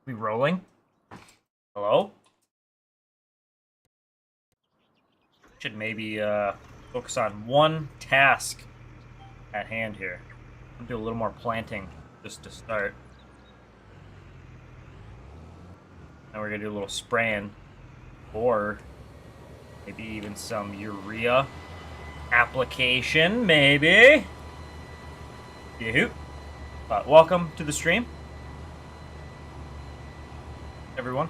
We rolling? Hello? Should maybe focus on one task at hand here. I'm gonna do a little more planting just to start. And we're gonna do a little spraying, or maybe even some urea application, maybe. Yahoo! Welcome to the stream, everyone.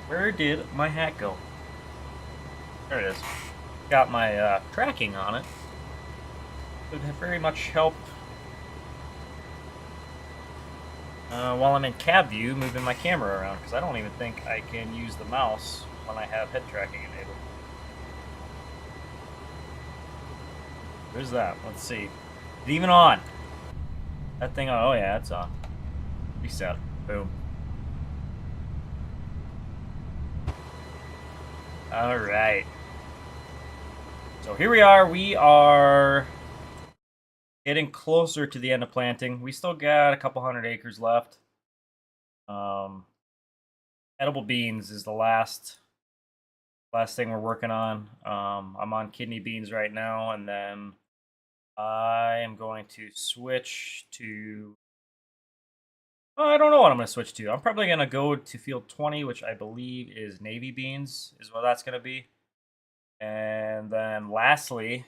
Where did my hat go? There it is. Got my tracking on it. Would have very much helped while I'm in cab view, moving my camera around, because I don't even think I can use the mouse when I have head tracking enabled. Where's that? Let's see. Is it even on? That thing on? Oh yeah, it's on. Reset. Boom. Alright. So here we are. We are getting closer to the end of planting. We still got a couple hundred acres left. Edible beans is the last thing we're working on. I'm on kidney beans right now, and then I am going to switch to... I don't know what I'm going to switch to. I'm probably going to go to field 20, which I believe is navy beans, is what that's going to be. And then lastly,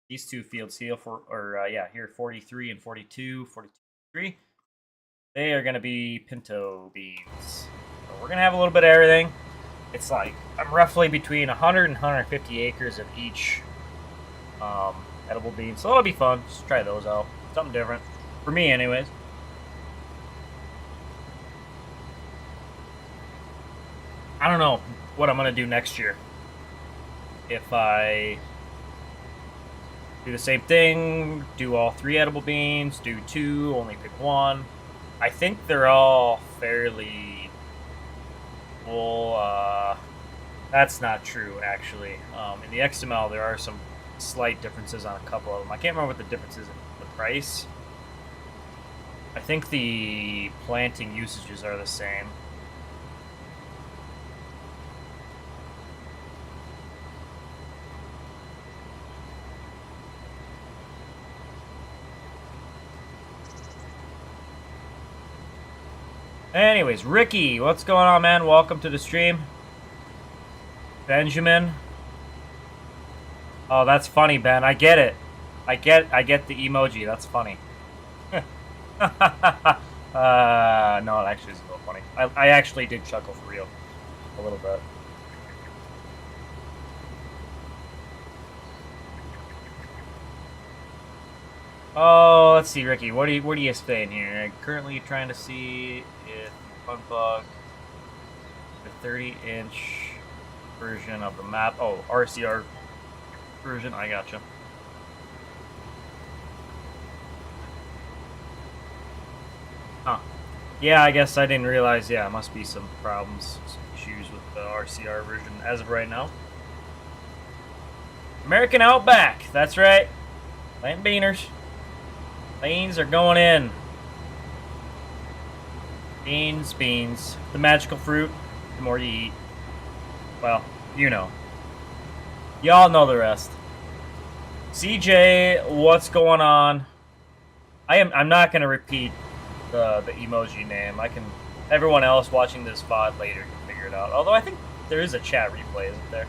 these two fields here, here 43 and 42, 43, they are going to be pinto beans. So we're going to have a little bit of everything. It's like, I'm roughly between 100 and 150 acres of each edible bean. So that'll be fun. Just try those out. Something different. For me, anyways. I don't know what I'm going to do next year. If I do the same thing, do all 3 edible beans, do 2, only pick 1. I think they're all fairly full. That's not true, actually. In the XML, there are some slight differences on a couple of them. I can't remember what the difference is in the price. I think the planting usages are the same. Anyways, Ricky, what's going on, man? Welcome to the stream. Benjamin. Oh, that's funny, Ben. I get it. I get the emoji. That's funny. No, it actually isn't real funny. I actually did chuckle for real. A little bit. Oh, let's see, Ricky. What are you saying here? I'm currently trying to see if Funbug, the 30-inch version of the map. Oh, RCR version. I gotcha. Huh. Yeah, I guess I didn't realize. Yeah, must be some problems, some issues with the RCR version as of right now. American Outback. That's right. Plant beaners. Beans are going in. Beans, beans. The magical fruit. The more you eat. Well, you know. Y'all know the rest. CJ, what's going on? I'm not gonna repeat the emoji name. Everyone else watching this VOD later can figure it out. Although I think there is a chat replay, isn't there?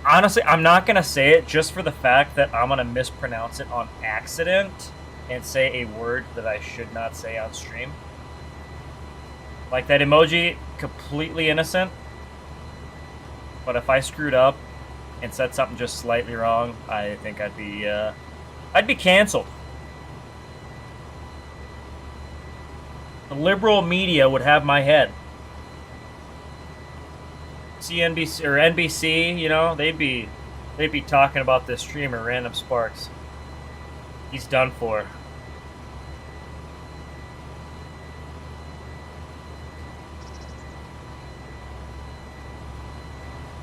Honestly, I'm not going to say it just for the fact that I'm going to mispronounce it on accident and say a word that I should not say on stream. Like that emoji, completely innocent. But if I screwed up and said something just slightly wrong, I think I'd be canceled. The liberal media would have my head. CNBC or NBC, you know, they'd be talking about this streamer, Random Sparks. He's done for.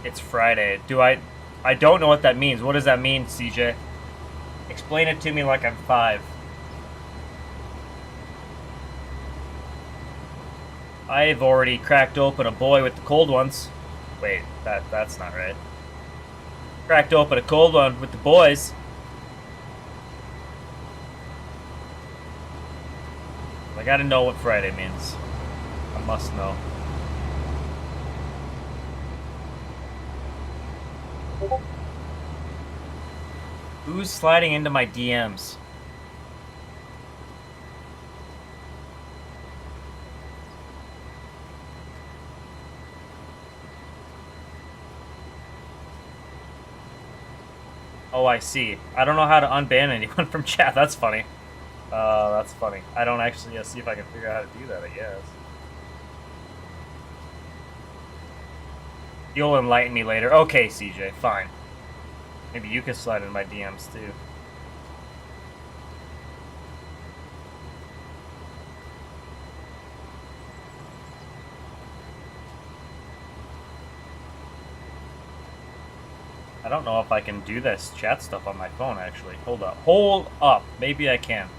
It's Friday. I don't know what that means. What does that mean, CJ? Explain it to me like I'm 5. I've already cracked open a boy with the cold ones. Wait, that's not right. Cracked open a cold one with the boys. I gotta know what Friday means. I must know. Who's sliding into my DMs? Oh, I see. I don't know how to unban anyone from chat. That's funny. That's funny. I don't actually see if I can figure out how to do that, I guess. You'll enlighten me later. Okay, CJ, fine. Maybe you can slide in my DMs too. I don't know if I can do this chat stuff on my phone, actually. Hold up. Hold up. Maybe I can.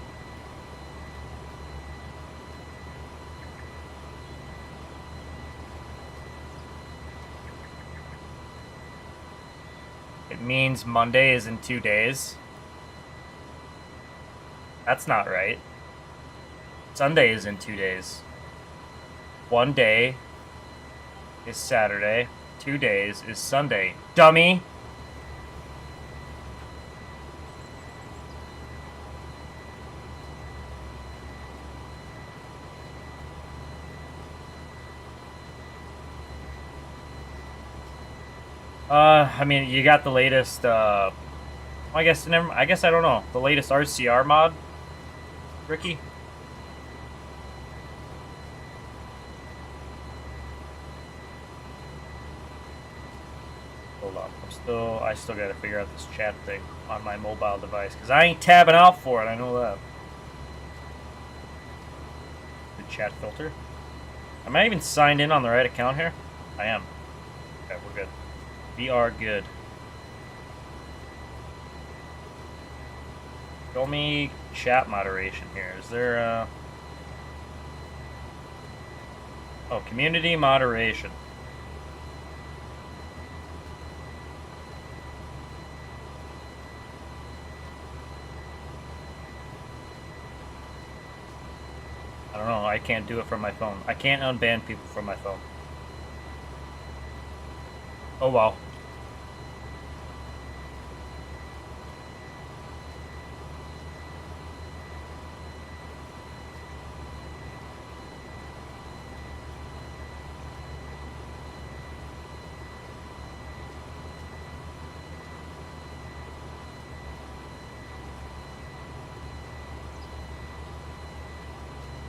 It means Monday is in 2 days. That's not right. Sunday is in 2 days. 1 day is Saturday. 2 days is Sunday. Dummy! I mean, you got the latest, I guess I don't know. The latest RCR mod, Ricky? Hold on. I still gotta figure out this chat thing on my mobile device, because I ain't tabbing out for it, I know that. The chat filter. Am I even signed in on the right account here? I am. Okay, we're good. We are good. Show me chat moderation here. Is there oh, community moderation. I don't know. I can't do it from my phone. I can't unban people from my phone. Oh wow.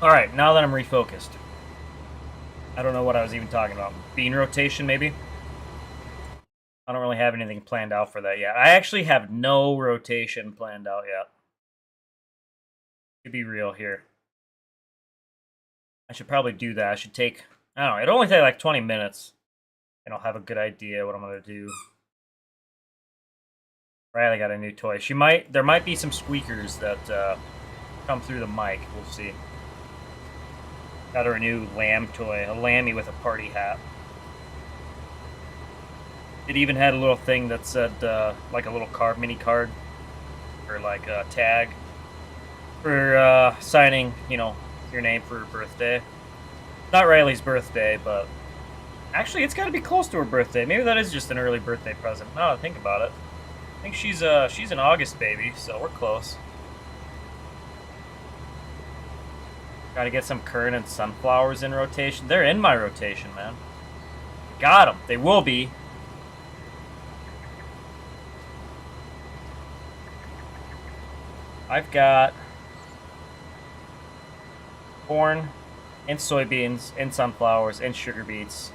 Alright, now that I'm refocused. I don't know what I was even talking about. Bean rotation, maybe? I don't really have anything planned out for that yet. I actually have no rotation planned out yet. To be real here. I should probably do that. I should take... I don't know. It'll only take like 20 minutes. And I'll have a good idea what I'm going to do. Riley got a new toy. There might be some squeakers that come through the mic. We'll see. Got her a new lamb toy. A lammy with a party hat. It even had a little thing that said, like a little mini card, or like a tag, for signing, you know, your name for her birthday. Not Riley's birthday, but actually it's got to be close to her birthday. Maybe that is just an early birthday present. Now that I think about it. I think she's an August baby, so we're close. Got to get some Kern and Sunflowers in rotation. They're in my rotation, man. Got them. They will be. I've got corn and soybeans and sunflowers and sugar beets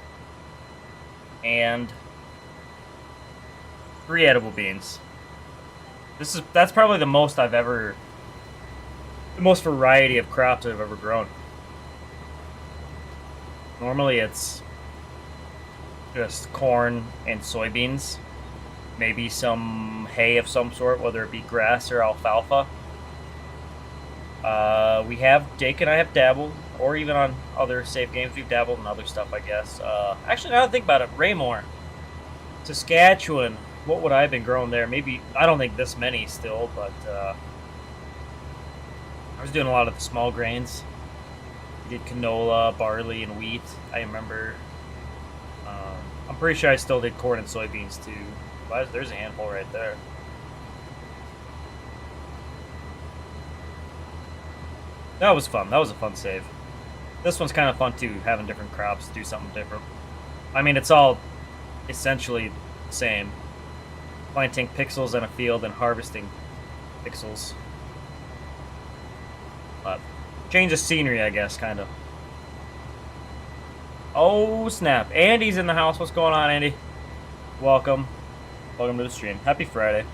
and 3 edible beans. That's probably the most variety of crops I've ever grown. Normally it's just corn and soybeans, maybe some hay of some sort, whether it be grass or alfalfa. Jake and I have dabbled or even on other save games. We've dabbled in other stuff, I guess. Actually, now that I think about it, Raymore, Saskatchewan. What would I have been growing there? Maybe, I don't think this many still, but I was doing a lot of the small grains. We did canola, barley, and wheat. I remember. I'm pretty sure I still did corn and soybeans too. There's a handful right there. That was fun. That was a fun save. This one's kind of fun too, having different crops, do something different. I mean, it's all essentially the same. Planting pixels in a field and harvesting pixels. But change of scenery, I guess, kind of. Oh, snap. Andy's in the house. What's going on, Andy? Welcome. Welcome to the stream. Happy Friday.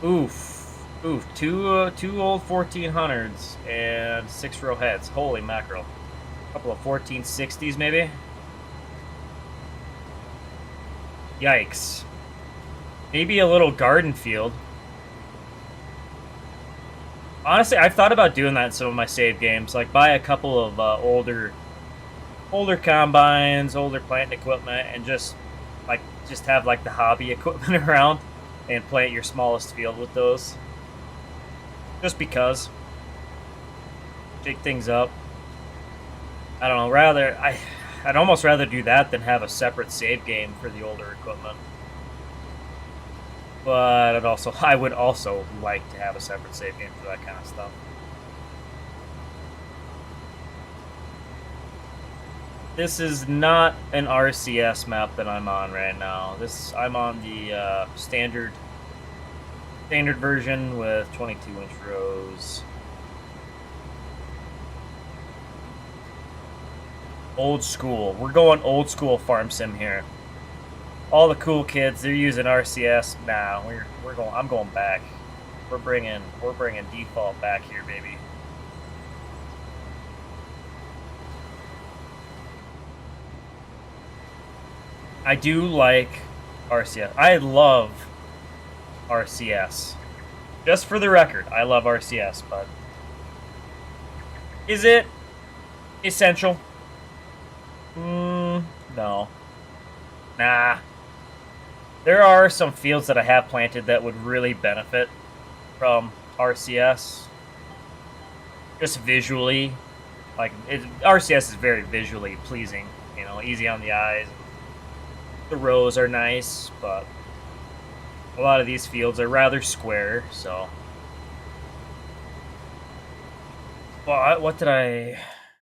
Oof. Oof. Two old 1400s and 6-row heads. Holy mackerel. A couple of 1460s, maybe? Yikes. Maybe a little garden field. Honestly, I've thought about doing that in some of my save games. Like, buy a couple of older combines, older plant equipment, and just have like the hobby equipment around and plant your smallest field with those. Just because. Shake things up. I don't know, I'd almost rather do that than have a separate save game for the older equipment. But I would also like to have a separate save game for that kind of stuff. This is not an RCS map that I'm on right now. I'm on the standard version with 22-inch rows. Old school. We're going old school farm sim here. All the cool kids, they're using RCS. Nah, I'm going back. We're bringing default back here, baby. I do like RCS. I love RCS. Just for the record, I love RCS, but is it essential? No. Nah. There are some fields that I have planted that would really benefit from RCS. Just visually. Like, RCS is very visually pleasing. You know, easy on the eyes. The rows are nice, but a lot of these fields are rather square, so. Well, what did I...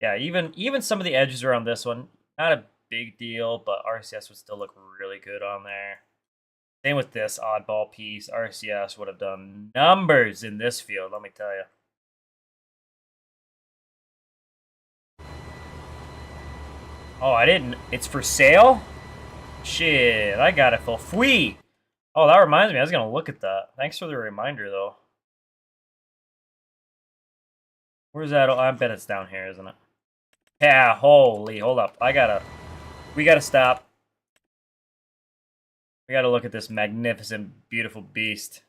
Yeah, even some of the edges around this one, not a big deal, but RCS would still look really good on there. Same with this oddball piece. RCS would have done numbers in this field, let me tell you. Oh, I didn't... It's for sale? Shit, I got it for free. Oh, that reminds me. I was going to look at that. Thanks for the reminder, though. Where's that? Oh, I bet it's down here, isn't it? Yeah, holy, hold up. We gotta stop. We gotta look at this magnificent, beautiful beast.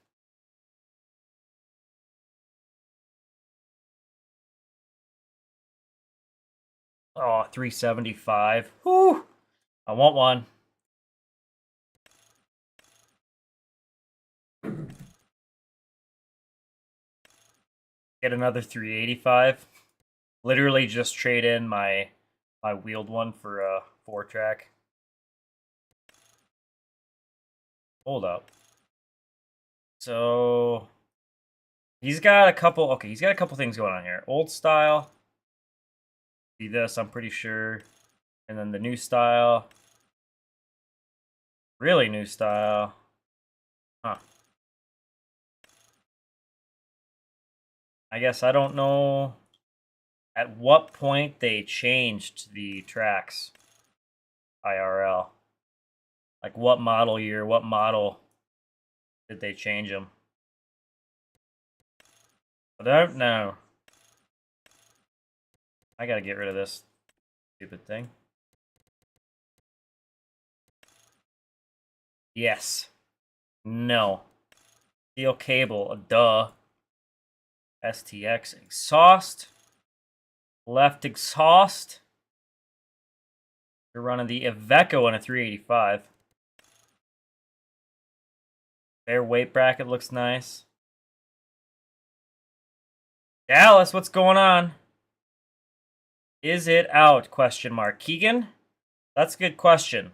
Oh, 375. Whew! I want one. Get another 385. Literally just trade in my wheeled one for a 4-track. Hold up. So he's got a couple things going on here. Old style. See this, I'm pretty sure. And then the new style. Really new style. Huh. I guess I don't know at what point they changed the tracks. IRL. Like what model year, what model did they change them? I don't know. I gotta get rid of this stupid thing. Yes. No. Steel cable, duh. STX exhaust. Left exhaust. You're running the Iveco in a 385. Their weight bracket looks nice. Dallas, what's going on? Is it out? Question mark. Keegan? That's a good question.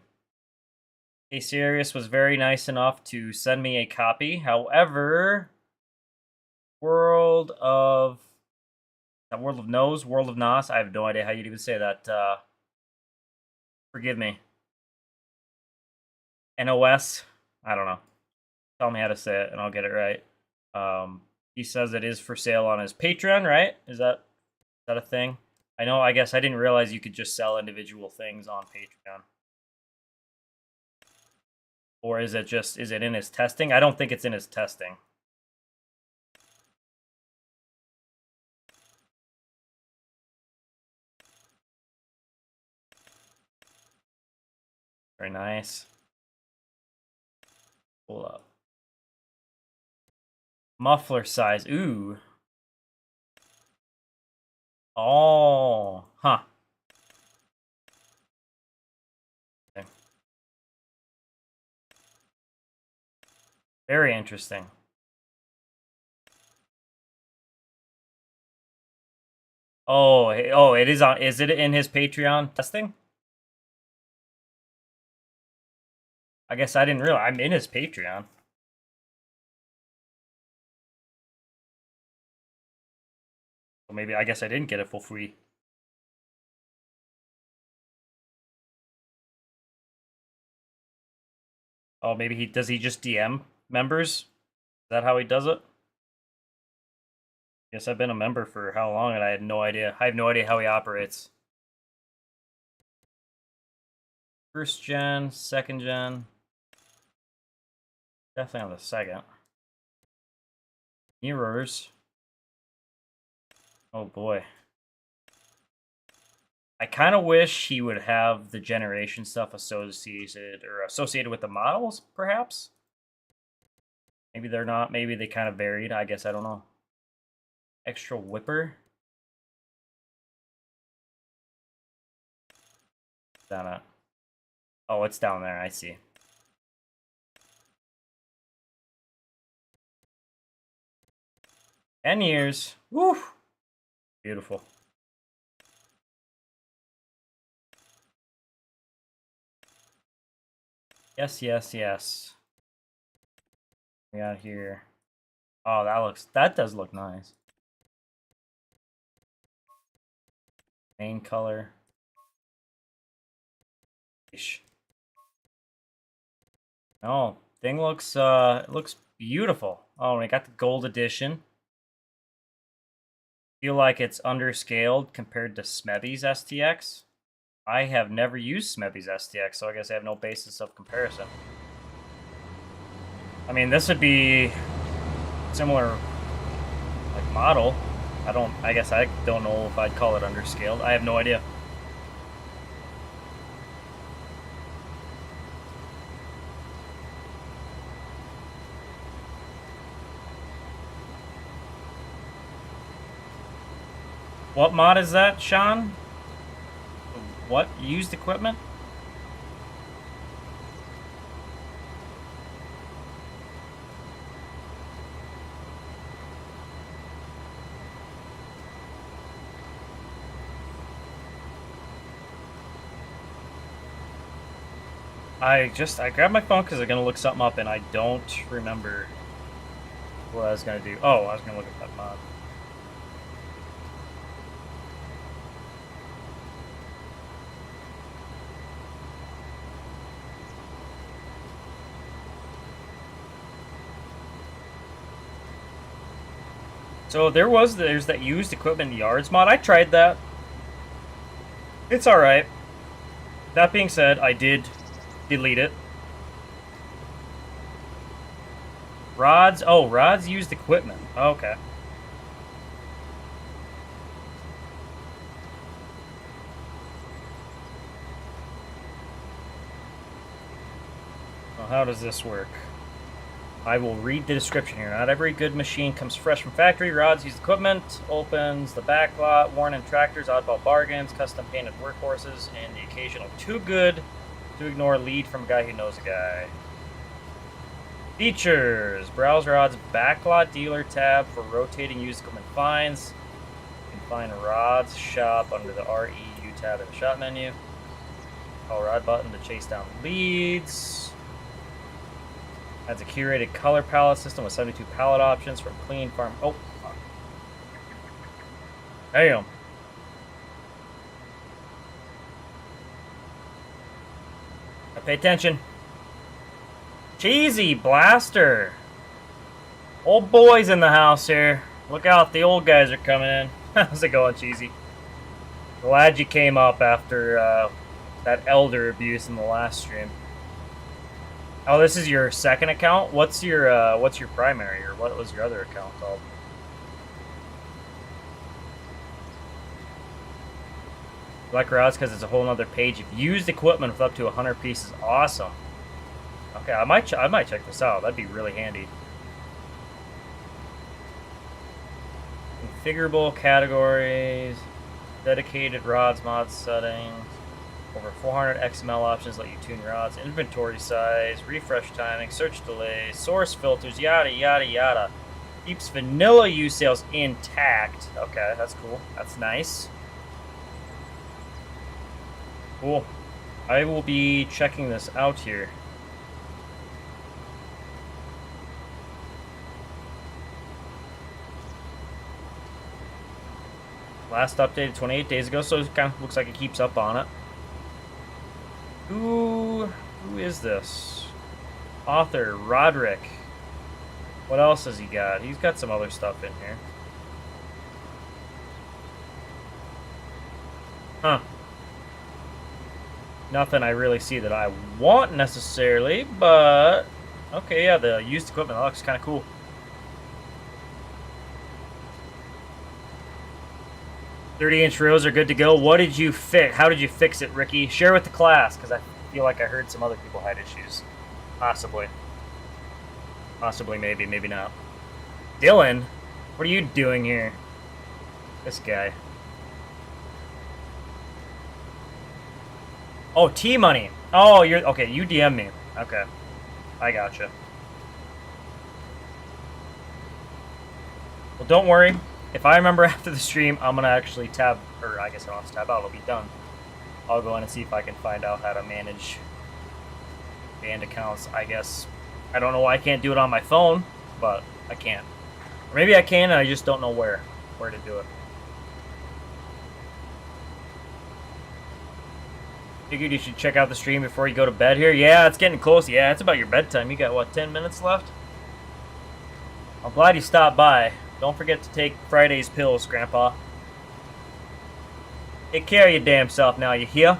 A Sirius was very nice enough to send me a copy. However, World of Nos, World of Nos. I have no idea how you'd even say that. Forgive me. NOS. I don't know. Tell me how to say it, and I'll get it right. He says it is for sale on his Patreon, right? Is that a thing? I know. I guess I didn't realize you could just sell individual things on Patreon. Or is it in his testing? I don't think it's in his testing. Very nice. Pull up. Muffler size. Ooh. Oh. Huh. Okay. Very interesting. Oh, it is on. Is it in his Patreon testing? I guess I didn't realize. I'm in his Patreon. So maybe I guess I didn't get it for free. Oh, maybe does he just DM members? Is that how he does it? Guess I've been a member for how long and I had no idea. I have no idea how he operates. First gen, second gen. Definitely on the second. Mirrors. Oh boy. I kind of wish he would have the generation stuff associated with the models, perhaps. Maybe they're not. Maybe they kind of varied. I guess I don't know. Extra whipper. Down at. Oh, it's down there. I see. $10 years. Woo! Beautiful. Yes, yes, yes. We got here. Oh, that does look nice. Main color. Oh, thing looks it looks beautiful. Oh, and I got the gold edition. Feel like it's underscaled compared to Smeby's STX. I have never used Smeby's STX, so I guess I have no basis of comparison. I mean, this would be similar, like, model. I guess I don't know if I'd call it underscaled. I have no idea. What mod is that, Sean? What? Used equipment? I grabbed my phone because I'm gonna look something up and I don't remember what I was gonna do. Oh, I was gonna look at that mod. So there's that used equipment yards mod. I tried that. It's alright. That being said, I did delete it. Rods? Oh, rods used equipment. Okay. Well, how does this work? I will read the description here. Not every good machine comes fresh from factory. Rods, used equipment, opens the back lot, worn in tractors, oddball bargains, custom painted workhorses, and the occasional too good to ignore lead from a guy who knows a guy. Features. Browse rods backlot dealer tab for rotating used equipment finds. You can find rods shop under the REU tab in the shop menu. Call rod button to chase down leads. Adds a curated color palette system with 72 palette options from clean farm. Oh, fuck. Damn. Now pay attention. Cheesy Blaster. Old boys in the house here. Look out, the old guys are coming in. How's it going, Cheesy? Glad you came up after that elder abuse in the last stream. Oh, this is your second account? What's your primary, or what was your other account called? Like rods because it's a whole nother page of used equipment with up to 100 pieces. Awesome. Okay, I might check this out. That'd be really handy. Configurable categories, dedicated rods mod settings. Over 400 XML options let you tune rods, inventory size, refresh timing, search delays, source filters, yada yada yada. Keeps vanilla use sales intact. Okay, that's cool. That's nice. Cool. I will be checking this out here. Last updated 28 days ago, so it kind of looks like it keeps up on it. Who is this? Author, Roderick. What else has he got? He's got some other stuff in here. Huh. Nothing I really see that I want necessarily, but... Okay, yeah, the used equipment looks kind of cool. .30-inch rows are good to go. What did you fix? How did you fix it, Ricky? Share with the class, because I feel like I heard some other people had issues. Possibly. Possibly, maybe, maybe not. Dylan, what are you doing here? This guy. Oh, T-Money. Oh, you're... Okay, you DM me. Okay. I gotcha. Well, don't worry. If I remember after the stream, I'm going to actually tab... Or I guess I don't have to tab out. It'll be done. I'll go in and see if I can find out how to manage banned accounts. I guess... I don't know why I can't do it on my phone, but I can. Or maybe I can, and I just don't know where to do it. Figured you should check out the stream before you go to bed here. Yeah, it's getting close. Yeah, it's about your bedtime. You got, what, 10 minutes left? I'm glad you stopped by. Don't forget to take Friday's pills, Grandpa. Take care of your damn self now, you hear?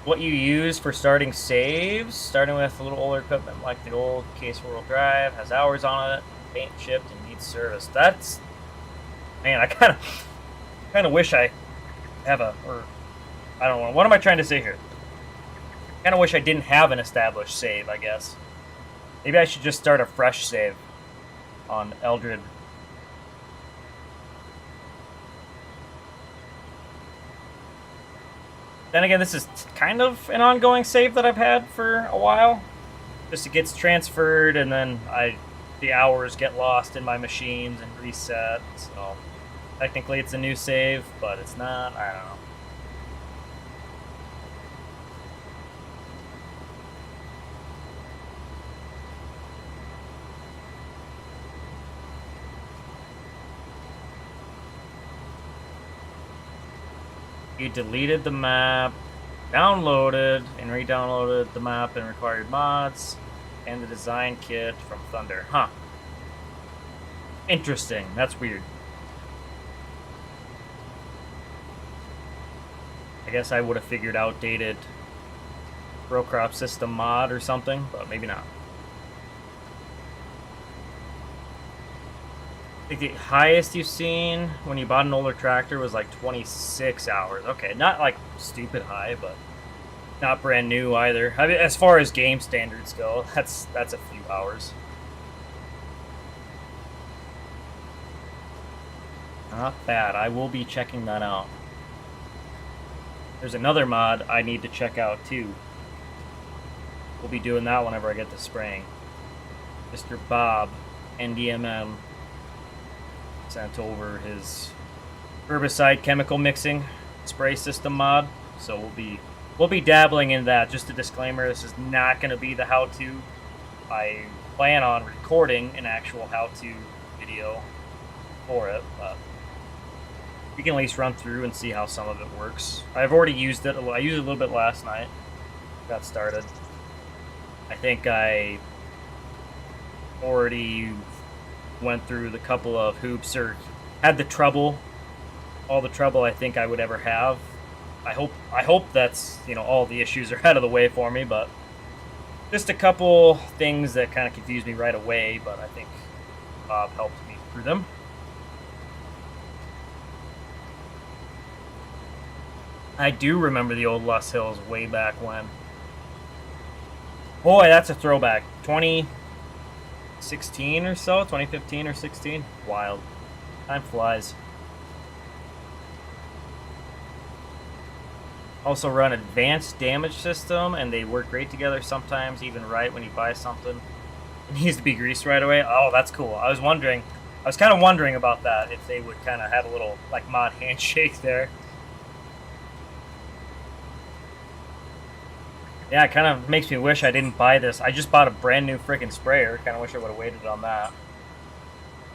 What you use for starting saves, starting with a little older equipment like the old Case World Drive, has hours on it, paint chipped, and needs service. That's... Man, I kind of wish I have a... Or, I don't know. What am I trying to say here? Kind of wish I didn't have an established save, I guess. Maybe I should just start a fresh save on Eldred. Then again, this is kind of an ongoing save that I've had for a while. Just it gets transferred, and then the hours get lost in my machines and reset. So technically it's a new save, but it's not. I don't know. You deleted the map, downloaded and re-downloaded the map and required mods, and the design kit from Thunder. Huh. Interesting. That's weird. I guess I would have figured outdated row crop system mod or something, but maybe not. I think the highest you've seen when you bought an older tractor was like 26 hours. Okay, not like stupid high, but Not brand new either. I mean, as far as game standards go, that's a few hours. Not bad. I will be checking that out. There's another mod I need to check out too. We'll be doing that whenever I get to spraying. Mr. Bob, NDMM, sent over his herbicide chemical mixing spray system mod. So we'll be dabbling in that. Just a disclaimer, this is not going to be the how-to. I plan on recording an actual how-to video for it, but we can at least run through and see how some of it works. I've already used it. I used it a little bit last night. Got started. I think I already went through the couple of hoops, or had the trouble, all the trouble I think I would ever have. I hope that's, you know, all the issues are out of the way for me, but just a couple things that kind of confused me right away, but I think Bob helped me through them. I do remember the old Lus Hills way back when. Boy, that's a throwback. 2016 or so? 2015 or 16? Wild. Time flies. Also run advanced damage system, and they work great together sometimes, even right when you buy something. It needs to be greased right away. Oh, that's cool. I was kind of wondering about that, if they would kind of have a little, like, mod handshake there. Yeah, it kind of makes me wish I didn't buy this. I just bought a brand new freaking sprayer. Kind of wish I would have waited on that.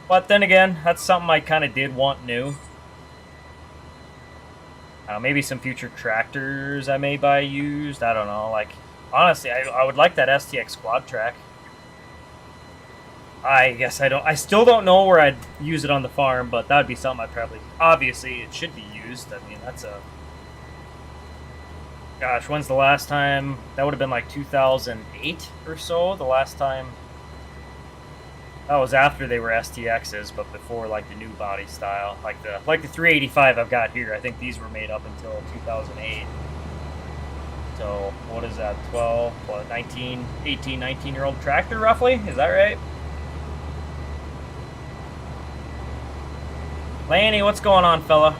But then again, that's something I kind of did want new. Maybe some future tractors I may buy used. I don't know. Like, honestly, I would like that STX quad track. I guess I still don't know where I'd use it on the farm, but that would be something I'd probably... Obviously, it should be used. I mean, that's a... Gosh, when's the last time? That would have been like 2008 or so, the last time. That was after they were STXs, but before like the new body style. Like the 385 I've got here, I think these were made up until 2008. So, what is that, 12, what, 18, 19-year-old tractor roughly? Is that right? Lanny, what's going on, fella?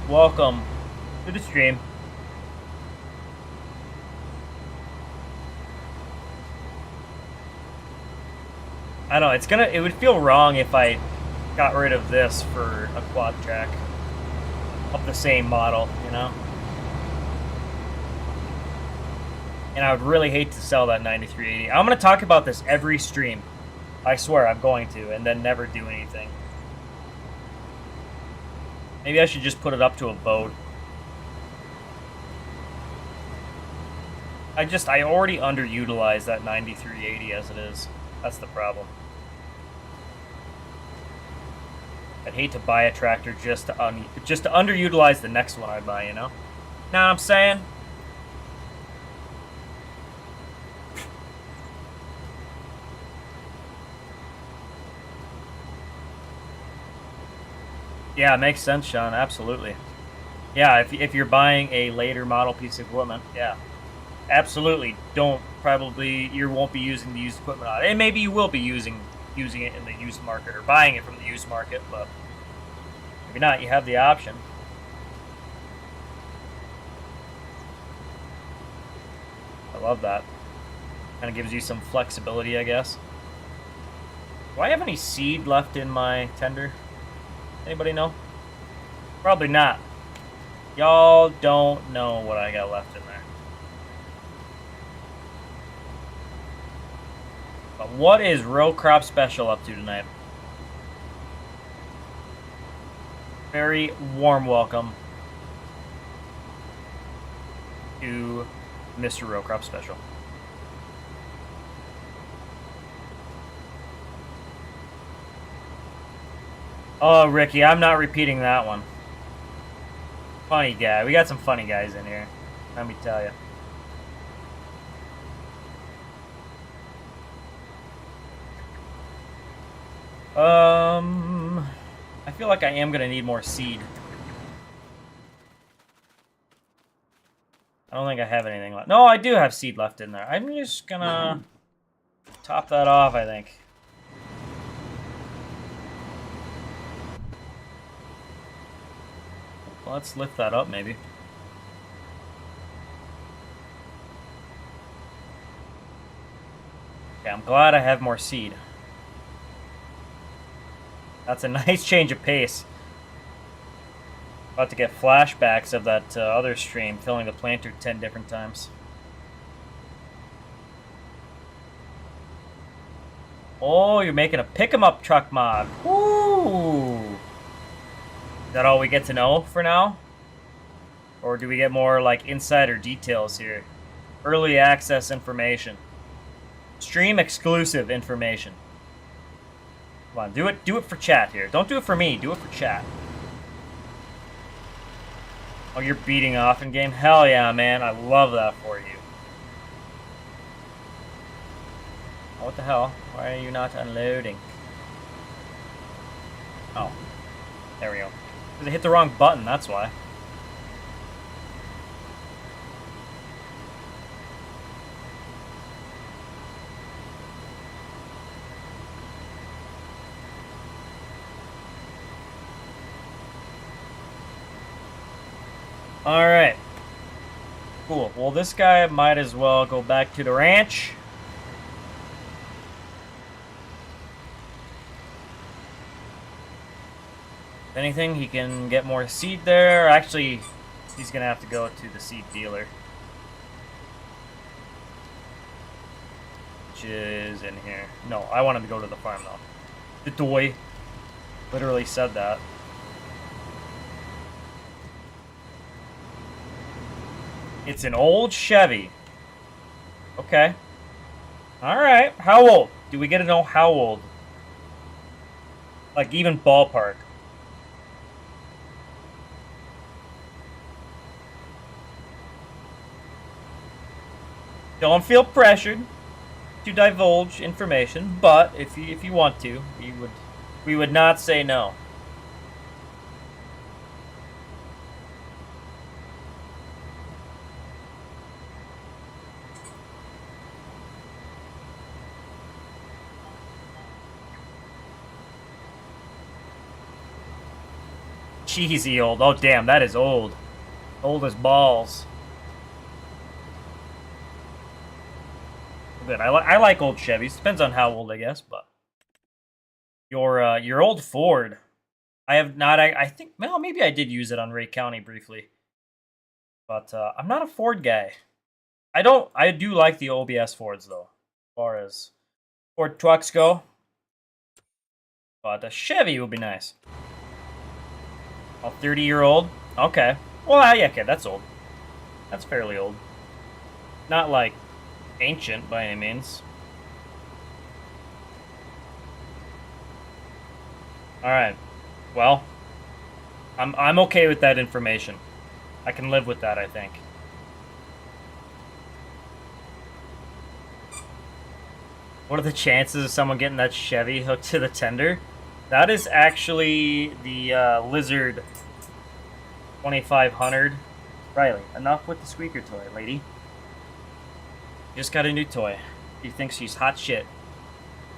Welcome to the stream. I don't know, it would feel wrong if I got rid of this for a quad track of the same model, you know? And I would really hate to sell that 9380. I'm going to talk about this every stream. I swear I'm going to, and then never do anything. Maybe I should just put it up to a vote. I already underutilized that 9380 as it is. That's the problem. I'd hate to buy a tractor just to underutilize the next one I buy, you know? Know what I'm saying? Yeah, it makes sense, Sean. Absolutely. Yeah, if you're buying a later model piece of equipment, yeah. Absolutely. You won't be using the used equipment on it. And maybe you will be using it in the used market or buying it from the used market, but maybe not. You have the option. I love that. Kind of gives you some flexibility, I guess. Do I have any seed left in my tender? Anybody know? Probably not. Y'all don't know what I got left in there. But what is Row Crop Special up to tonight? Very warm welcome to Mr. Row Crop Special. Oh, Ricky, I'm not repeating that one. Funny guy. We got some funny guys in here. Let me tell you. I feel like I am going to need more seed. I don't think I have anything left. No, I do have seed left in there. I'm just gonna top that off, I think. Well, let's lift that up, maybe. Okay, I'm glad I have more seed. That's a nice change of pace. About to get flashbacks of that other stream, filling the planter 10 different times. Oh, you're making a pick-em-up truck mod. Woo! Is that all we get to know for now? Or do we get more, like, insider details here? Early access information. Stream exclusive information. Come on, do it for chat here. Don't do it for me, do it for chat. Oh, you're beating off in game? Hell yeah, man. I love that for you. Oh, what the hell? Why are you not unloading? Oh. There we go. Because I hit the wrong button, that's why. Alright. Cool. Well, this guy might as well go back to the ranch. If anything, he can get more seed there. Actually, he's going to have to go to the seed dealer. Which is in here. No, I want him to go to the farm, though. The doy literally said that. It's an old Chevy. Okay. Alright. How old? Do we get to know how old? Like, even ballpark. Don't feel pressured to divulge information, but if you want to, we would not say no. Cheesy old. Oh, damn, that is old. Old as balls. Good. I like old Chevys. Depends on how old, I guess, but your old Ford. I have not. I think. Well, maybe I did use it on Ray County briefly, but I'm not a Ford guy. I do like the OBS Fords though, as far as Ford trucks go. But a Chevy would be nice. A 30-year-old? Okay. Well, yeah, okay, that's old. That's fairly old. Not, like, ancient by any means. Alright. Well, I'm okay with that information. I can live with that, I think. What are the chances of someone getting that Chevy hooked to the tender? That is actually the Lizard 2500. Riley, enough with the squeaker toy, lady. Just got a new toy. She thinks she's hot shit.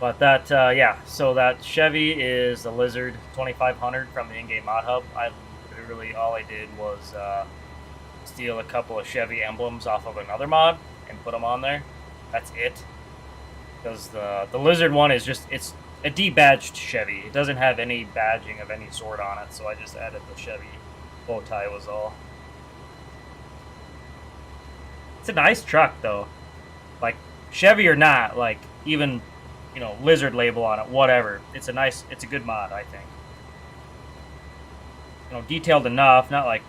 But that, yeah, so that Chevy is the Lizard 2500 from the in-game mod hub. I literally, all I did was steal a couple of Chevy emblems off of another mod and put them on there. That's it. Because the Lizard one is just, it's a debadged Chevy. It doesn't have any badging of any sort on it, so I just added the Chevy bow tie was all. It's a nice truck, though. Like, Chevy or not, like, even, you know, Lizard label on it, whatever. It's a good mod, I think. You know, detailed enough, not like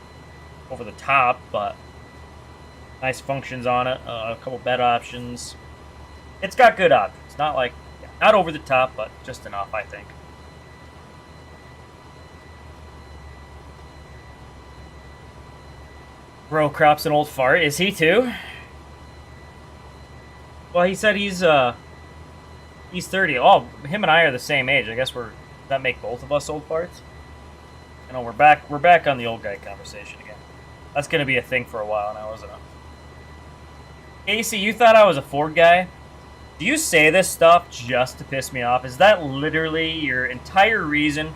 over the top, but nice functions on it, a couple bed options. It's got good options, not like, not over the top, but just enough, I think. Bro crops an old fart. Is he too? Well, he said he's 30. Oh, him and I are the same age. I guess that make both of us old farts. You know, we're back on the old guy conversation again. That's gonna be a thing for a while now, isn't it? Casey, you thought I was a Ford guy? Do you say this stuff just to piss me off? Is that literally your entire reason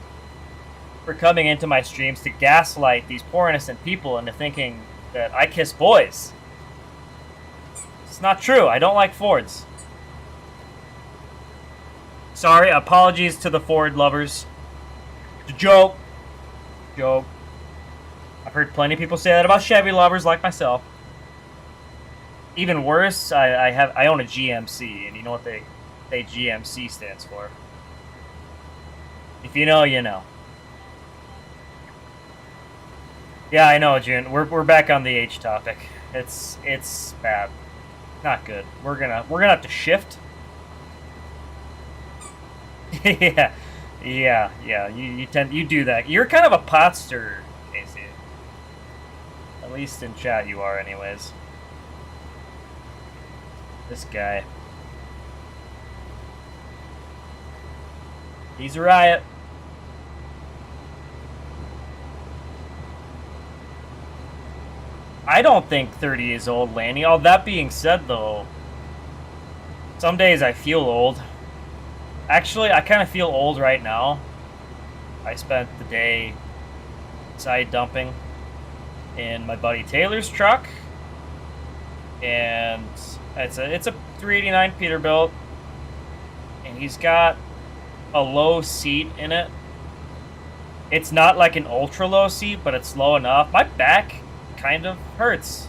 for coming into my streams, to gaslight these poor innocent people into thinking that I kiss boys? It's not true. I don't like Fords. Sorry, apologies to the Ford lovers. It's a joke. Joke. I've heard plenty of people say that about Chevy lovers like myself. Even worse, I own a GMC, and you know what they GMC stands for. If you know, you know. Yeah, I know, June. We're back on the H topic. It's bad. Not good. We're gonna have to shift. yeah. You do that. You're kind of a pot stirrer, Casey. At least in chat you are, anyways. This guy. He's a riot. I don't think 30 is old, Lanny. All that being said, though, some days I feel old. Actually, I kind of feel old right now. I spent the day side dumping in my buddy Taylor's truck, and it's a 389 Peterbilt, and he's got a low seat in it. It's not like an ultra low seat, but it's low enough. My back kind of hurts,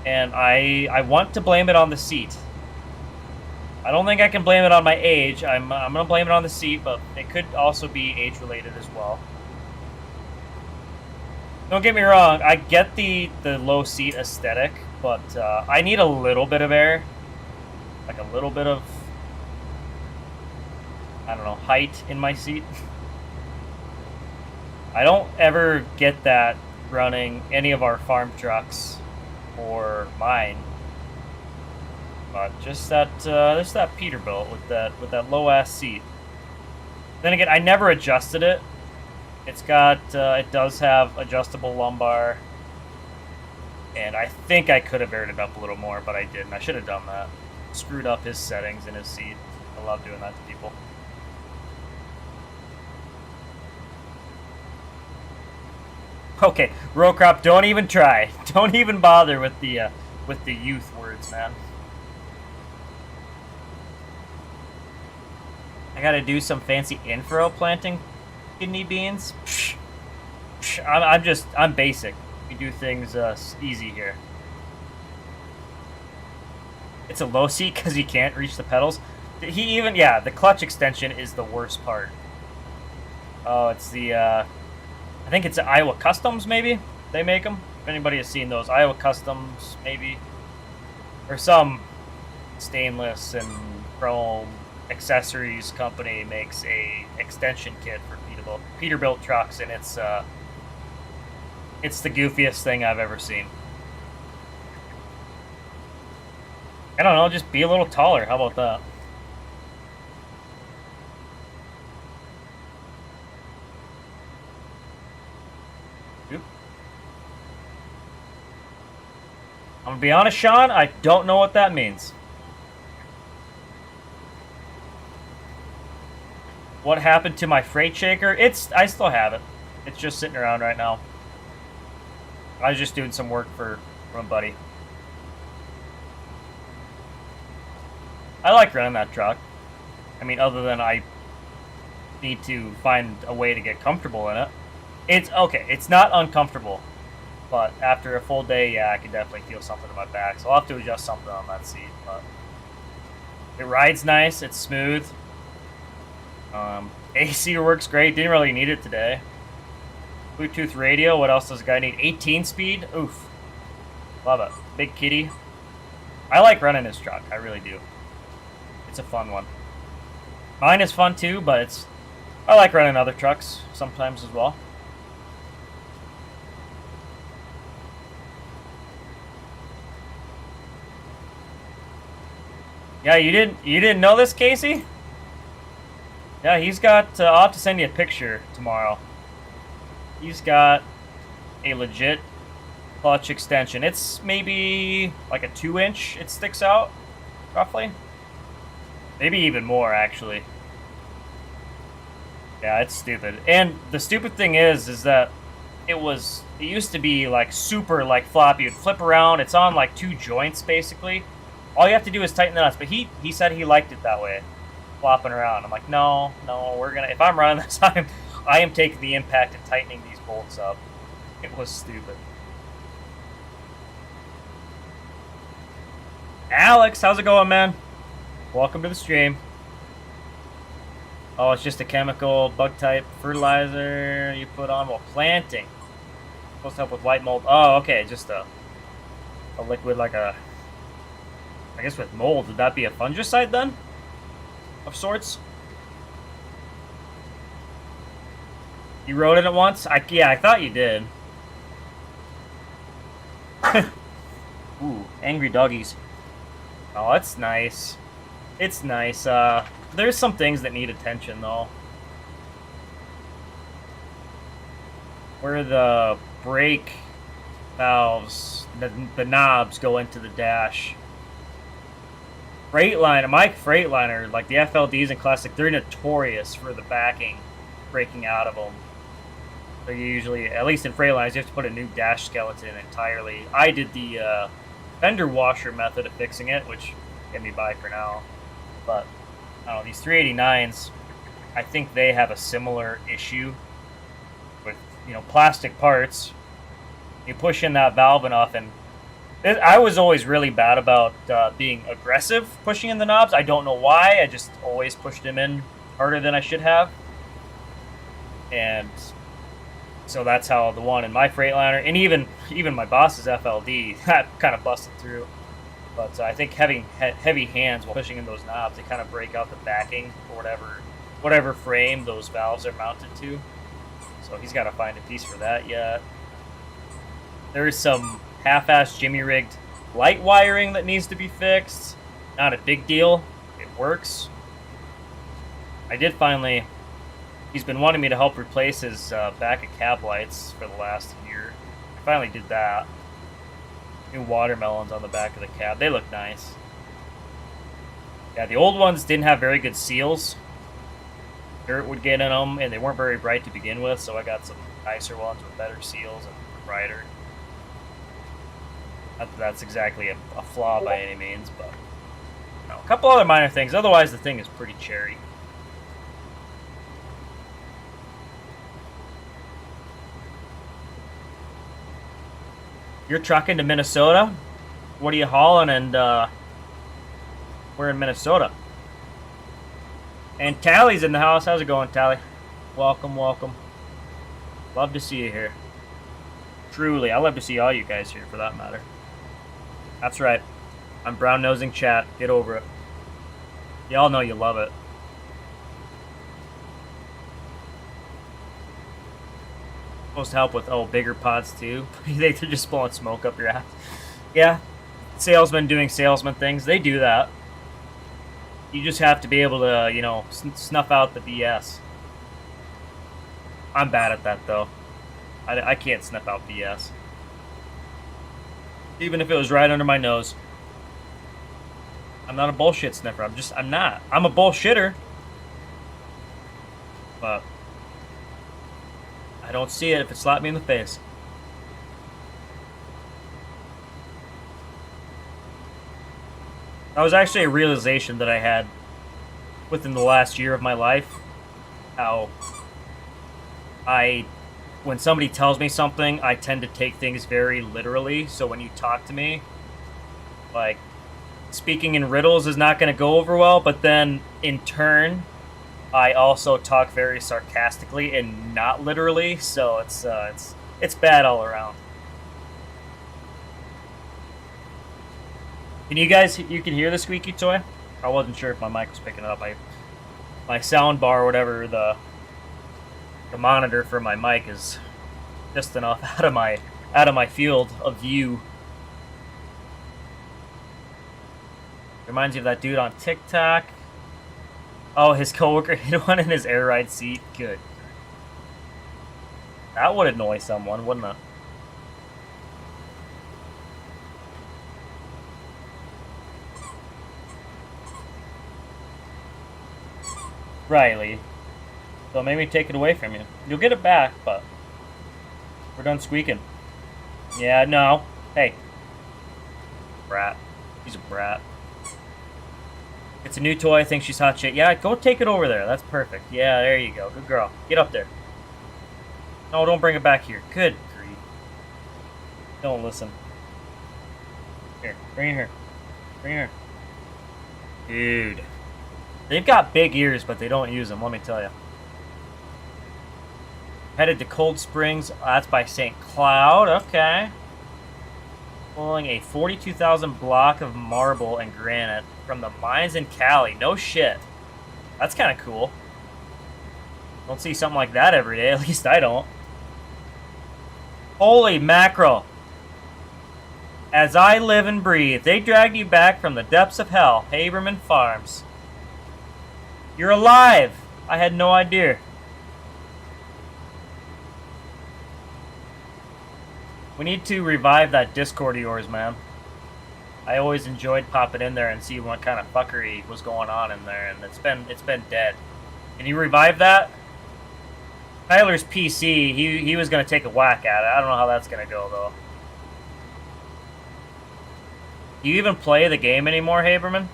and I want to blame it on the seat. I don't think I can blame it on my age. I'm gonna blame it on the seat, but it could also be age related as well. Don't get me wrong, I get the low seat aesthetic, but I need a little bit of air, like a little bit of, I don't know, height in my seat. I don't ever get that running any of our farm trucks or mine, but just that Peterbilt with that low ass seat. Then again, I never adjusted it. It's got it does have adjustable lumbar, and I think I could have aired it up a little more, but I didn't. I should have done that. Screwed up his settings in his seat. I love doing that to people. Okay, Rocrop, don't even try. Don't even bother with the youth words, man. I gotta do some fancy infro planting kidney beans. Psh, psh, I'm basic. We do things easy here. It's a low seat because he can't reach the pedals. The clutch extension is the worst part. Oh, it's the I think it's Iowa Customs, maybe? They make them? If anybody has seen those. Iowa Customs, maybe. Or some stainless and chrome accessories company makes a extension kit for Peterbilt trucks, and it's the goofiest thing I've ever seen. I don't know, just be a little taller. How about that? I'm gonna be honest, Sean, I don't know what that means. What happened to my freight shaker? I still have it. It's just sitting around right now. I was just doing some work for a buddy. I like running that truck. I mean, other than I need to find a way to get comfortable in it. It's okay. It's not uncomfortable. But after a full day, yeah, I can definitely feel something in my back. So I'll have to adjust something on that seat. But it rides nice. It's smooth. AC works great. Didn't really need it today. Bluetooth radio. What else does a guy need? 18 speed. Oof. Love it. Big kitty. I like running this truck. I really do. It's a fun one. Mine is fun too, but I like running other trucks sometimes as well. Yeah, you didn't know this, Casey? Yeah, he's got. I'll have to send you a picture tomorrow. He's got a legit clutch extension. It's maybe like a 2-inch it sticks out, roughly. Maybe even more, actually. Yeah, it's stupid. And the stupid thing is that it used to be like super like floppy. You'd flip around. It's on like 2 joints basically. All you have to do is tighten the nuts. But he said he liked it that way, flopping around. I'm like, no, we're gonna. If I'm running this, I am taking the impact and tightening these bolts up. It was stupid. Alex, how's it going, man? Welcome to the stream. Oh, it's just a chemical bug type fertilizer you put on while planting. Supposed to help with white mold. Oh, okay, just a liquid like a. I guess with mold, would that be a fungicide then? Of sorts? You wrote it at once? Yeah, I thought you did. Ooh, angry doggies. Oh, that's nice. It's nice. There's some things that need attention, though. Where the brake valves, the knobs go into the dash. Freightliner, my Freightliner, like the FLDs and Classic, they're notorious for the backing breaking out of them. So you usually, at least in Freightliners, you have to put a new dash skeleton entirely. I did the fender washer method of fixing it, which get me by for now. But I don't know, these 389s, I think they have a similar issue with, plastic parts. You push in that valve enough, and I was always really bad about being aggressive pushing in the knobs. I don't know why. I just always pushed them in harder than I should have. And so that's how the one in my Freightliner, and even my boss's FLD, that kind of busted through. But I think having heavy hands while pushing in those knobs, they kind of break out the backing for whatever frame those valves are mounted to. So he's got to find a piece for that yet. There's some half-assed jimmy-rigged light wiring that needs to be fixed. Not a big deal. It works. I did finally... He's been wanting me to help replace his back of cab lights for the last year. I finally did that. New watermelons on the back of the cab. They look nice. Yeah, the old ones didn't have very good seals. Dirt would get in them, and they weren't very bright to begin with, so I got some nicer ones with better seals and brighter. Not that that's exactly a flaw by any means, but a couple other minor things. Otherwise, the thing is pretty cherry. You're trucking to Minnesota? What are you hauling? And we're in Minnesota. And Tally's in the house. How's it going, Tally? Welcome, welcome. Love to see you here. Truly, I love to see all you guys here, for that matter. That's right. I'm brown-nosing chat. Get over it. Y'all know you love it. Supposed to help with bigger pods too. You think they're just blowing smoke up your ass? Yeah, salesmen doing salesman things, they do that. You just have to be able to snuff out the BS. I'm bad at that though. I can't snuff out BS, even if it was right under my nose. I'm not a bullshit sniffer. I'm not. I'm a bullshitter, but I don't see it if it slapped me in the face. That was actually a realization that I had within the last year of my life. How when somebody tells me something, I tend to take things very literally. So when you talk to me, like, speaking in riddles is not going to go over well, but then in turn, I also talk very sarcastically and not literally, so it's bad all around. Can you can hear the squeaky toy? I wasn't sure if my mic was picking it up. My sound bar or whatever, the monitor for my mic is just enough out of my field of view. Reminds you of that dude on TikTok. Oh, his coworker hit one in his air ride seat. Good. That would annoy someone, wouldn't it? Riley. Don't make me take it away from you. You'll get it back, but we're done squeaking. Yeah, no. Hey. Brat. He's a brat. It's a new toy. I think she's hot shit. Yeah, go take it over there. That's perfect. Yeah, there you go. Good girl. Get up there. No, don't bring it back here. Good grief. Don't listen. Here. Bring it here. Bring it here. Dude. They've got big ears, but they don't use them, let me tell you. Headed to Cold Springs. That's by St. Cloud. Okay. Pulling a 42,000 block of marble and granite from the mines in Cali. No shit. That's kind of cool. Don't see something like that every day. At least I don't. Holy mackerel. As I live and breathe, they dragged you back from the depths of hell. Haberman Farms. You're alive. I had no idea. We need to revive that Discord of yours, man. I always enjoyed popping in there and see what kind of fuckery was going on in there, and it's been dead. Can you revive that? Tyler's PC, he was gonna take a whack at it. I don't know how that's gonna go though. Do you even play the game anymore, Haberman?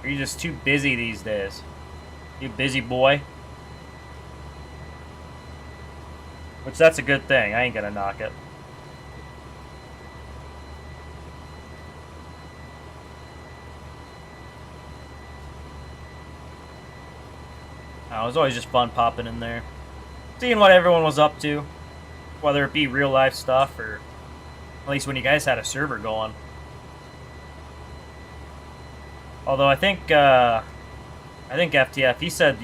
Or are you just too busy these days? You busy boy? Which, that's a good thing. I ain't gonna knock it. It was always just fun popping in there. Seeing what everyone was up to. Whether it be real life stuff or at least when you guys had a server going. Although I think FTF, he said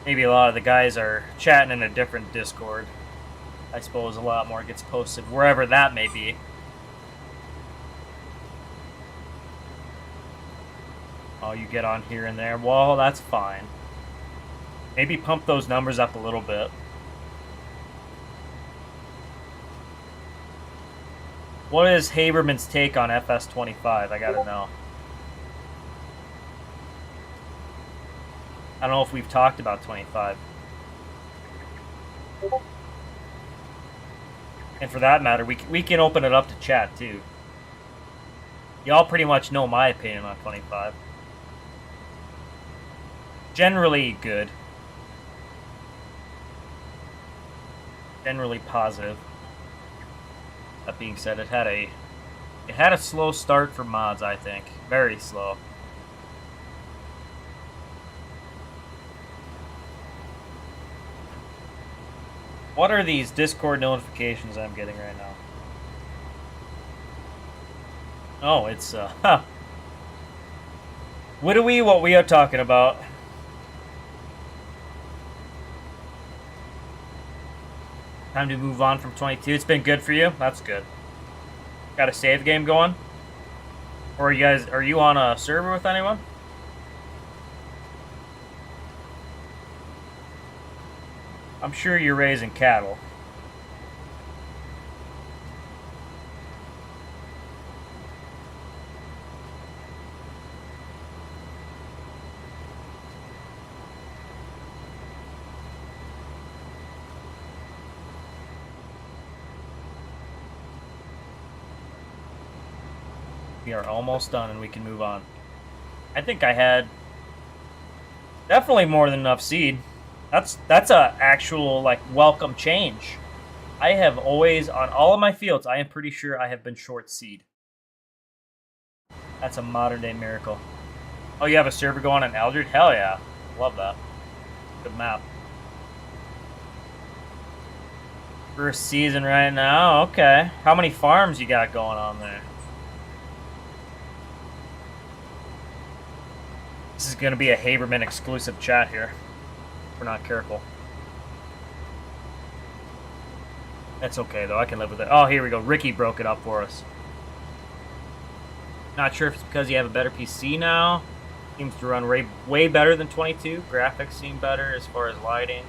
maybe a lot of the guys are chatting in a different Discord. I suppose a lot more gets posted wherever that may be. Oh, you get on here and there. Well, that's fine. Maybe pump those numbers up a little bit. What is Haberman's take on FS25? I gotta know. I don't know if we've talked about 25. And for that matter, we can open it up to chat too. Y'all pretty much know my opinion on 25. Generally good. Generally positive. That being said, it had a slow start for mods, I think. Very slow. What are these Discord notifications I'm getting right now? Oh, it's what we are talking about. Time to move on from 22. It's been good for you? That's good. Got a save game going? Or are you on a server with anyone? I'm sure you're raising cattle. We are almost done and we can move on. I think I had definitely more than enough seed. That's a actual, like, welcome change. I have always, on all of my fields, I am pretty sure I have been short seed. That's a modern day miracle. Oh, you have a server going on Eldred? Hell yeah. Love that. Good map. First season right now. Okay. How many farms you got going on there? This is going to be a Haberman exclusive chat here. We're not careful. That's okay though, I can live with it. Oh, here we go. Ricky broke it up for us. Not sure if it's because you have a better PC now. Seems to run way better than 22. Graphics seem better as far as lighting,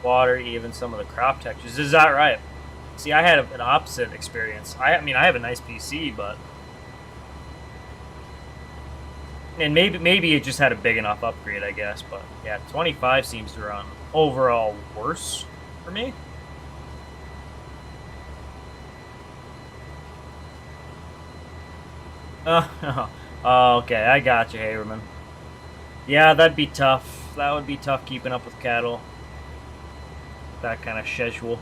water, even some of the crop textures. Is that right? See, I had an opposite experience. I mean, I have a nice PC, but And maybe it just had a big enough upgrade, I guess. But yeah, 25 seems to run overall worse for me. Okay, I got you, Haberman. Yeah, that'd be tough. That would be tough keeping up with cattle. That kind of schedule.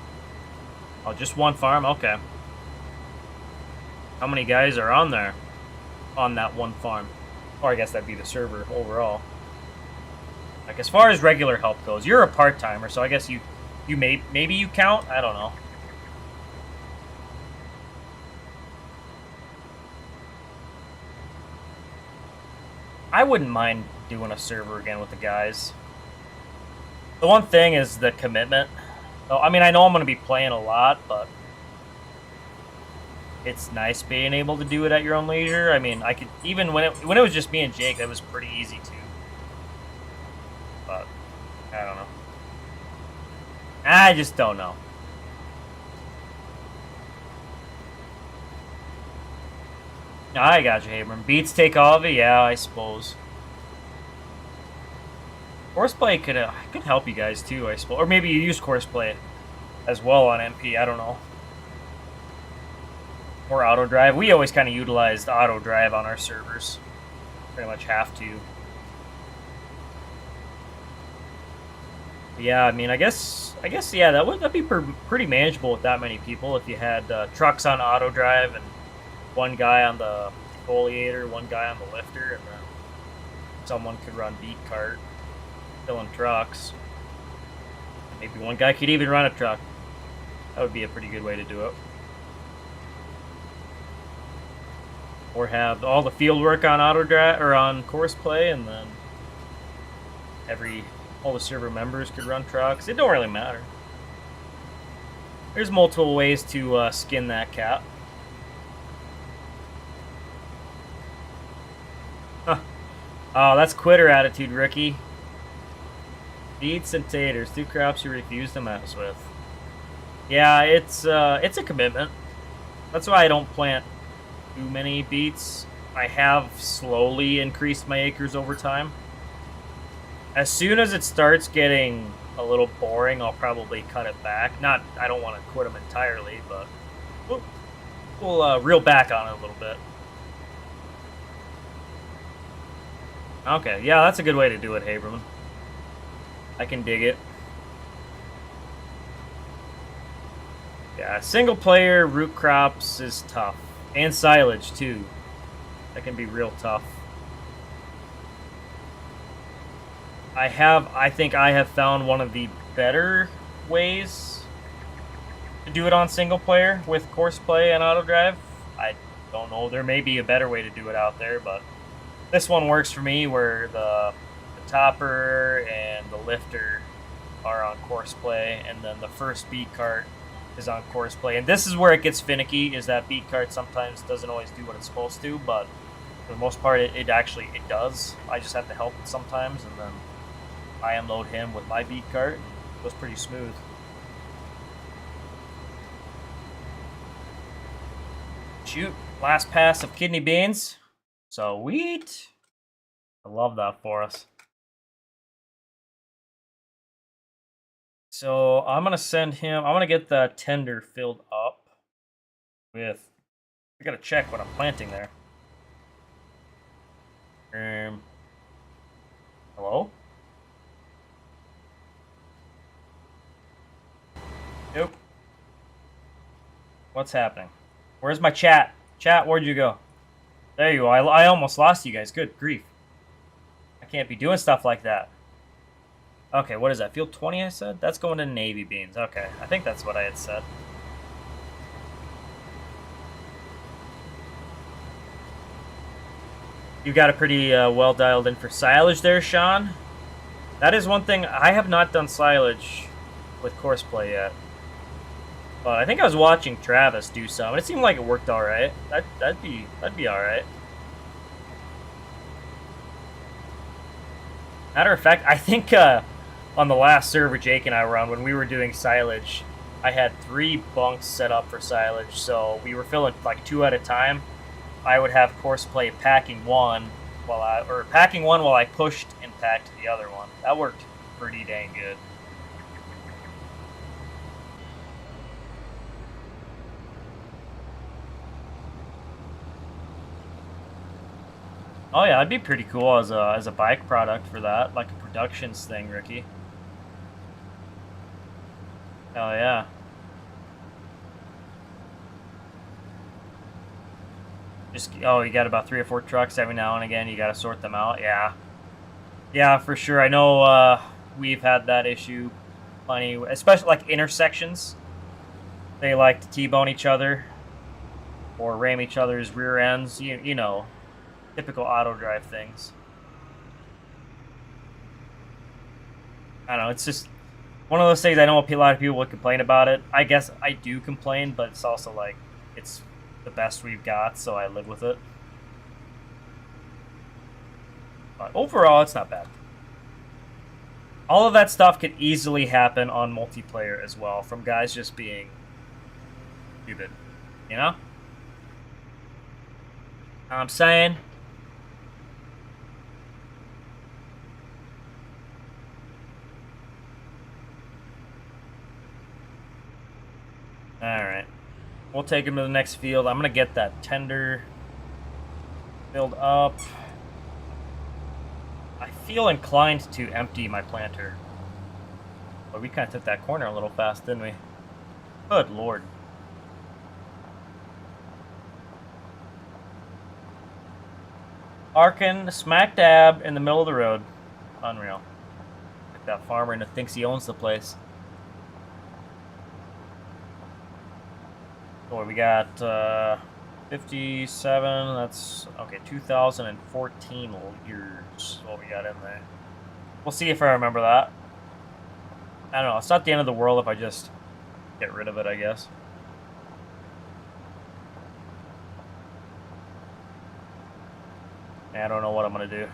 Oh, just one farm? Okay. How many guys are on there? On that one farm? Or I guess that'd be the server overall. Like, as far as regular help goes, you're a part-timer, so I guess maybe you count? I don't know. I wouldn't mind doing a server again with the guys. The one thing is the commitment. So, I mean, I know I'm going to be playing a lot, but it's nice being able to do it at your own leisure. I mean, I could, even when it was just me and Jake, that was pretty easy too. But I don't know. I just don't know. I got you, Abram. Beats take all of it? Yeah, I suppose. Courseplay could help you guys too, I suppose. Or maybe you use Courseplay as well on MP, I don't know. Or auto drive. We always kind of utilized auto drive on our servers. Pretty much have to. But yeah, I mean, I guess, yeah, that'd be pretty manageable with that many people if you had trucks on auto drive and one guy on the foliator, one guy on the lifter, and then someone could run beat cart, filling trucks. And maybe one guy could even run a truck. That would be a pretty good way to do it. Or have all the field work on auto drive or on Courseplay, and then all the server members could run trucks. It don't really matter. There's multiple ways to skin that cat. Huh. Oh, that's quitter attitude, Ricky. Beets and taters, 2 crops you refuse to mess with. Yeah, it's a commitment. That's why I don't plant too many beets. I have slowly increased my acres over time. As soon as it starts getting a little boring, I'll probably cut it back. I don't want to quit them entirely, but we'll reel back on it a little bit. Okay, yeah, that's a good way to do it, Haberman. I can dig it. Yeah, single player root crops is tough. And silage, too. That can be real tough. I think I have found one of the better ways to do it on single player with Courseplay and auto drive. I don't know, there may be a better way to do it out there, but this one works for me where the topper and the lifter are on Courseplay, and then the first beat cart is on Courseplay. And this is where it gets finicky, is that beat cart sometimes doesn't always do what it's supposed to, but for the most part it it does. I just have to help it sometimes, and then I unload him with my beat cart, and it goes pretty smooth. Shoot, last pass of kidney beans. Sweet. I love that for us. So I'm gonna send him. I'm gonna get the tender filled up with. I gotta check what I'm planting there. Hello? Nope. What's happening? Where's my chat? Chat, where'd you go? There you go. I almost lost you guys. Good grief. I can't be doing stuff like that. Okay, what is that? Field 20, I said? That's going to navy beans. Okay, I think that's what I had said. You got it pretty well dialed in for silage there, Sean. That is one thing. I have not done silage with Courseplay yet. But I think I was watching Travis do some. It seemed like it worked all right. That'd be all right. Matter of fact, I think on the last server Jake and I were on, when we were doing silage, I had 3 bunks set up for silage, so we were filling like 2 at a time. I would have Courseplay packing 1, or packing one while I pushed and packed the other one. That worked pretty dang good. Oh yeah, that'd be pretty cool as a bike product for that, like a productions thing, Ricky. Hell yeah. You got about 3 or 4 trucks every now and again. You got to sort them out. Yeah, yeah, for sure. I know we've had that issue plenty, especially like intersections. They like to T-bone each other or ram each other's rear ends. You know, typical auto drive things. I don't know. It's just one of those things. I know a lot of people would complain about it. I guess I do complain, but it's also like it's the best we've got, so I live with it. But overall, it's not bad. All of that stuff could easily happen on multiplayer as well, from guys just being stupid, you know? I'm saying. Alright. We'll take him to the next field. I'm going to get that tender filled up. I feel inclined to empty my planter. But we kind of took that corner a little fast, didn't we? Good lord. Arkin, smack dab in the middle of the road. Unreal. Like that farmer that thinks he owns the place. So we got 57, that's, okay, 2014 years, what we got in there. We'll see if I remember that. I don't know, it's not the end of the world if I just get rid of it, I guess. I don't know what I'm going to do.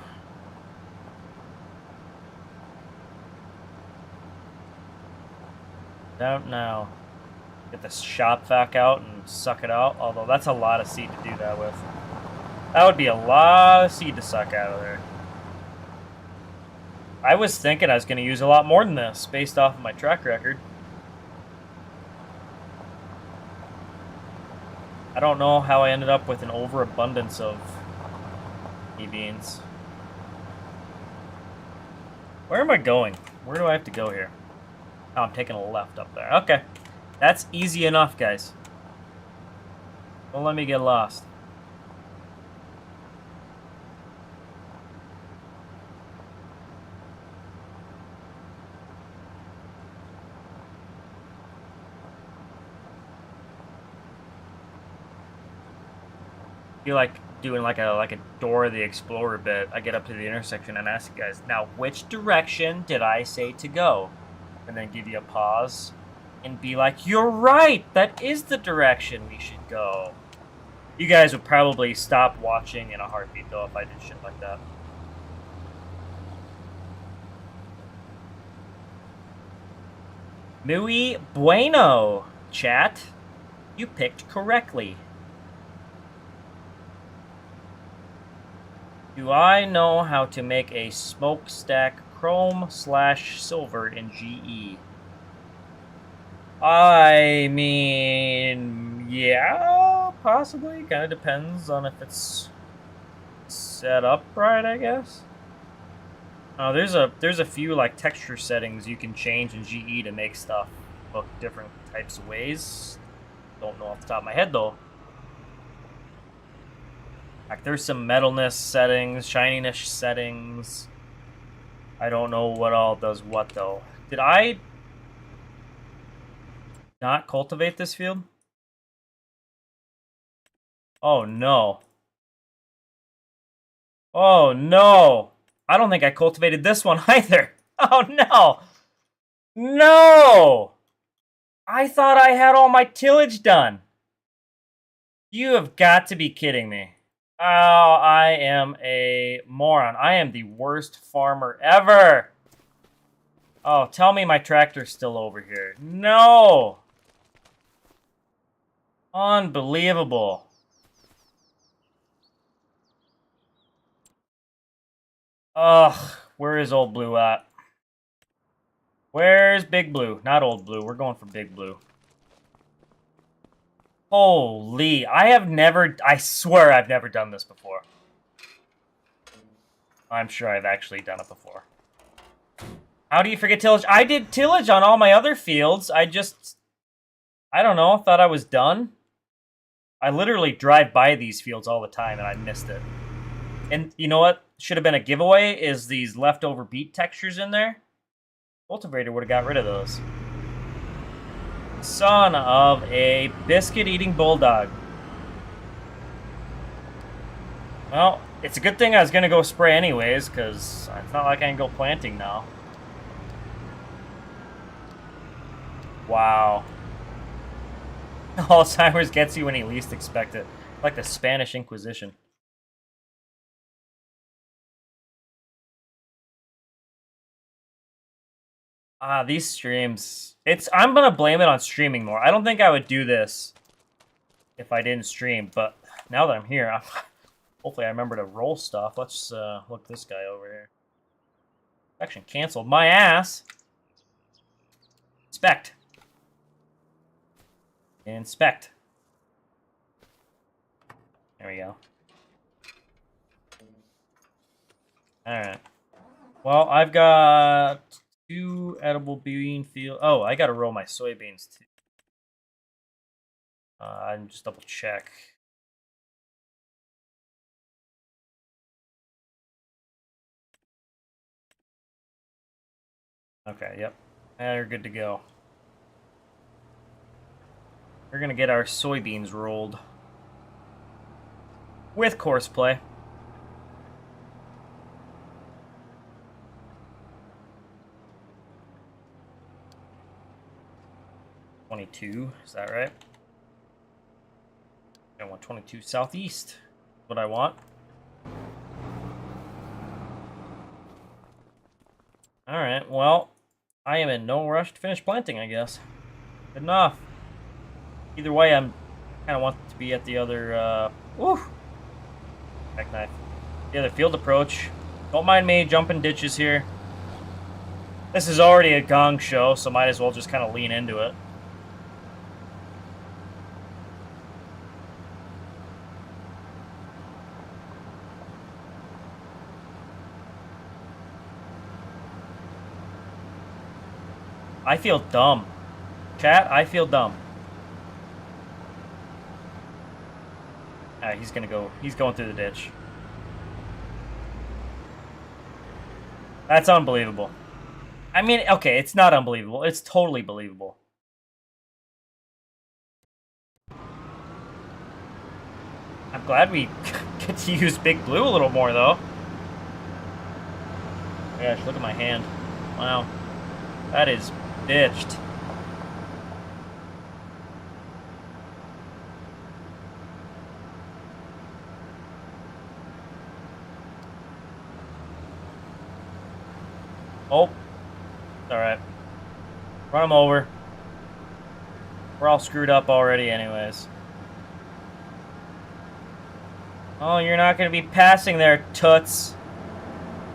Don't know. Get the shop vac out and suck it out. Although that's a lot of seed to do that with. That would be a lot of seed to suck out of there. I was thinking I was going to use a lot more than this based off of my track record. I don't know how I ended up with an overabundance of e-beans. Where am I going? Where do I have to go here? Oh, I'm taking a left up there. Okay. That's easy enough, guys. Don't let me get lost. I feel like doing like a Dora the Explorer bit. I get up to the intersection and ask you guys, now which direction did I say to go? And then give you a pause and be like, you're right, that is the direction we should go. You guys would probably stop watching in a heartbeat, though, if I did shit like that. Muy bueno, chat. You picked correctly. Do I know how to make a smokestack chrome/silver in GE? I mean, yeah, possibly. Kind of depends on if it's set up right, I guess. There's a few like texture settings you can change in GE to make stuff look different types of ways. Don't know off the top of my head though. Like there's some metalness settings, shininess settings. I don't know what all does what though. Did I not cultivate this field? Oh no. Oh no. I don't think I cultivated this one either. Oh no. No. I thought I had all my tillage done. You have got to be kidding me. Oh, I am a moron. I am the worst farmer ever. Oh, tell me my tractor's still over here. No. Unbelievable. Ugh, where is old blue at? Where's big blue? Not old blue. We're going for big blue. Holy, I swear I've never done this before. I'm sure I've actually done it before. How do you forget tillage? I did tillage on all my other fields. I don't know, thought I was done. I literally drive by these fields all the time and I missed it. And you know what should have been a giveaway is these leftover beat textures in there. Cultivator would have got rid of those. Son of a biscuit-eating bulldog. Well, it's a good thing I was going to go spray anyways, because it's not like I can go planting now. Wow. Alzheimer's gets you when you least expect it. Like the Spanish Inquisition. These streams. I'm gonna blame it on streaming more. I don't think I would do this if I didn't stream, but now that I'm here, hopefully I remember to roll stuff. Let's look this guy over here. Section canceled. My ass. Inspect. Inspect. There we go. Alright. Well, I've got 2 edible bean field. Oh, I gotta roll my soybeans too. I'm just double check. Okay, yep. They're good to go. We're gonna get our soybeans rolled with courseplay. $22, is that right? I want 22 southeast. What I want. Alright, well, I am in no rush to finish planting, I guess. Good enough. Either way, I'm kind of want to be at the other, heck knife. The other field approach. Don't mind me jumping ditches here. This is already a gong show, so might as well just kind of lean into it. I feel dumb. Chat, I feel dumb. He's going through the ditch. That's unbelievable. I mean, okay, it's not unbelievable. It's totally believable. I'm glad we get to use Big Blue a little more, though. Oh my gosh, look at my hand. Wow. That is ditched. Oh. Alright. Run him over. We're all screwed up already anyways. Oh, you're not going to be passing there, toots.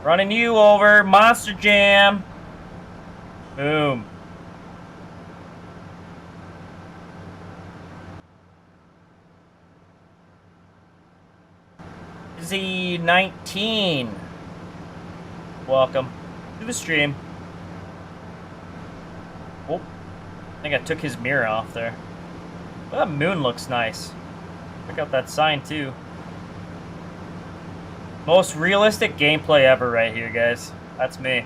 Running you over. Monster Jam. Boom. Z19. Welcome to the stream. Oh, I think I took his mirror off there. Well, that moon looks nice. Check out that sign, too. Most realistic gameplay ever right here, guys. That's me.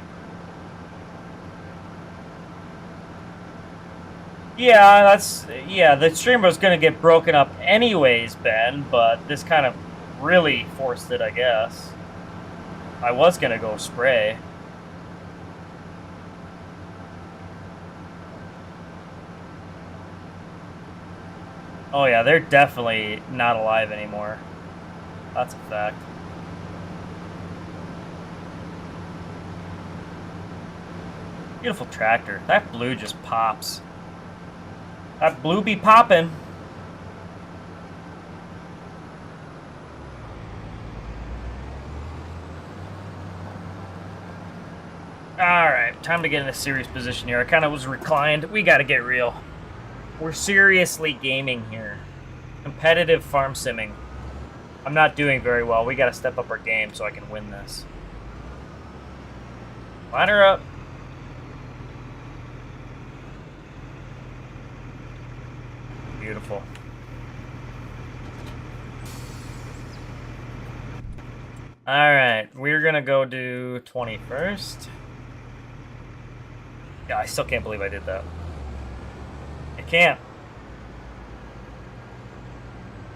Yeah, the stream was going to get broken up anyways, Ben, but this kind of really forced it, I guess. I was going to go spray. Oh yeah, they're definitely not alive anymore. That's a fact. Beautiful tractor. That blue just pops. That blue be poppin'. Alright, time to get in a serious position here. I kind of was reclined. We gotta get real. We're seriously gaming here. Competitive farm simming. I'm not doing very well. We gotta step up our game so I can win this. Line her up. Beautiful. Alright, we're gonna go do 21st. Yeah, I still can't believe I did that. I can't.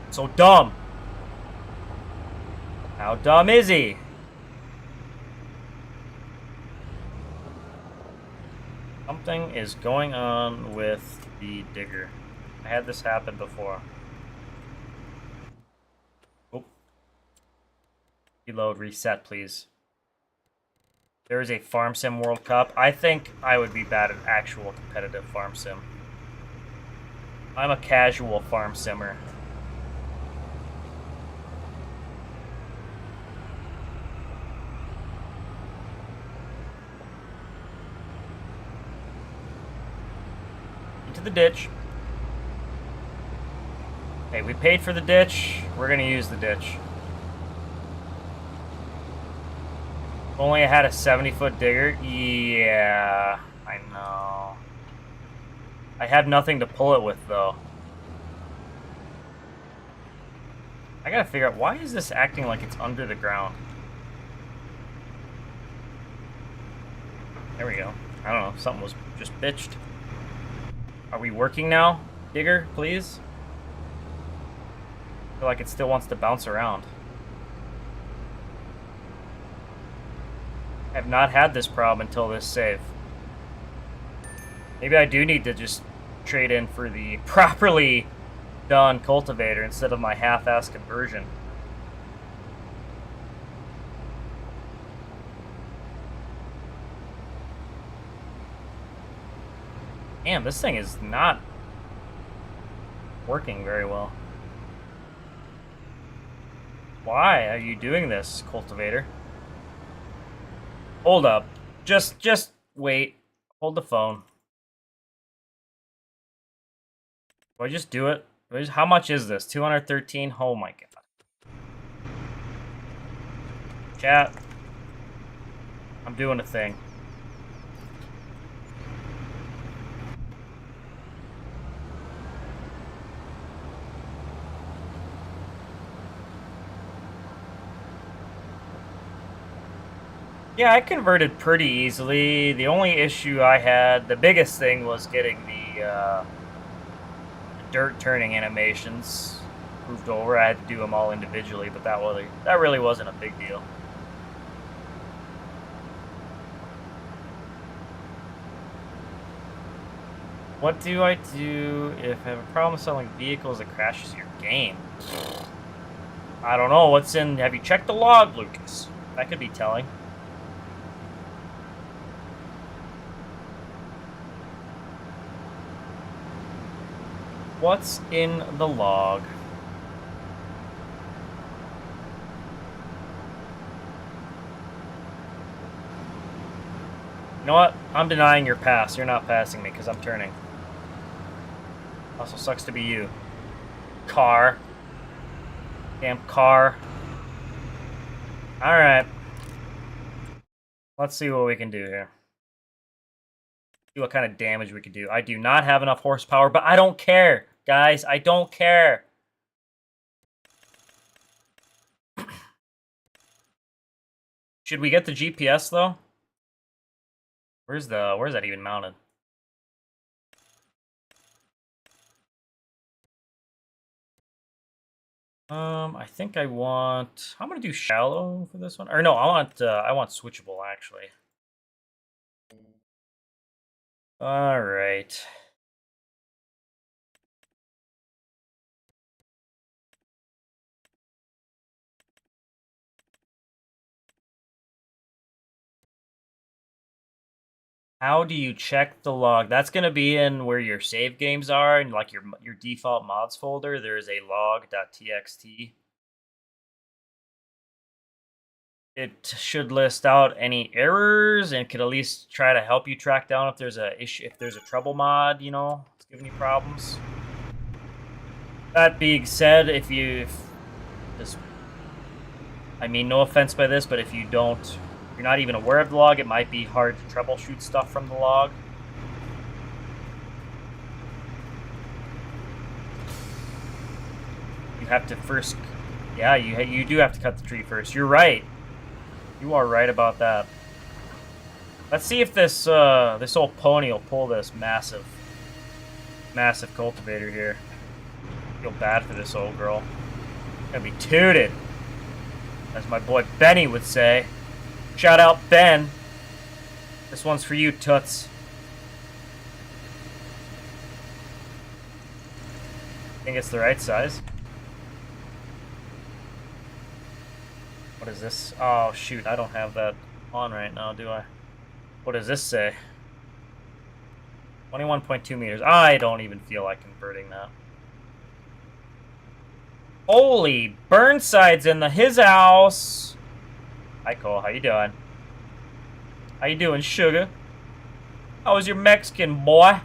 So dumb. How dumb is he? Something is going on with the digger. I had this happen before. Oop. Reload, reset, please. There is a Farm Sim World Cup. I think I would be bad at actual competitive Farm Sim. I'm a casual Farm Simmer. Into the ditch. Hey, we paid for the ditch. We're gonna use the ditch. If only I had a 70-foot digger. Yeah, I know. I have nothing to pull it with, though. I gotta figure out, why is this acting like it's under the ground? There we go. I don't know, something was just bitched. Are we working now? Digger, please? I feel like it still wants to bounce around. I have not had this problem until this save. Maybe I do need to just trade in for the properly done cultivator instead of my half-ass conversion. Damn, this thing is not working very well. Why are you doing this, cultivator? Hold up. Just wait. Hold the phone. Do I just do it? How much is this? 213? Oh my god. Chat. I'm doing a thing. Yeah, I converted pretty easily. The only issue I had, the biggest thing, was getting the dirt turning animations moved over. I had to do them all individually, but that really wasn't a big deal. What do I do if I have a problem selling vehicles that crashes your game? I don't know. What's in... Have you checked the log, Lucas? That could be telling. What's in the log? You know what? I'm denying your pass. You're not passing me because I'm turning. Also sucks to be you. Car. Damn car. Alright. Let's see what we can do here. See what kind of damage we can do. I do not have enough horsepower, but I don't care. Guys, I don't care. Should we get the GPS though? Where's that even mounted? I think I want... I'm gonna do shallow for this one. Or no, I want switchable actually. All right. How do you check the log? That's going to be in where your save games are, and like your default mods folder. There is a log.txt. It should list out any errors and could at least try to help you track down if there's a issue, if there's a trouble mod, you know, it's giving you problems. That being said, if this, I mean, no offense by this, but if you're not even aware of the log, it might be hard to troubleshoot stuff from the log. You have to first, yeah, you do have to cut the tree first. You're right. You are right about that. Let's see if this this old pony will pull this massive cultivator here. I feel bad for this old girl. Gonna be tooted, as my boy Benny would say. Shout out Ben. This one's for you, Toots. Think it's the right size. What is this? Oh, shoot. I don't have that on right now, do I? What does this say? 21.2 meters. I don't even feel like converting that. Holy, Burnside's in his house. Hi, Cole. How you doing? How you doing, sugar? How was your Mexican, boy?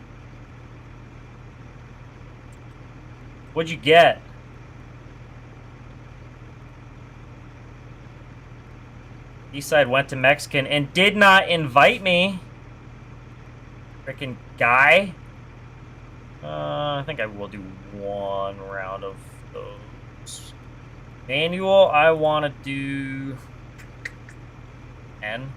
What'd you get? Eastside went to Mexican and did not invite me. Frickin' guy. I think I will do one round of those. Manual, I want to do 10.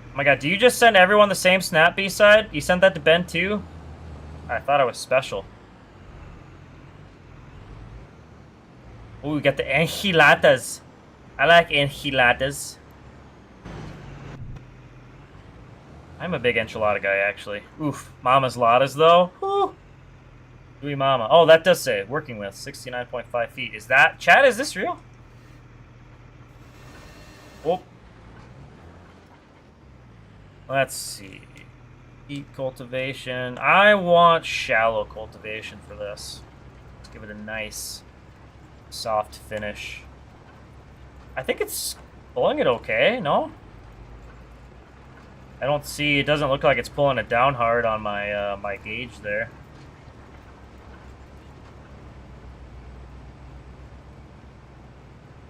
Oh my god, do you just send everyone the same snap B-side? You sent that to Ben too? I thought I was special. Ooh, we got the enchiladas. I like enchiladas. I'm a big enchilada guy, actually. Oof. Mama's ladas, though. Woo. Louis Mama. Oh, that does say working with 69.5 feet. Is that... Chad, is this real? Oh. Let's see. Deep cultivation. I want shallow cultivation for this. Let's give it a nice soft finish. I think it's pulling it okay, no? I don't see, it doesn't look like it's pulling it down hard on my my gauge there.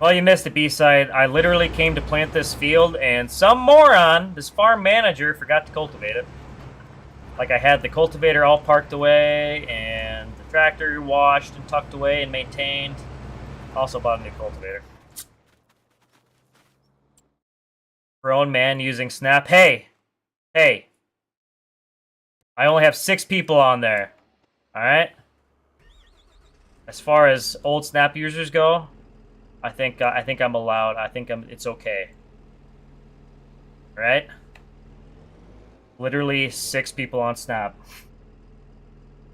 Well, you missed the B-side. I literally came to plant this field and some moron, this farm manager, forgot to cultivate it. Like I had the cultivator all parked away and the tractor washed and tucked away and maintained. Also bought a new cultivator. Grown man using snap. Hey! Hey! I only have 6 people on there. Alright? As far as old snap users go, I think I'm allowed. It's okay. Right? Literally 6 people on Snap.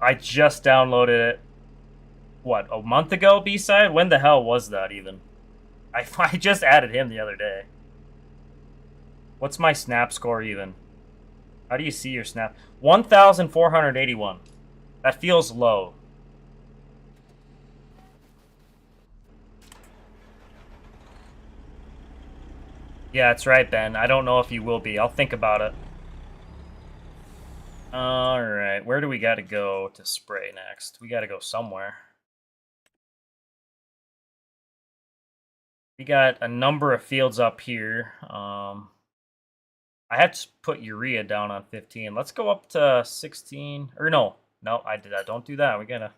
I just downloaded it. What, a month ago, B-side? When the hell was that even? I just added him the other day. What's my Snap score even? How do you see your Snap? 1,481. That feels low. Yeah, that's right, Ben. I don't know if you will be. I'll think about it. Alright, where do we gotta go to spray next? We gotta go somewhere. We got a number of fields up here. I had to put urea down on 15. Let's go up to 16. Or no, I did that. Don't do that.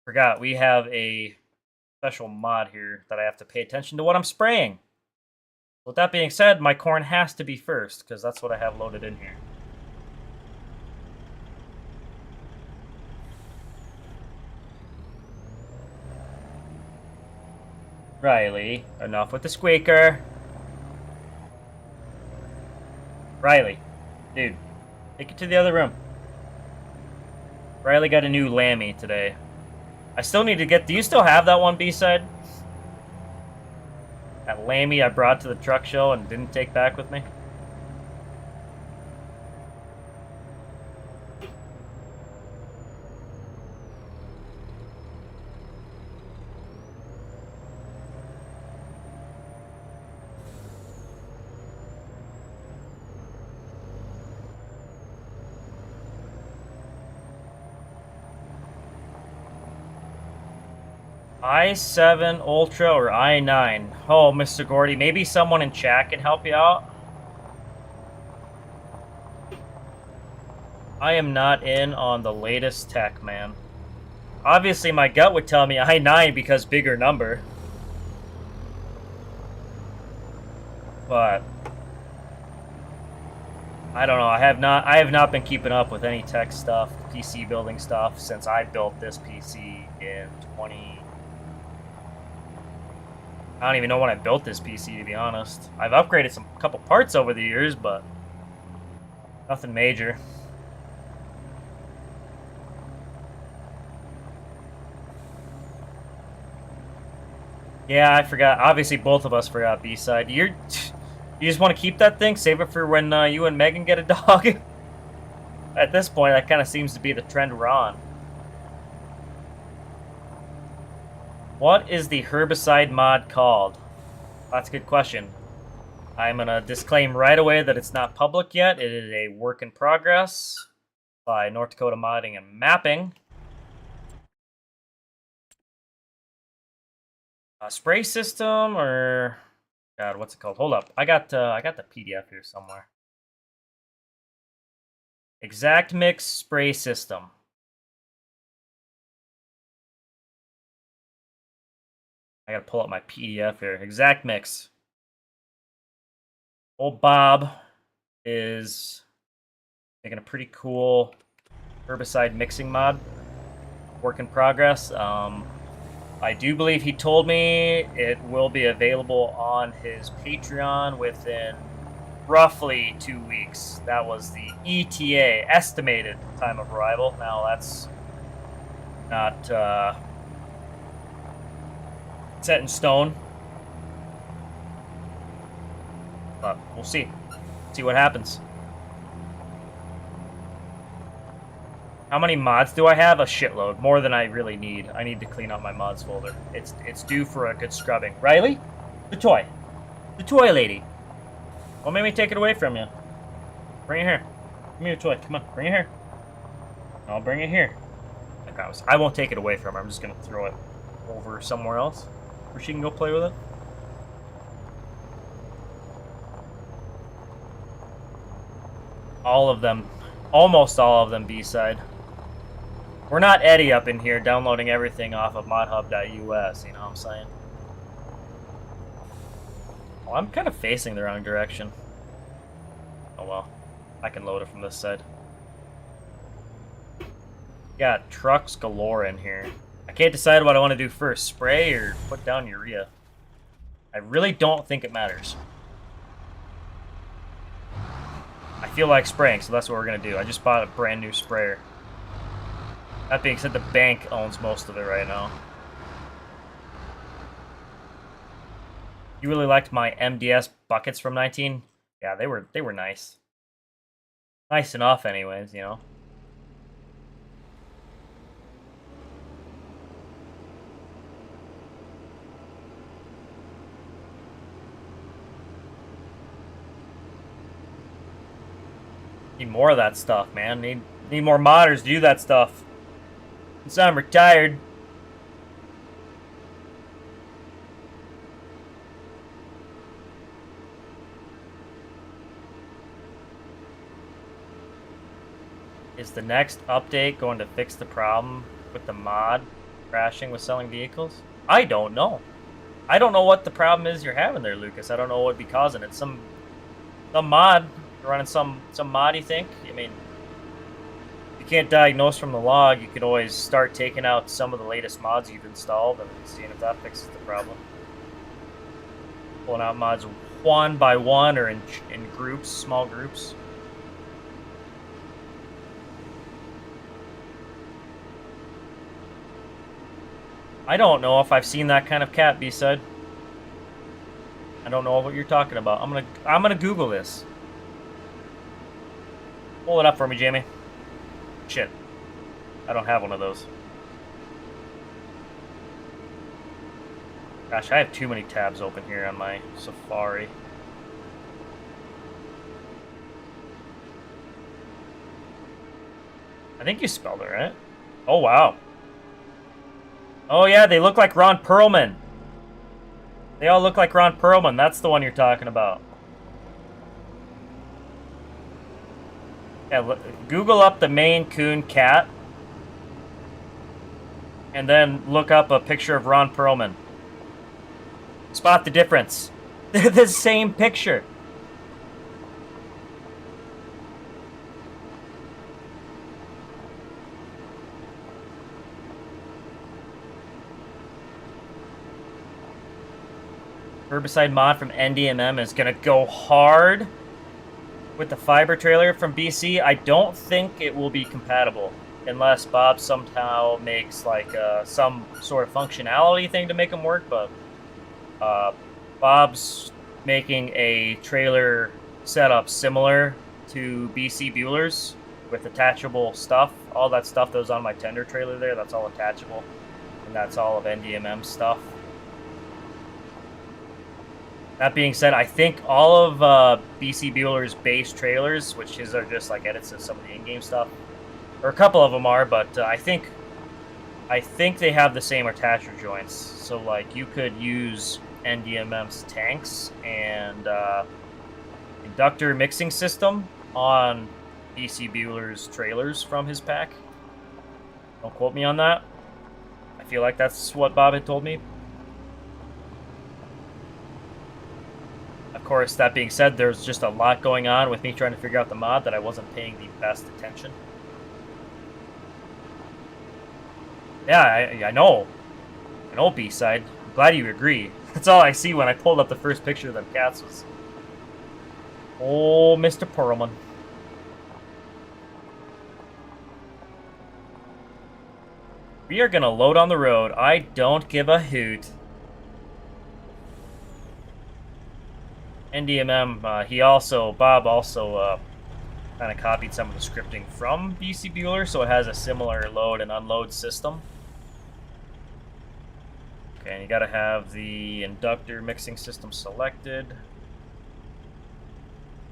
Forgot. We have a special mod here that I have to pay attention to what I'm spraying. With that being said, my corn has to be first, because that's what I have loaded in here. Riley, enough with the squeaker. Riley, dude, take it to the other room. Riley got a new Lammy today. I still need to get... Do you still have that one, B-side? That Lammy I brought to the truck show and didn't take back with me? i7 Ultra or i9? Oh, Mr. Gordy, maybe someone in chat can help you out. I am not in on the latest tech, man. Obviously, my gut would tell me i9 because bigger number. But I don't know. I have not been keeping up with any tech stuff, PC building stuff since I built this PC in 20. I don't even know when I built this PC, to be honest. I've upgraded some couple parts over the years, but nothing major. Yeah, I forgot. Obviously, both of us forgot B-side. You just want to keep that thing? Save it for when you and Megan get a dog? At this point, that kind of seems to be the trend we're on. What is the herbicide mod called? That's a good question. I'm going to disclaim right away that it's not public yet. It is a work in progress by North Dakota Modding and Mapping. Spray system or... God, what's it called? Hold up. I got the PDF here somewhere. Exact mix spray system. I gotta pull up my PDF here. Exact mix. Old Bob is making a pretty cool herbicide mixing mod. Work in progress. I do believe he told me it will be available on his Patreon within roughly 2 weeks. That was the ETA, estimated time of arrival. Now that's not set in stone, but we'll see. See what happens. How many mods do I have? A shitload. More than I really need. I need to clean out my mods folder. It's due for a good scrubbing. Riley? The toy. The toy lady. Don't make me take it away from you. Bring it here. Give me your toy. Come on. Bring it here. I'll bring it here. I promise. I won't take it away from her. I'm just going to throw it over somewhere else where she can go play with it. All of them. Almost all of them B-side. We're not Eddie up in here downloading everything off of modhub.us, you know what I'm saying? Well, I'm kind of facing the wrong direction. Oh well, I can load it from this side. Got trucks galore in here. I can't decide what I want to do first, spray or put down urea. I really don't think it matters. I feel like spraying, so that's what we're going to do. I just bought a brand new sprayer. That being said, the bank owns most of it right now. You really liked my MDS buckets from 19? Yeah, they were nice. Nice enough anyways, you know. Need more of that stuff, man. Need more modders to do that stuff. Since I'm retired. Is the next update going to fix the problem with the mod crashing with selling vehicles? I don't know. I don't know what the problem is you're having there, Lucas. I don't know what would be causing it. Some mod. You're running some mod, you think? I mean, if you can't diagnose from the log, you could always start taking out some of the latest mods you've installed and seeing if that fixes the problem. Pulling out mods one by one or in groups, small groups. I don't know if I've seen that kind of cat, B-side. I don't know what you're talking about. I'm gonna Google this. Pull it up for me, Jamie. Shit. I don't have one of those. Gosh, I have too many tabs open here on my Safari. I think you spelled it right. Oh, wow. Oh yeah, they look like Ron Perlman. They all look like Ron Perlman. That's the one you're talking about. Yeah, Google up the Maine Coon cat. And then look up a picture of Ron Perlman. Spot the difference. They're the same picture. Herbicide mod from NVMe is gonna go hard with the fiber trailer from BC. I don't think it will be compatible unless Bob somehow makes like some sort of functionality thing to make them work. But Bob's making a trailer setup similar to BC Bueller's with attachable stuff. All that stuff that was on my tender trailer there, that's all attachable, and that's all of NVMe stuff. That being said, I think all of BC Bueller's base trailers, which are just like edits of some of the in-game stuff, or a couple of them are, but I think they have the same attacher joints. So like you could use NVMe's tanks and inductor mixing system on BC Bueller's trailers from his pack. Don't quote me on that. I feel like that's what Bob had told me. Of course, that being said, there's just a lot going on with me trying to figure out the mod that I wasn't paying the best attention. Yeah, I know. I know, B-side. I'm glad you agree. That's all I see when I pulled up the first picture of them cats was... Oh, Mr. Perlman. We are gonna load on the road. I don't give a hoot. NVMe, Bob also kind of copied some of the scripting from BC Bueller, so it has a similar load and unload system. Okay, and you gotta have the inductor mixing system selected.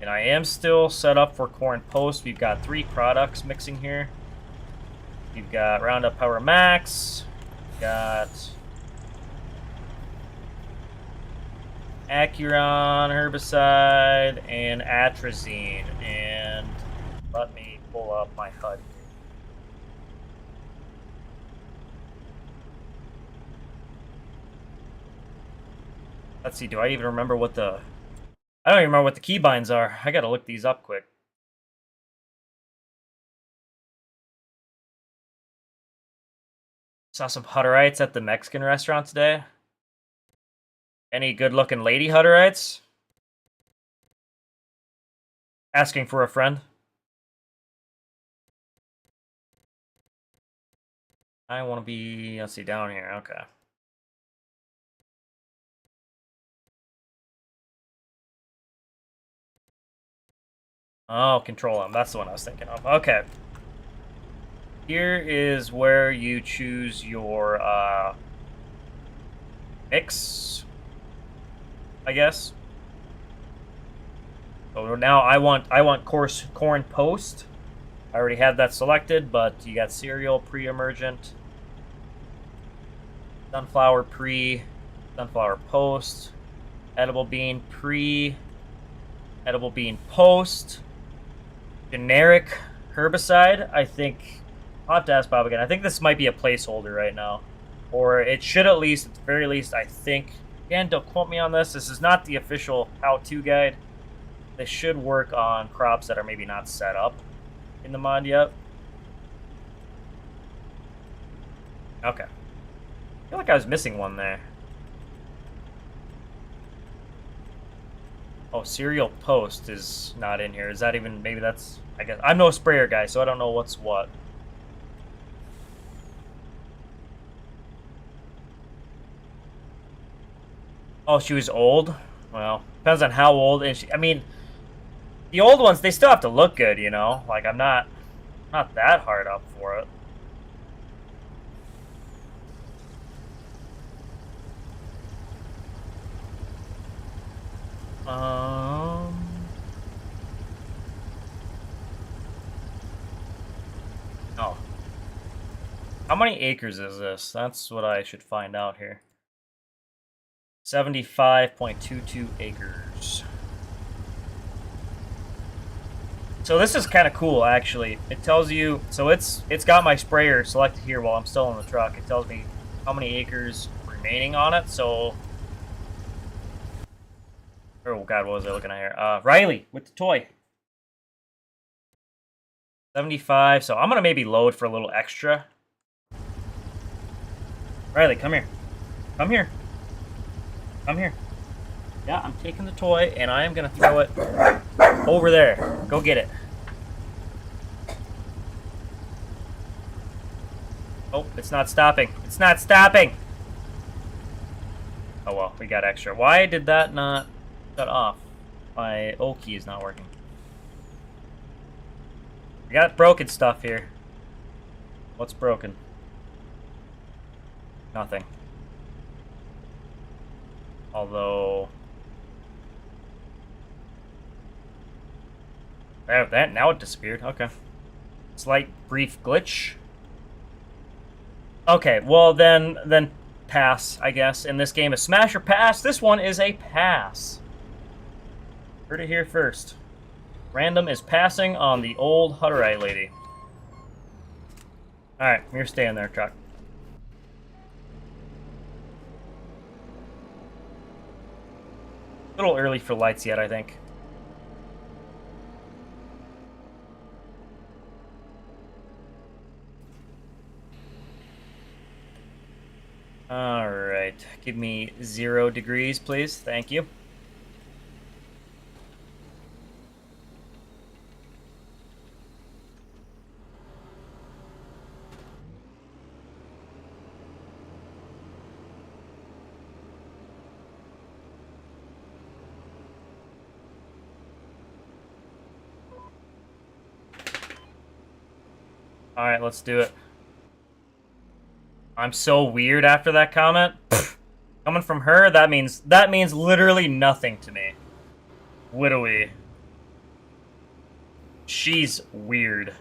And I am still set up for core and post. We've got 3 products mixing here. We've got Roundup Power Max, we've got Acuron herbicide, and atrazine. And let me pull up my HUD. Let's see, do I even remember what the... I don't even remember what the keybinds are. I gotta look these up quick. Saw some Hutterites at the Mexican restaurant today. Any good-looking lady Hutterites? Asking for a friend. I want to be... Let's see, down here. Okay. Oh, control M. That's the one I was thinking of. Okay. Here is where you choose your mix, I guess. So now I want corn post. I already have that selected, but you got cereal pre-emergent, sunflower pre, sunflower post, edible bean pre, edible bean post, generic herbicide. I think I'll have to ask Bob again. I think this might be a placeholder right now, or it should at least, at the very least, I think. Again, don't quote me on this. This is not the official how-to guide. This should work on crops that are maybe not set up in the mod yet. Okay. I feel like I was missing one there. Oh, cereal post is not in here. Is that even, maybe that's, I guess, I'm no sprayer guy, so I don't know what's what. Oh, she was old? Well, depends on how old. And I mean, the old ones, they still have to look good, you know? Like, I'm not that hard up for it. Oh. How many acres is this? That's what I should find out here. 75.22 acres. So this is kind of cool, actually. It tells you, so it's got my sprayer selected here while I'm still in the truck. It tells me how many acres remaining on it. So, oh god, what was I looking at here? Riley with the toy. 75. So I'm gonna maybe load for a little extra. Riley, come here. Come here. Come here. Yeah, I'm taking the toy and I am gonna throw it over there. Go get it. Oh, it's not stopping. It's not stopping. Oh well, we got extra. Why did that not shut off? My O key is not working. We got broken stuff here. What's broken? Nothing. Although... that now it disappeared. Okay. Slight brief glitch. Okay, well then pass, I guess. In this game, a smash or pass. This one is a pass. Heard it here first. Random is passing on the old Hutterite lady. Alright, you're staying there, truck. A little early for lights yet, I think. Alright, give me 0 degrees, please. Thank you. Alright, let's do it. I'm so weird after that comment. Coming from her, that means literally nothing to me. Widowy. She's weird.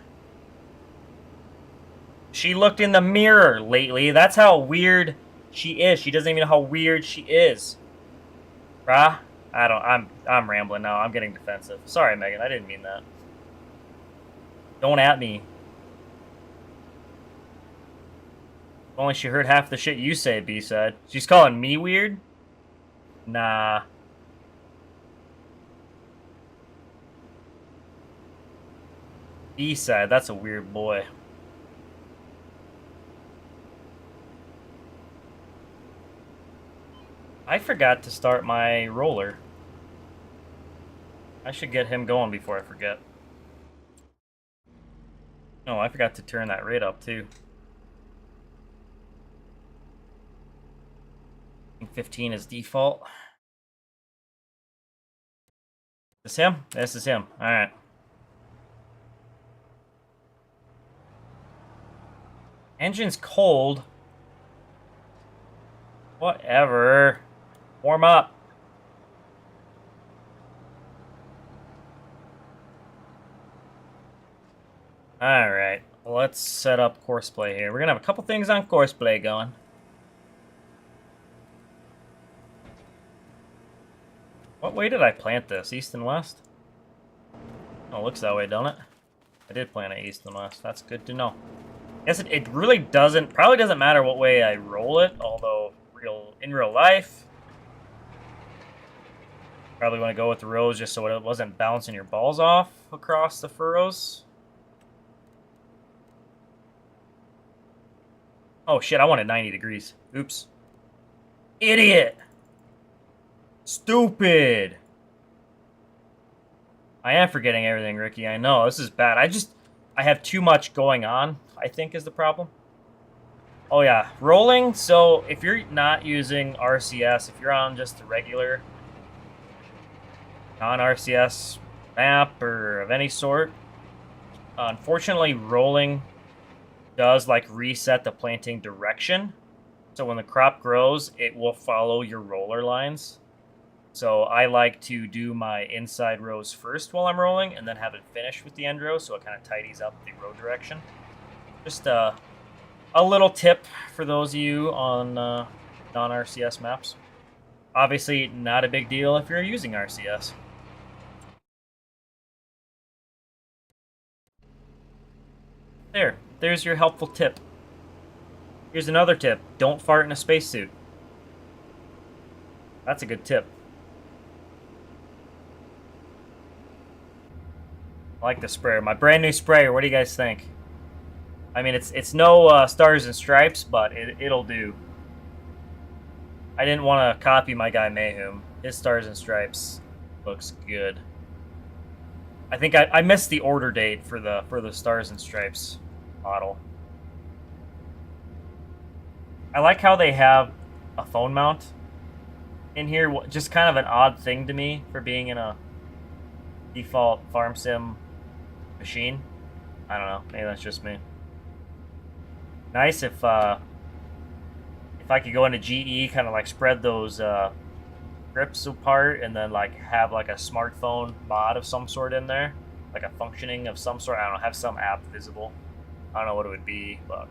She looked in the mirror lately. That's how weird she is. She doesn't even know how weird she is. Bruh? I'm rambling now. I'm getting defensive. Sorry, Megan. I didn't mean that. Don't at me. Only she heard half the shit you say, B-side. She's calling me weird? Nah. B-side, that's a weird boy. I forgot to start my roller. I should get him going before I forget. No, I forgot to turn that rate up, too. 15 is default. Is this him? This is him. Alright. Engine's cold. Whatever. Warm up. Alright. Let's set up courseplay here. We're gonna have a couple things on courseplay going. What way did I plant this? East and west? Oh, it looks that way, don't it? I did plant it east and west. That's good to know. Guess it really probably doesn't matter what way I roll it, although in real life, probably want to go with the rows just so it wasn't bouncing your balls off across the furrows. Oh shit, I wanted 90 degrees. Oops. Idiot! Stupid! I am forgetting everything, Ricky. I know, this is bad. I have too much going on, I think is the problem. Oh yeah, rolling. So if you're not using RCS, if you're on just the regular non-RCS map or of any sort, unfortunately rolling does like reset the planting direction. So when the crop grows, it will follow your roller lines. So I like to do my inside rows first while I'm rolling, and then have it finish with the end row, so it kind of tidies up the row direction. Just A little tip for those of you on non-RCS maps. Obviously, not a big deal if you're using RCS. There's your helpful tip. Here's another tip. Don't fart in a spacesuit. That's a good tip. I like the sprayer. My brand new sprayer. What do you guys think? I mean, it's no stars and stripes, but it'll do. I didn't want to copy my guy Mayhem. His stars and stripes looks good. I think I missed the order date for the stars and stripes model. I like how they have a phone mount in here. Just kind of an odd thing to me for being in a default farm sim machine. I don't know. Maybe that's just me. Nice if I could go into GE, kind of like spread those grips apart, and then like have like a smartphone mod of some sort in there, like a functioning of some sort. I don't know. Have some app visible. I don't know what it would be, but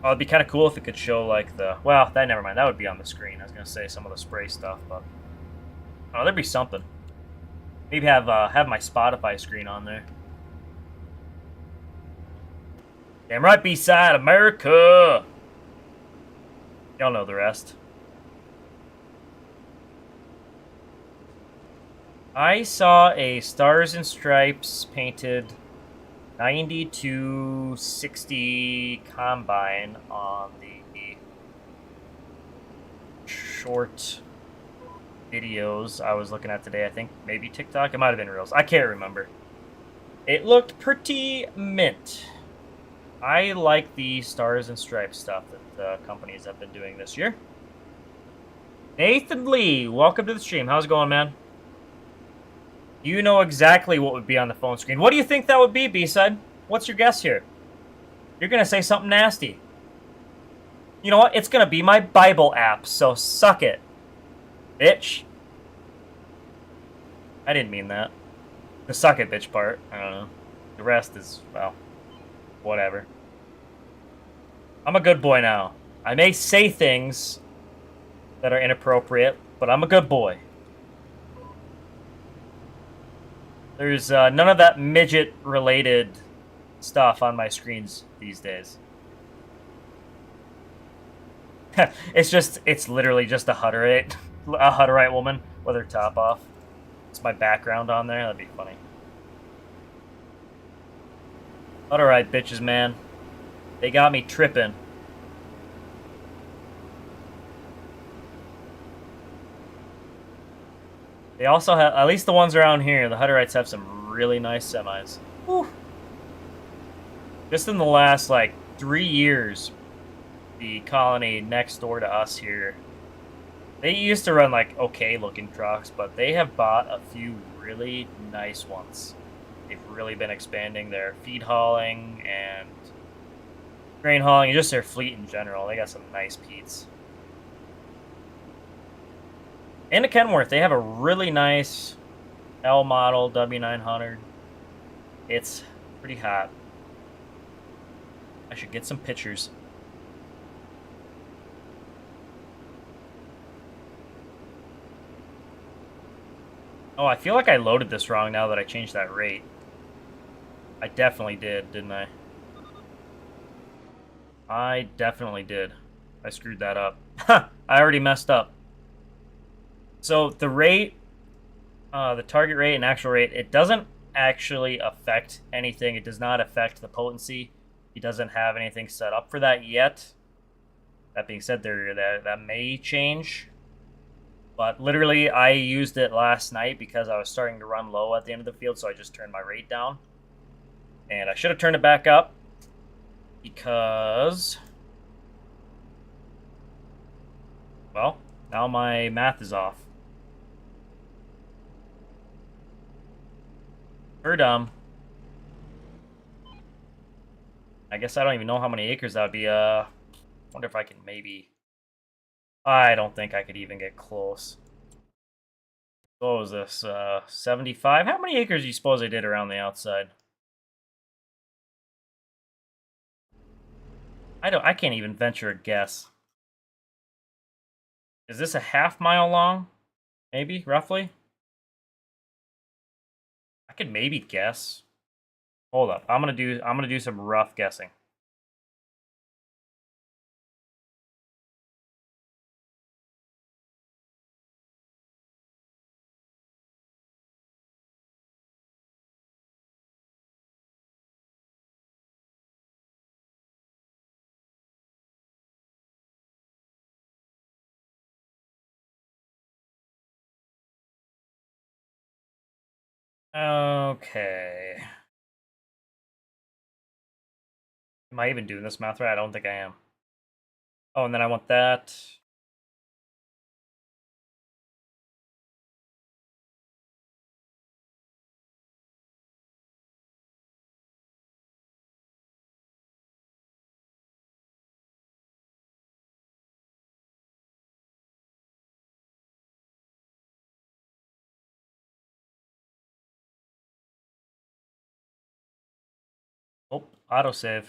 oh, it'd be kind of cool if it could show like the. Well, that never mind. That would be on the screen. I was gonna say some of the spray stuff, but oh, there'd be something. Maybe have my Spotify screen on there. Damn right, B-side America. Y'all know the rest. I saw a Stars and Stripes painted 90-60 Combine on the short videos I was looking at today. I think maybe TikTok. It might have been Reels. I can't remember. It looked pretty mint. I like the Stars and Stripes stuff that the companies have been doing this year. Nathan Lee, welcome to the stream. How's it going, man? You know exactly what would be on the phone screen. What do you think that would be, B-side? What's your guess here? You're going to say something nasty. You know what? It's going to be my Bible app, so suck it. Bitch. I didn't mean that. The suck it, bitch part. I don't know. The rest is, well, whatever. I'm a good boy now. I may say things that are inappropriate, but I'm a good boy. There's none of that midget-related stuff on my screens these days. It's literally just a Hutterite woman with her top off. It's my background on there. That'd be funny. Hutterite bitches, man. They got me tripping. They also have, at least the ones around here, the Hutterites have some really nice semis. Whew. Just in the last, like, 3 years, the colony next door to us here, they used to run, like, okay-looking trucks, but they have bought a few really nice ones. They've really been expanding their feed hauling and grain hauling, and just their fleet in general. They got some nice Pete's. And at Kenworth, they have a really nice L model W900. It's pretty hot. I should get some pictures. Oh, I feel like I loaded this wrong now that I changed that rate. I definitely did, didn't I? I definitely did. I screwed that up. Ha! I already messed up. So the rate, the target rate and actual rate, it doesn't actually affect anything. It does not affect the potency. It doesn't have anything set up for that yet. That being said, that may change. But literally, I used it last night because I was starting to run low at the end of the field, so I just turned my rate down. And I should have turned it back up because, well, now my math is off. We're dumb. I guess I don't even know how many acres that would be. Wonder if I can maybe. I don't think I could even get close. What was this? 75? How many acres do you suppose I did around the outside? I can't even venture a guess. Is this a half-mile long? Maybe, roughly? I could maybe guess. Hold up. I'm gonna do some rough guessing. Okay. Am I even doing this math right? I don't think I am. Oh, and then I want that. Oh, autosave.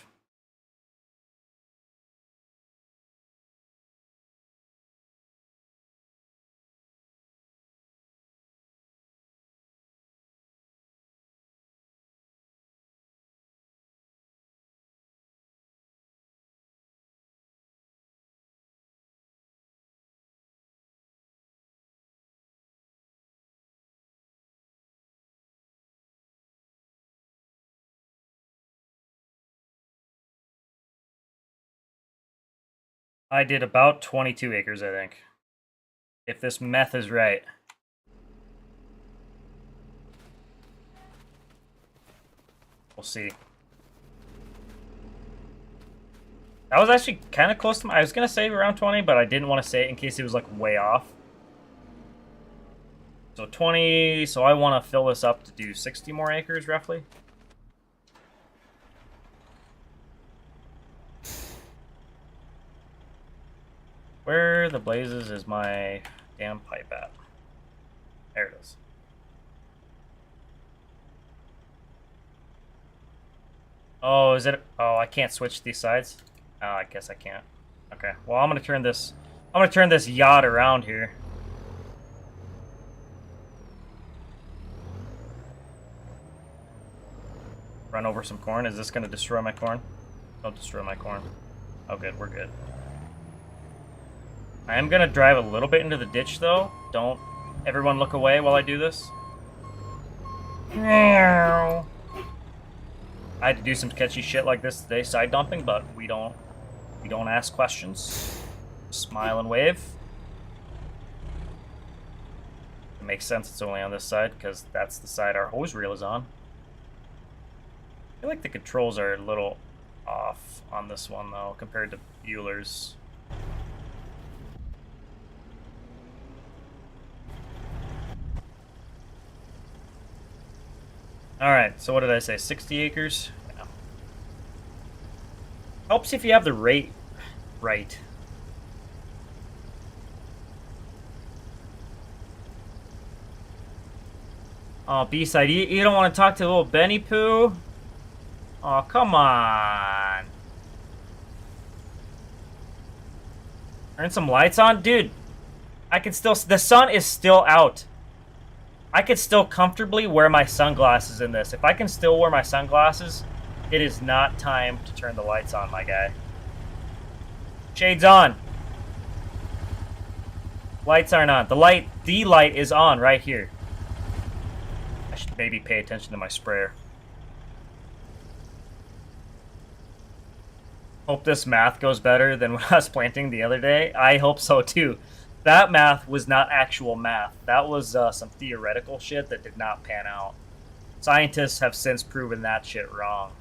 I did about 22 acres, I think. If this meth is right. We'll see. That was actually kind of close to I was going to say around 20, but I didn't want to say it in case it was like way off. So 20, so I want to fill this up to do 60 more acres, roughly. Where the blazes is my damn pipe at? There it is. Oh, is it? Oh, I can't switch these sides? Oh, I guess I can't. Okay, well, I'm gonna turn this yacht around here. Run over some corn. Is this gonna destroy my corn? Don't destroy my corn. Oh, good, we're good. I am gonna drive a little bit into the ditch, though. Don't everyone look away while I do this. I had to do some sketchy shit like this today, side dumping, but we don't ask questions. Smile and wave. It makes sense it's only on this side, because that's the side our hose reel is on. I feel like the controls are a little off on this one, though, compared to Bueller's. Alright, so what did I say? 60 acres? Yeah. Helps if you have the rate right. Oh, B-side, you don't want to talk to little Benny Poo? Oh, come on. Turn some lights on? Dude, I can still... The sun is still out. I could still comfortably wear my sunglasses in this. If I can still wear my sunglasses, it is not time to turn the lights on, my guy. Shades on. Lights aren't on. The light is on right here. I should maybe pay attention to my sprayer. Hope this math goes better than when I was planting the other day. I hope so too. That math was not actual math. That was some theoretical shit that did not pan out. Scientists have since proven that shit wrong.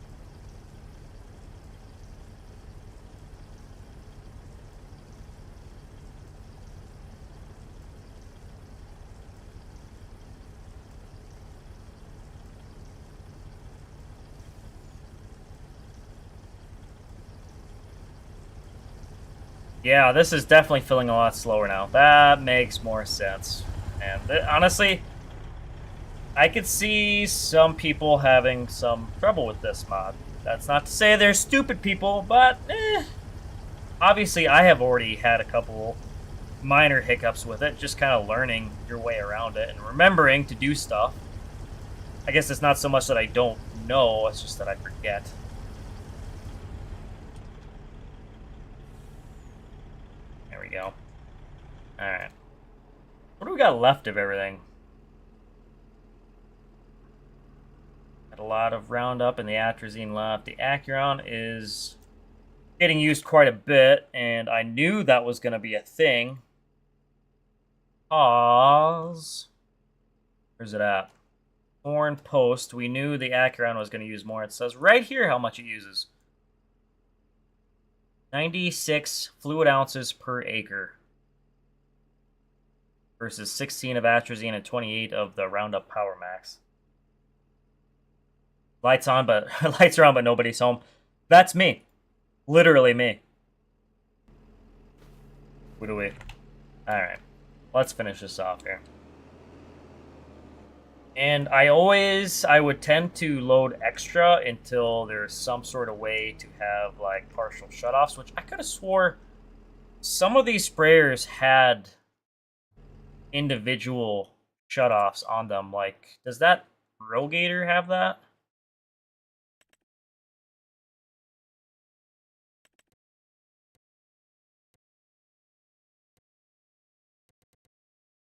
Yeah, this is definitely feeling a lot slower now. That makes more sense. And honestly, I could see some people having some trouble with this mod. That's not to say they're stupid people, but obviously I have already had a couple minor hiccups with it, just kind of learning your way around it and remembering to do stuff. I guess it's not so much that I don't know, it's just that I forget. There we go. Alright. What do we got left of everything? Got a lot of Roundup and the atrazine left. The Acuron is getting used quite a bit, and I knew that was going to be a thing. Where's it at? Foreign post. We knew the Acuron was going to use more. It says right here how much it uses. 96 fluid ounces per acre. Versus 16 of atrazine and 28 of the Roundup Power Max. Lights on, but lights are on, but nobody's home. That's me. Literally me. What do we? Alright. Let's finish this off here. And I would tend to load extra until there's some sort of way to have like partial shutoffs, which I could have swore some of these sprayers had individual shutoffs on them. Like, does that RealGear have that?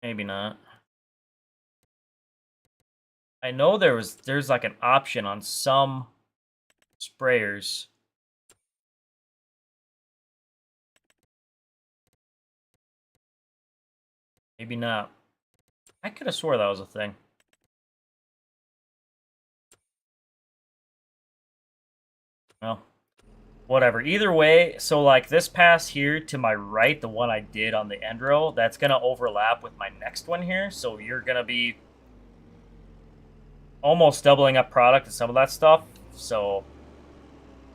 Maybe not. I know there's like an option on some sprayers. Maybe not. I could have swore that was a thing. Well, whatever. Either way, so like this pass here to my right, the one I did on the end row, that's going to overlap with my next one here. So you're going to be almost doubling up product and some of that stuff. So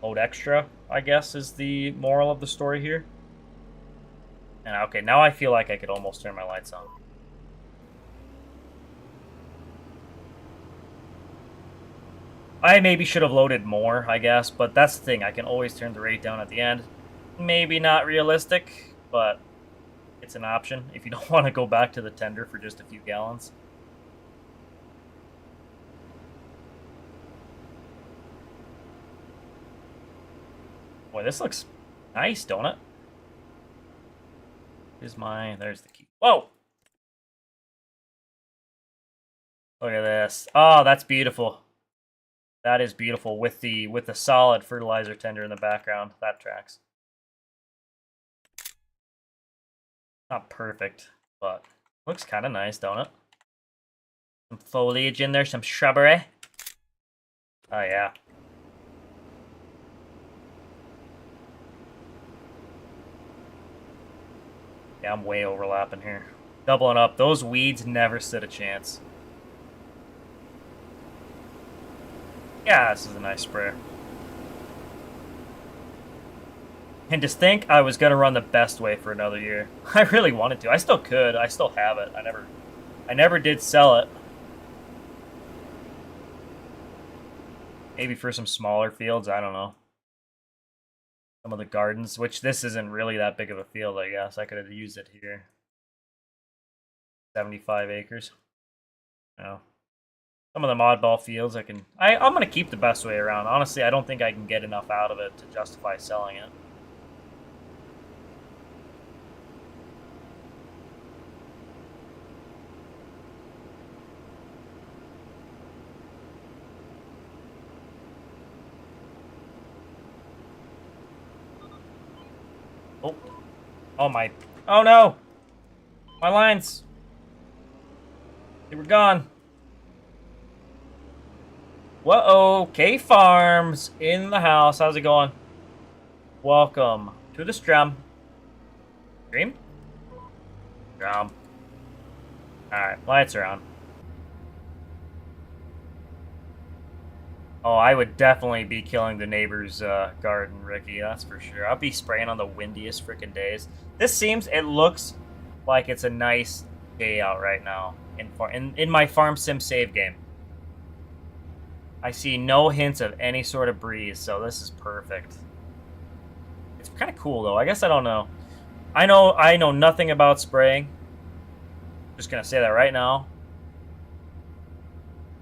load extra, I guess, is the moral of the story here. And okay, now I feel like I could almost turn my lights on. I maybe should have loaded more, I guess, but that's the thing. I can always turn the rate down at the end. Maybe not realistic, but it's an option if you don't want to go back to the tender for just a few gallons. Boy, this looks nice, don't it? There's the key. Whoa! Look at this. Oh, that's beautiful. That is beautiful with the solid fertilizer tender in the background. That tracks. Not perfect, but looks kind of nice, don't it? Some foliage in there, some shrubbery. Oh yeah. Yeah, I'm way overlapping here. Doubling up. Those weeds never stood a chance. Yeah, this is a nice sprayer. And just think I was going to run the best way for another year. I really wanted to. I still could. I still have it. I never did sell it. Maybe for some smaller fields, I don't know. Some of the gardens, which this isn't really that big of a field, I guess. I could have used it here. 75 acres. No. Some of the oddball fields I'm going to keep the best way around. Honestly, I don't think I can get enough out of it to justify selling it. Oh my. Oh no! My lines! They were gone. Whoa, K Farms in the house. How's it going? Welcome to the stream. Stream? Stream. Alright, lights are on. Oh, I would definitely be killing the neighbor's garden, Ricky. That's for sure. I'll be spraying on the windiest freaking days. It looks like it's a nice day out right now in my Farm Sim save game. I see no hints of any sort of breeze, so this is perfect. It's kind of cool though. I guess I don't know. I know nothing about spraying. Just gonna say that right now.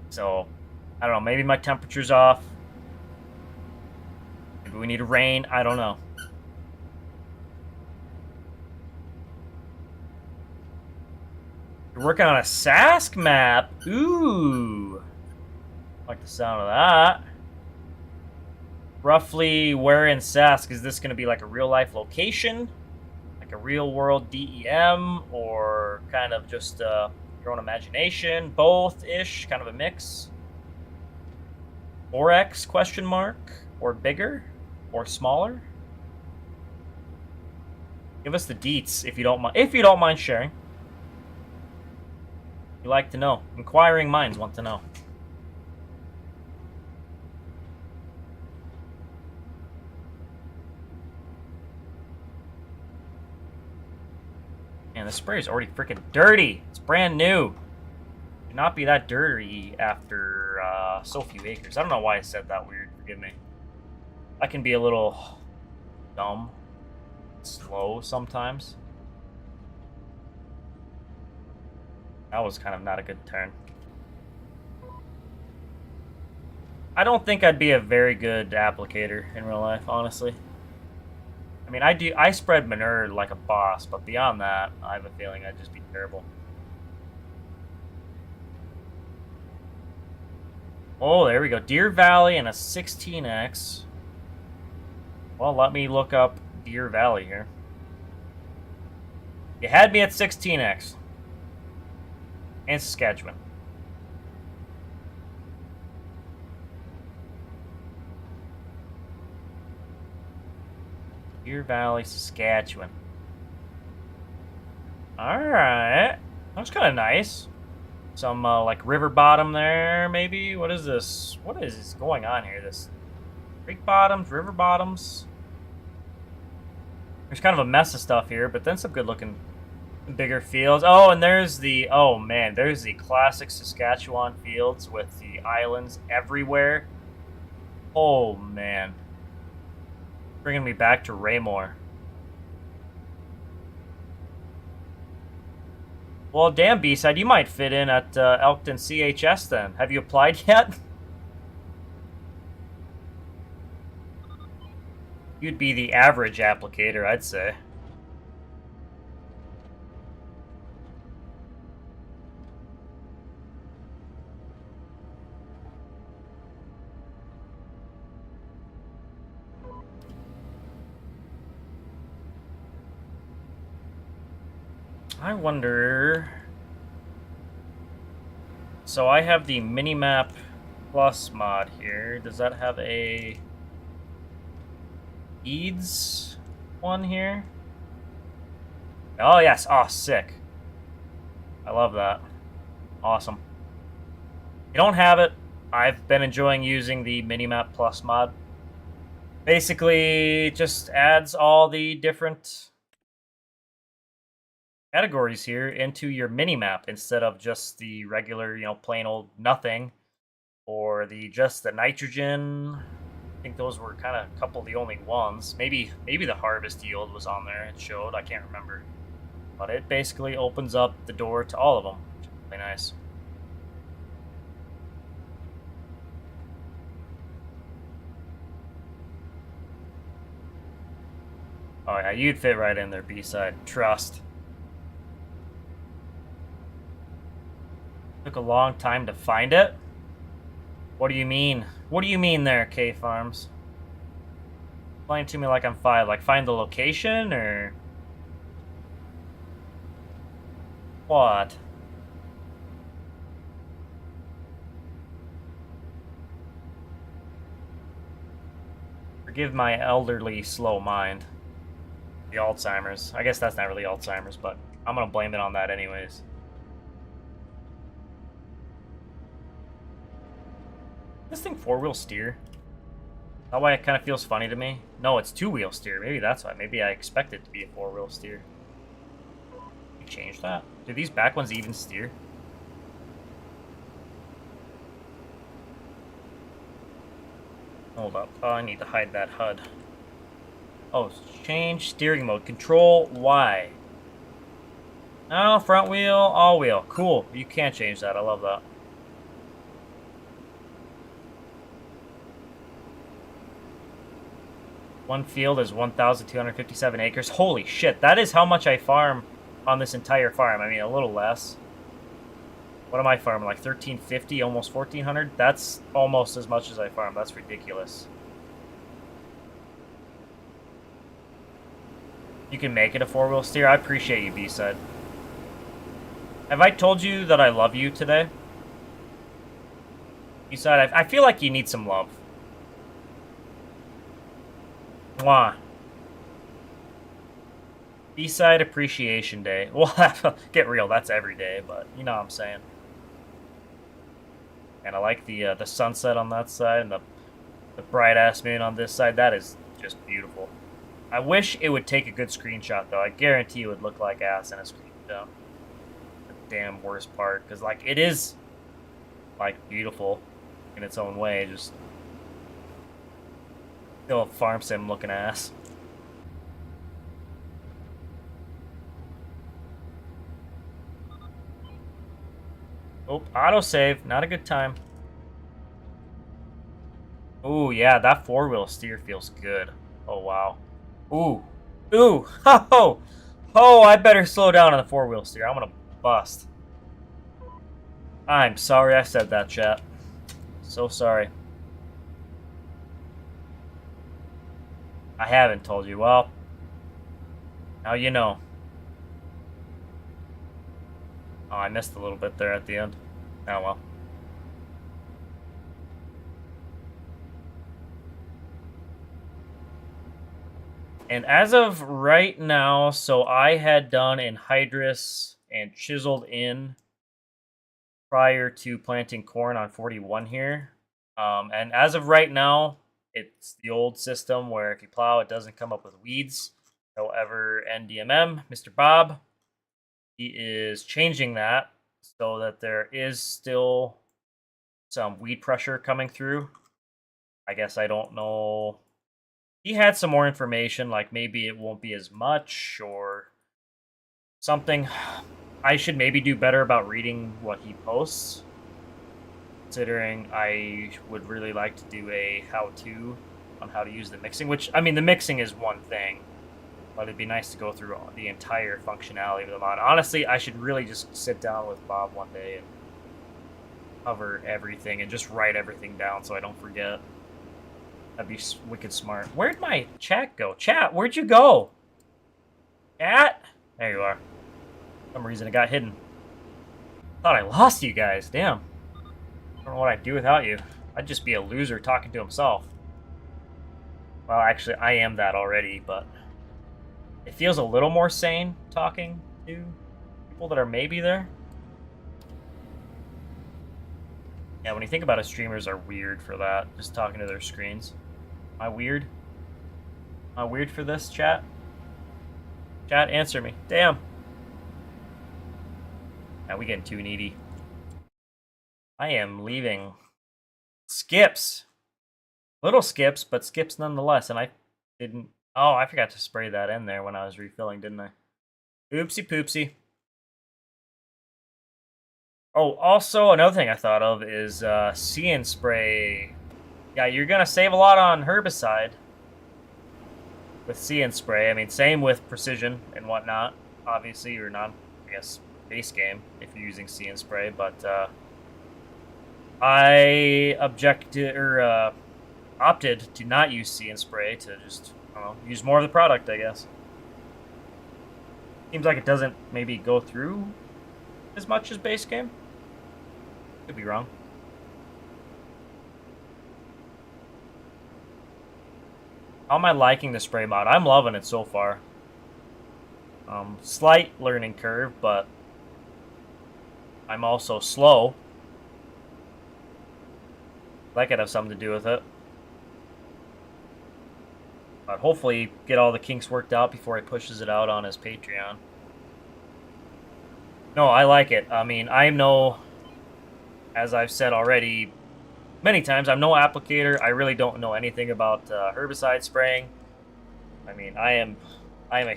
So, I don't know. Maybe my temperature's off. Maybe we need rain. I don't know. You're working on a Sask map. Ooh. I like the sound of that. Roughly where in Sask is this going to be, like a real life location? Like a real world DEM? Or kind of just your own imagination? Both-ish? Kind of a mix? 4X question mark? Or bigger? Or smaller? Give us the deets if you don't mind. If you don't mind sharing. You like to know. Inquiring minds want to know. Man, the spray is already freaking dirty. It's brand new. Should not be that dirty after so few acres. I don't know why I said that weird. Forgive me. I can be a little dumb, slow sometimes. That was kind of not a good turn. I don't think I'd be a very good applicator in real life, honestly. I mean, I spread manure like a boss, but beyond that, I have a feeling I'd just be terrible. Oh, there we go. Deer Valley and a 16X. Well, let me look up Deer Valley here. You had me at 16X. And Saskatchewan. Deer Valley, Saskatchewan. Alright. That's kind of nice. Some, like, river bottom there, maybe? What is this? What is going on here? This creek bottoms, river bottoms? There's kind of a mess of stuff here, but then some good-looking bigger fields. Oh, and there's the... Oh, man. There's the classic Saskatchewan fields with the islands everywhere. Oh, man. Bringing me back to Raymore. Well, damn, B-side, you might fit in at Elkton CHS then. Have you applied yet? You'd be the average applicator, I'd say. I wonder... So I have the Minimap Plus mod here. Does that have a EADS one here? Oh, yes. Oh, sick. I love that. Awesome. If you don't have it, I've been enjoying using the Minimap Plus mod. Basically, it just adds all the different categories here into your minimap instead of just the regular, plain old nothing, or just the nitrogen. I think those were kind of a couple of the only ones. Maybe the harvest yield was on there. It showed. I can't remember, but it basically opens up the door to all of them, which is really nice. Oh yeah, you'd fit right in there, B-side. Trust. Took a long time to find it? What do you mean? What do you mean there, K-Farms? Explain to me like I'm 5. Like, find the location, or... What? Forgive my elderly, slow mind. The Alzheimer's. I guess that's not really Alzheimer's, but I'm gonna blame it on that anyways. This thing 4-wheel steer? That why it kind of feels funny to me? No, it's 2-wheel steer. Maybe that's why. Maybe I expect it to be a 4-wheel steer. You change that? Do these back ones even steer? Hold up. Oh, I need to hide that HUD. Oh, change steering mode. Control Y. No, front wheel, all wheel. Cool. You can't change that. I love that. One field is 1,257 acres. Holy shit, that is how much I farm on this entire farm. I mean, a little less. What am I farming? Like 1,350, almost 1,400? That's almost as much as I farm. That's ridiculous. You can make it a four-wheel steer. I appreciate you, B-side. Have I told you that I love you today? B-side, I feel like you need some love. Mwah. B-side Appreciation Day. Well, get real, that's every day, but you know what I'm saying. And I like the sunset on that side and the bright-ass moon on this side. That is just beautiful. I wish it would take a good screenshot, though. I guarantee it would look like ass in a screenshot. The damn worst part, because, like, it is, like, beautiful in its own way. Just still a farm sim looking ass. Oh, autosave. Not a good time. Oh, yeah, that four-wheel steer feels good. Oh, wow. Ooh. Ooh. Oh, oh, I better slow down on the four-wheel steer. I'm going to bust. I'm sorry I said that, chat. So sorry. I haven't told you. Well, now you know. Oh, I missed a little bit there at the end. Oh, well. And as of right now, so I had done anhydrous and chiseled in prior to planting corn on 41 here. And as of right now, it's the old system where if you plow, it doesn't come up with weeds. However, NDMM, Mr. Bob, he is changing that so that there is still some weed pressure coming through. I guess I don't know. He had some more information, like maybe it won't be as much or something. I should maybe do better about reading what he posts, considering I would really like to do a how-to on how to use the mixing, which, I mean, the mixing is one thing, but it'd be nice to go through the entire functionality of the mod. Honestly, I should really just sit down with Bob one day and cover everything and just write everything down so I don't forget. That'd be wicked smart. Where'd my chat go? Chat, where'd you go? Chat? There you are. For some reason it got hidden. Thought I lost you guys. Damn. I don't know what I'd do without you. I'd just be a loser talking to himself. Well, actually, I am that already, but it feels a little more sane talking to people that are maybe there. Yeah, when you think about it, streamers are weird for that. Just talking to their screens. Am I weird? Am I weird for this, chat? Chat, answer me. Damn. Now we getting too needy. I am leaving. Skips. Little skips, but skips nonetheless. And I didn't... Oh, I forgot to spray that in there when I was refilling, didn't I? Oopsie poopsie. Oh, also, another thing I thought of is See and Spray. Yeah, you're going to save a lot on herbicide with See and Spray. I mean, same with Precision and whatnot. Obviously, you're not, I guess, base game if you're using See and Spray. But I opted to not use See and Spray to just, I don't know, use more of the product, I guess. Seems like it doesn't maybe go through as much as base game. Could be wrong. How am I liking the spray mod? I'm loving it so far. Slight learning curve, but I'm also slow. That could have something to do with it. But hopefully get all the kinks worked out before he pushes it out on his Patreon. No, I like it. I mean, I'm no... As I've said already many times, I'm no applicator. I really don't know anything about herbicide spraying. I mean, I am a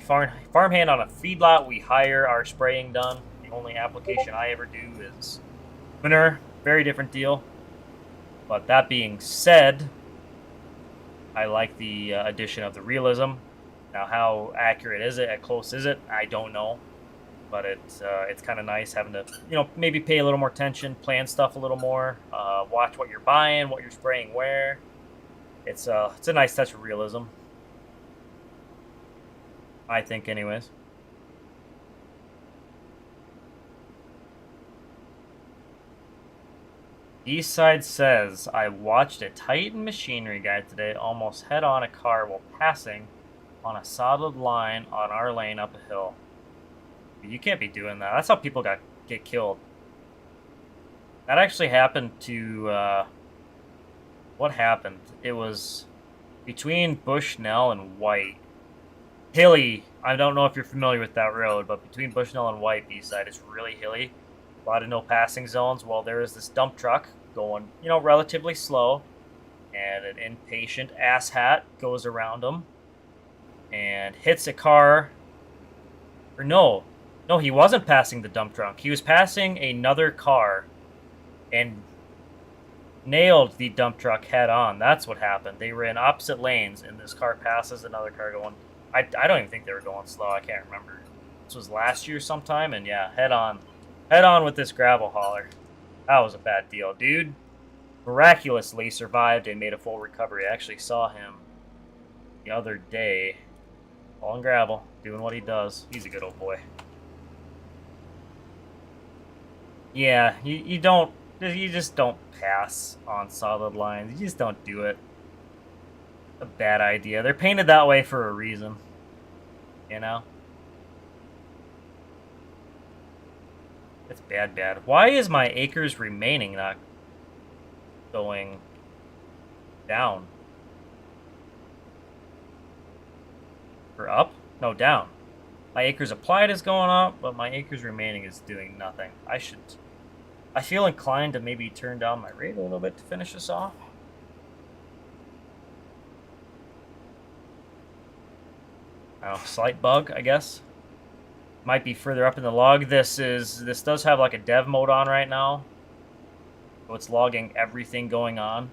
farmhand on a feedlot. We hire our spraying done. The only application I ever do is manure. Very different deal. But that being said, I like the addition of the realism. Now, how accurate is it? How close is it? I don't know. But it's kind of nice having to, maybe pay a little more attention, plan stuff a little more, watch what you're buying, what you're spraying where. It's a nice touch of realism, I think, anyways. Eastside says, I watched a Titan machinery guy today almost head on a car while passing on a solid line on our lane up a hill. You can't be doing that. That's how people get killed. That actually happened to, what happened? It was between Bushnell and White. Hilly. I don't know if you're familiar with that road, but between Bushnell and White, B-side, it's really hilly. A lot of no passing zones. Well, there is this dump truck going, relatively slow, and an impatient asshat goes around him and hits a car. Or no, he wasn't passing the dump truck. He was passing another car and nailed the dump truck head on. That's what happened. They were in opposite lanes, and this car passes another car going. I don't even think they were going slow. I can't remember. This was last year sometime, and yeah, head on with this gravel hauler. That was a bad deal, dude. Miraculously survived and made a full recovery. I actually saw him the other day, hauling gravel, doing what he does. He's a good old boy. Yeah, you just don't pass on solid lines. You just don't do it. A bad idea. They're painted that way for a reason. It's bad. Why is my acres remaining not going down? Or up? No, down. My acres applied is going up, but my acres remaining is doing nothing. I feel inclined to maybe turn down my rate a little bit to finish this off. Oh, slight bug, I guess. Might be further up in the log. This does have like a dev mode on right now. So it's logging everything going on.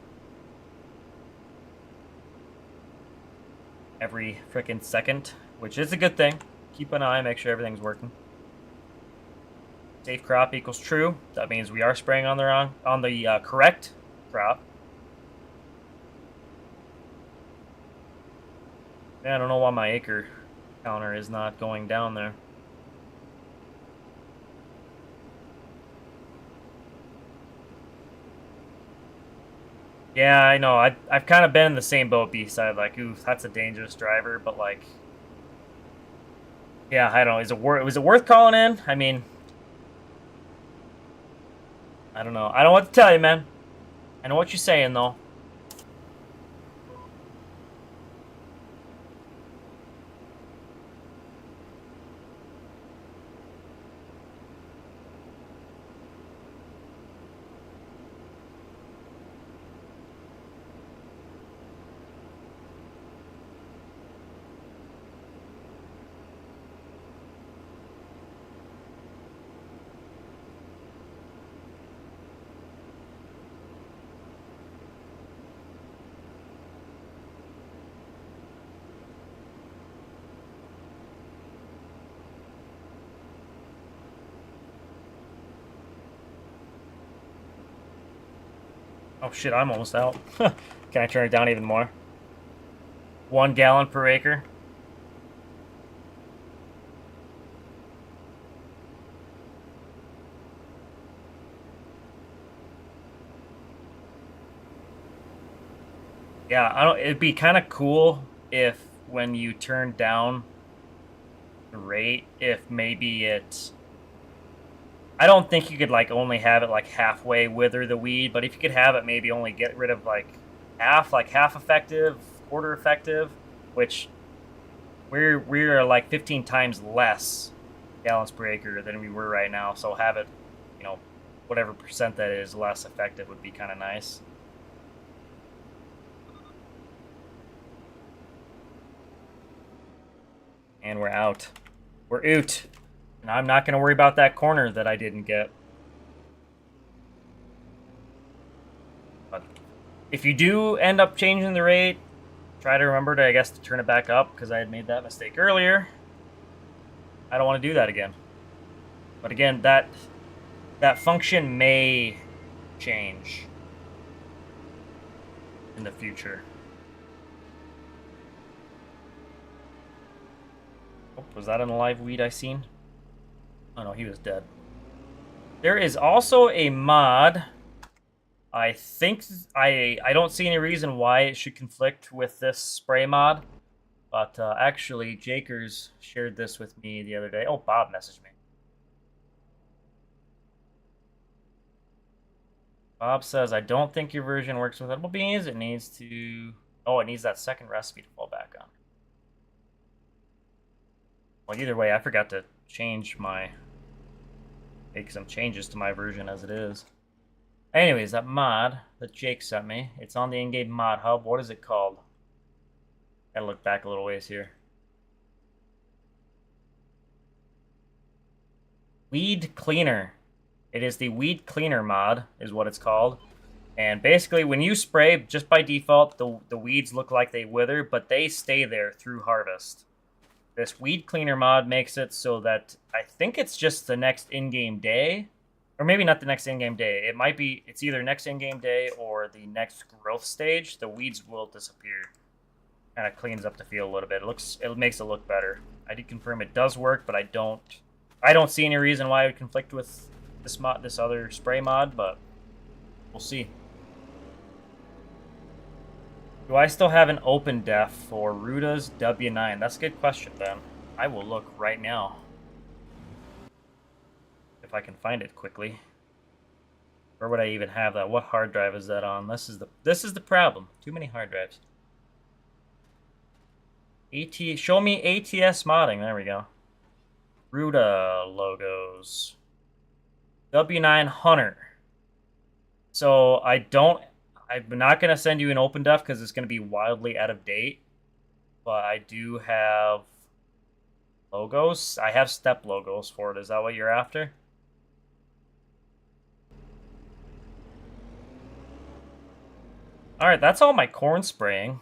Every frickin' second, which is a good thing. Keep an eye, make sure everything's working. Safe crop equals true. That means we are spraying on the correct crop. Yeah, I don't know why my acre counter is not going down there. Yeah, I know. I've kind of been in the same boat, B-side. Like, ooh, that's a dangerous driver. But like, yeah, I don't know. Was it worth calling in? I mean, I don't know. I don't know what to tell you, man. I know what you're saying, though. Oh shit, I'm almost out. Can I turn it down even more? 1 gallon per acre. Yeah, it'd be kind of cool if when you turn down the rate, if maybe I don't think you could like only have it like halfway wither the weed, but if you could have it maybe only get rid of like half effective, quarter effective, which we're like 15 times less gallons per acre than we were right now. So have it, whatever percent that is less effective would be kind of nice. And we're out. We're out. And I'm not going to worry about that corner that I didn't get. But if you do end up changing the rate, try to remember to, I guess, to turn it back up, because I had made that mistake earlier. I don't want to do that again. But again, that function may change in the future. Oh, was that an alive weed I seen? Oh no, he was dead. There is also a mod. I think I don't see any reason why it should conflict with this spray mod. But actually, Jakers shared this with me the other day. Oh, Bob messaged me. Bob says, I don't think your version works with edible beans. It needs to... Oh, it needs that second recipe to fall back on. Well, either way, I forgot to change my... make some changes to my version as it is. Anyways, that mod that Jake sent me, it's on the in-game mod hub. What is it called? Gotta look back a little ways here. Weed Cleaner. It is the Weed Cleaner mod, is what it's called. And basically, when you spray, just by default, the weeds look like they wither, but they stay there through harvest. This Weed Cleaner mod makes it so that, I think it's just the next in-game day, or maybe not the next in-game day. It might be, it's either next in-game day or the next growth stage. The weeds will disappear. Kind of cleans up the field a little bit. It makes it look better. I did confirm it does work, but I don't see any reason why it would conflict with this other spray mod, but we'll see. Do I still have an open def for Ruta's W9? That's a good question, Ben. I will look right now. If I can find it quickly. Where would I even have that? What hard drive is that on? This is the problem. Too many hard drives. Show me ATS modding. There we go. Ruta logos. W9 Hunter. So I'm not going to send you an open def because it's going to be wildly out of date. But I do have logos. I have step logos for it. Is that what you're after? Alright, that's all my corn spraying.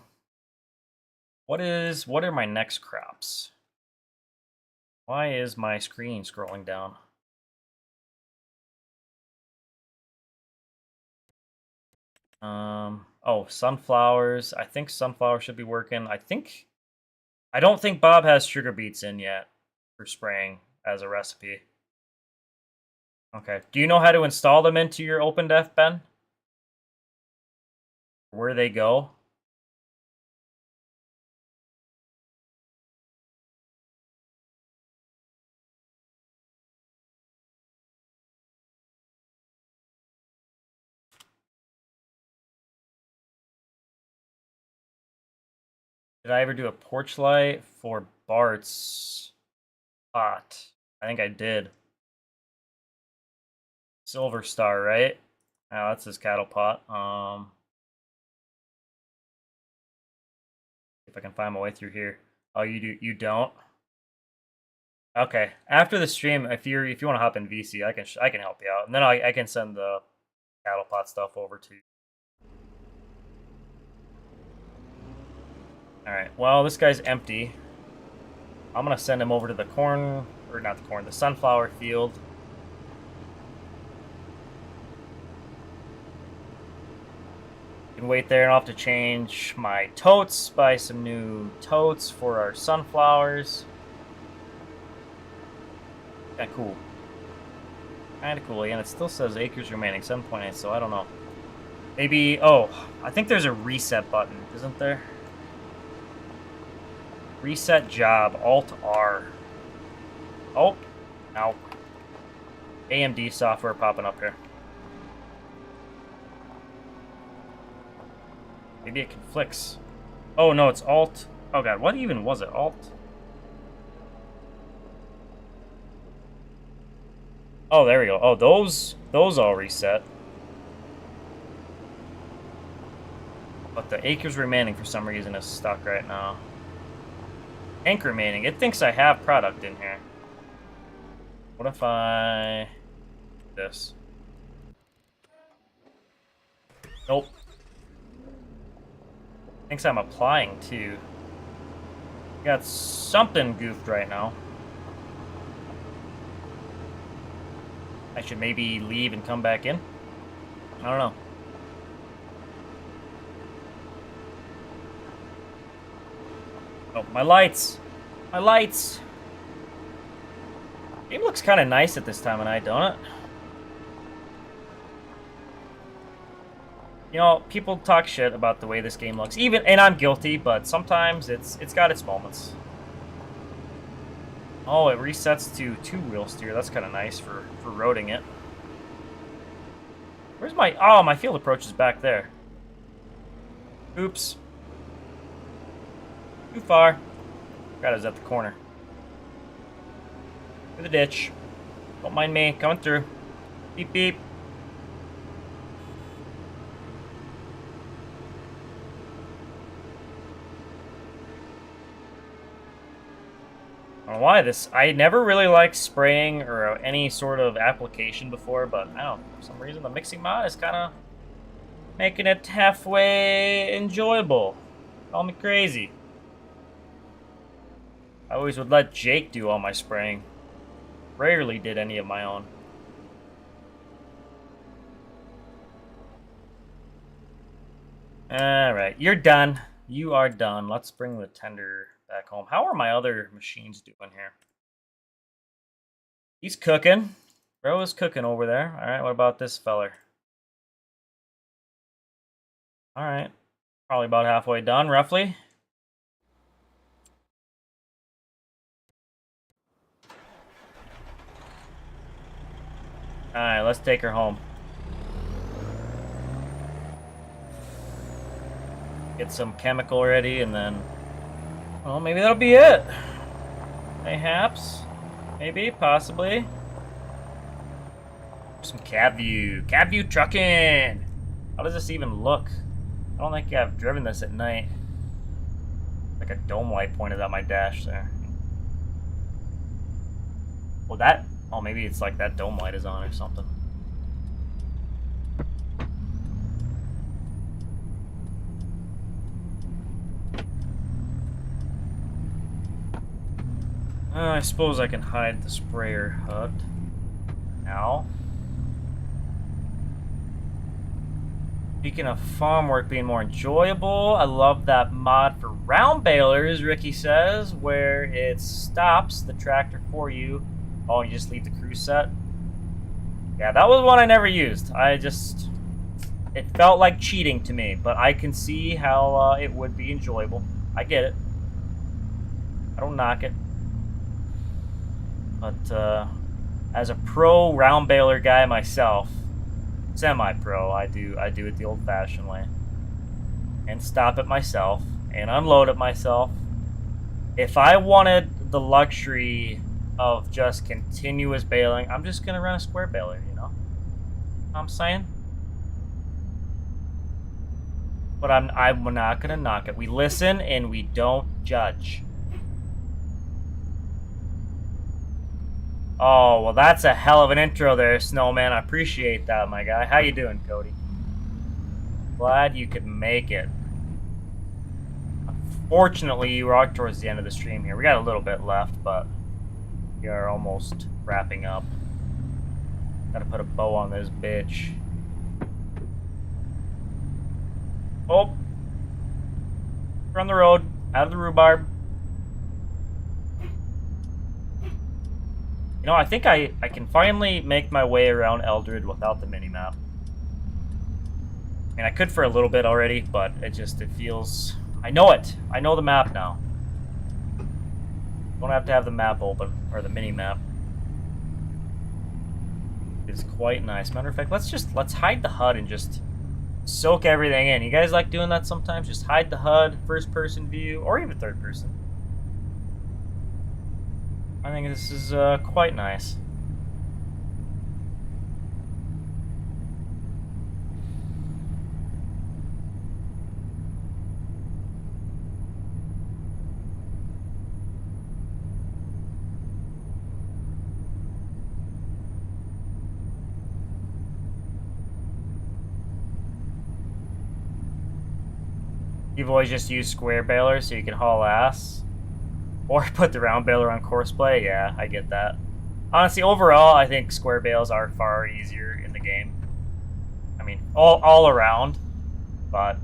What are my next crops? Why is my screen scrolling down? Oh, sunflowers. I think sunflower should be working. I don't think Bob has sugar beets in yet for spraying as a recipe. Okay. Do you know how to install them into your OpenDef, Ben? Where they go? Did I ever do a porch light for Bart's pot? I think I did. Silver Star, right? Oh, that's his cattle pot. If I can find my way through here. Oh, you don't? Okay. After the stream, if you want to hop in VC, I can help you out, and then I can send the cattle pot stuff over to you. All right. Well, this guy's empty. I'm gonna send him over to the corn, or not the corn, the sunflower field. Can wait there, and I'll have to change my totes, buy some new totes for our sunflowers. Kinda cool. Kinda cool, and it still says acres remaining, 7.8, so I don't know. Maybe, oh, I think there's a reset button, isn't there? Reset job, Alt-R. Oh, now AMD software popping up here. Maybe it conflicts. Oh no, it's Alt. Oh god, what even was it? Alt? Oh, there we go. Oh, those all reset. But the acres remaining for some reason is stuck right now. Ink remaining. It thinks I have product in here. What if I... this? Nope. Thinks I'm applying too. Got something goofed right now. I should maybe leave and come back in. I don't know. Oh, my lights! My lights! Game looks kind of nice at this time of night, don't it? You know, people talk shit about the way this game looks. And I'm guilty, but sometimes it's got its moments. Oh, it resets to 2-wheel steer. That's kind of nice for roading it. Where's my... oh, my field approach is back there. Oops. Too far. God, I was at the corner. Through the ditch. Don't mind me. Coming through. Beep, beep. I don't know why this... I never really liked spraying or any sort of application before, but I don't know. For some reason, the mixing mod is kind of making it halfway enjoyable. Call me crazy. I always would let Jake do all my spraying. Rarely did any of my own. Alright, you're done. You are done. Let's bring the tender back home. How are my other machines doing here? He's cooking. Bro is cooking over there. Alright, what about this feller? Alright. Probably about halfway done, roughly. Alright, let's take her home. Get some chemical ready, and then... well, maybe that'll be it. Mayhaps. Maybe, possibly. Some cab view. Cab view trucking! How does this even look? I don't think I've driven this at night. Like a dome light pointed at my dash there. Well, that... oh, maybe it's like that dome light is on or something. I suppose I can hide the sprayer HUD. Now. Speaking of farm work being more enjoyable, I love that mod for round balers, Ricky says, where it stops the tractor for you. Oh, you just leave the crew set? Yeah, that was one I never used. It felt like cheating to me, but I can see how it would be enjoyable. I get it. I don't knock it. But as a pro round baler guy myself, semi-pro, I do it the old-fashioned way, and stop it myself and unload it myself. If I wanted the luxury of just continuous baling, I'm just gonna run a square baler, you know what I'm saying? But I'm not gonna knock it. We listen and we don't judge. Oh, well, that's a hell of an intro there, Snowman. I appreciate that, my guy. How you doing, Cody? Glad you could make it. Unfortunately, you are towards the end of the stream here. We got a little bit left, but we are almost wrapping up. Gotta put a bow on this bitch. Oh! We're on the road. Out of the rhubarb. You know, I think I can finally make my way around Eldred without the minimap. I mean, I could for a little bit already, but it feels... I know it! I know the map now. Don't have to have the map open, or the minimap. It's quite nice. Matter of fact, let's hide the HUD and just soak everything in. You guys like doing that sometimes? Just hide the HUD, first person view, or even third person. I think this is quite nice. You've always just used square bailers so you can haul ass, or put the round bailer on courseplay. Yeah, I get that. Honestly, overall, I think square bales are far easier in the game. I mean, all around. But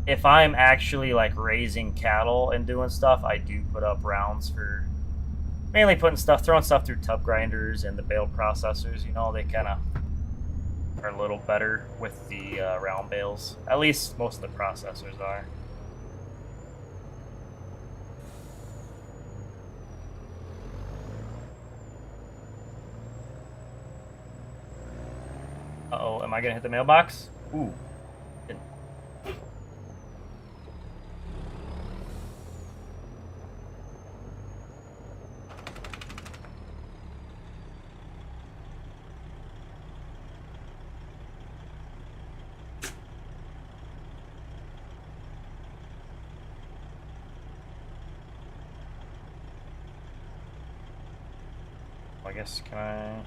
if I'm actually like raising cattle and doing stuff, I do put up rounds for mainly throwing stuff through tub grinders and the bale processors. You know, they kind of are a little better with the round bales. At least most of the processors are. Uh-oh, am I gonna hit the mailbox? Ooh. I guess, can I...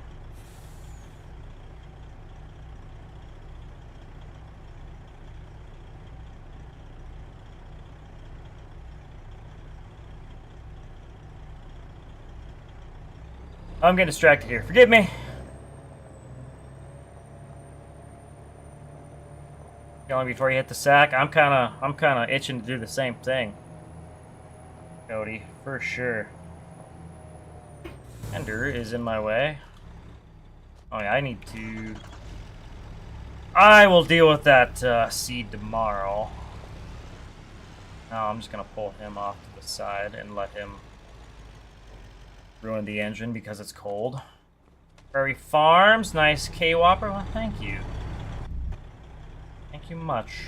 I'm getting distracted here. Forgive me. Killing before you hit the sack. I'm kind of itching to do the same thing, Cody, for sure. Ender is in my way. Oh yeah, I will deal with that seed tomorrow. Now I'm just gonna pull him off to the side and let him ruin the engine because it's cold. Prairie Farms, nice K-Whopper. Well, thank you. Thank you much.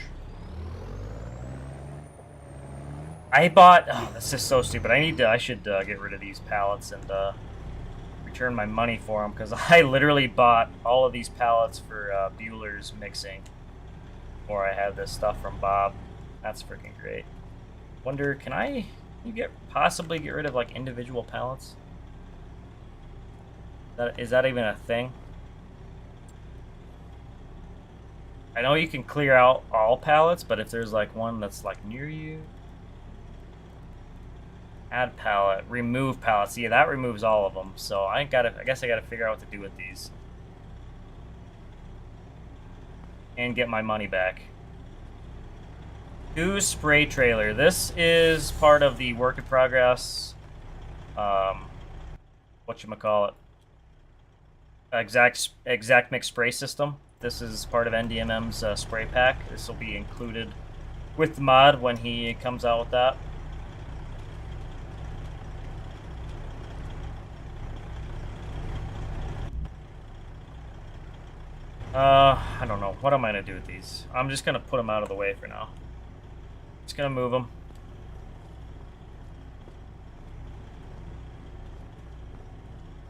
I bought... Oh, this is so stupid. I should get rid of these pallets and return my money for them, because I literally bought all of these pallets for Bueller's mixing before I had this stuff from Bob. That's freaking great. Wonder, can you possibly get rid of like individual pallets? Is that even a thing? I know you can clear out all pallets, but if there's like one that's like near you, add pallet, remove pallets. Yeah, that removes all of them. So I guess I gotta figure out what to do with these and get my money back. New spray trailer. This is part of the work in progress. Whatchamacallit? Exact mix spray system. This is part of NDMM's spray pack. This will be included with the mod when he comes out with that. I don't know. What am I going to do with these? I'm just going to put them out of the way for now. Just going to move them.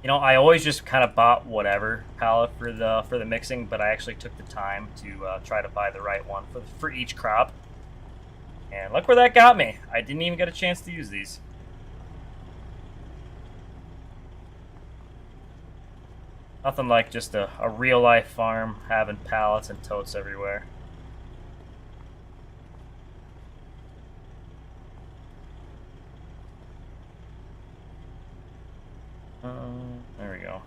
You know, I always just kind of bought whatever pallet for the mixing, but I actually took the time to try to buy the right one for each crop. And look where that got me. I didn't even get a chance to use these. Nothing like just a real-life farm having pallets and totes everywhere. There we go.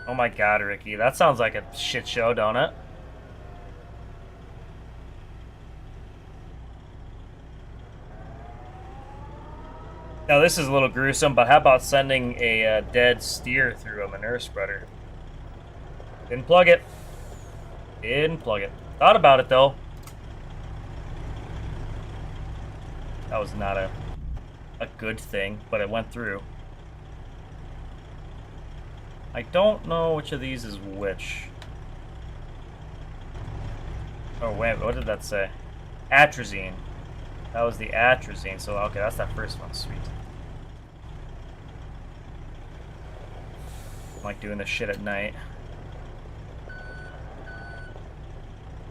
Oh my god, Ricky, that sounds like a shit show, don't it? Now this is a little gruesome, but how about sending a dead steer through a manure spreader? Didn't plug it. Didn't plug it. Thought about it though. That was not a good thing, but it went through. I don't know which of these is which. Oh wait, what did that say? Atrazine. That was the atrazine, so okay, that's that first one, sweet. I'm like doing this shit at night.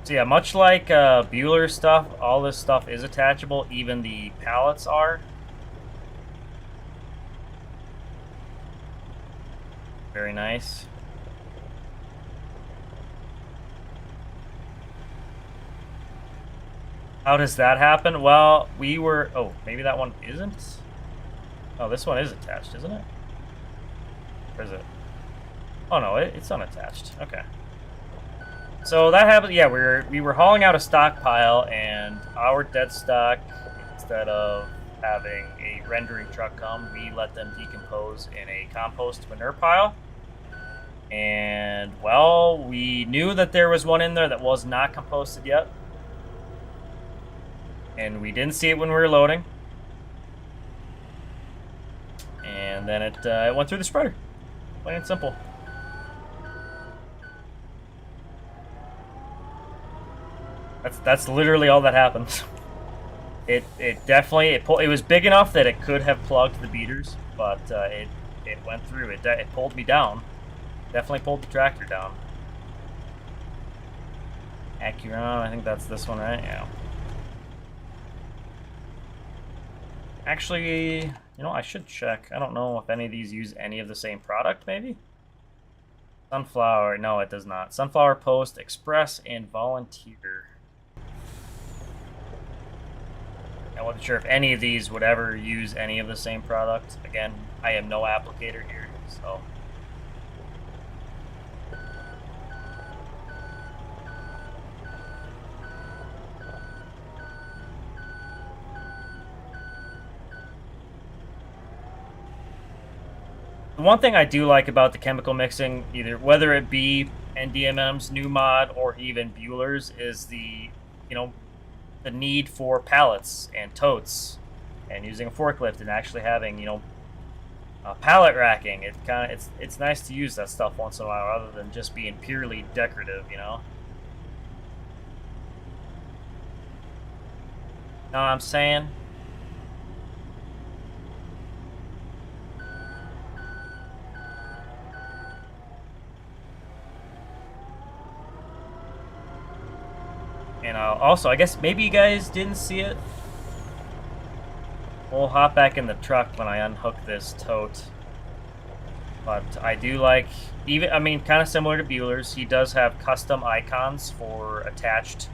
So yeah, much like Bueller's stuff, all this stuff is attachable. Even the pallets are. Very nice. How does that happen? Well, we were... Oh, maybe that one isn't? Oh, this one is attached, isn't it? Or is it? Oh, no, it's unattached. Okay. So that happened... Yeah, we were hauling out a stockpile, and our dead stock, instead of having a rendering truck come, we let them decompose in a compost manure pile. And, well, we knew that there was one in there that was not composted yet. And we didn't see it when we were loading. And then it went through the spreader. Plain and simple. That's literally all that happened. It definitely it was big enough that it could have plugged the beaters, but it went through. It pulled me down. Definitely pulled the tractor down. Acuron, I think that's this one, right? Yeah. Actually, you know, I should check. I don't know if any of these use any of the same product, maybe? Sunflower, no, it does not. Sunflower Post, Express, and Volunteer. I wasn't sure if any of these would ever use any of the same product. Again, I am no applicator here, so... The one thing I do like about the chemical mixing, either whether it be NDMM's new mod or even Bueller's, is the, you know, the need for pallets and totes, and using a forklift and actually having, you know, pallet racking. It's nice to use that stuff once in a while rather than just being purely decorative, you know. Know what I'm saying? And also, I guess maybe you guys didn't see it. We'll hop back in the truck when I unhook this tote. But I do like, I mean, kind of similar to Bueller's, he does have custom icons for attached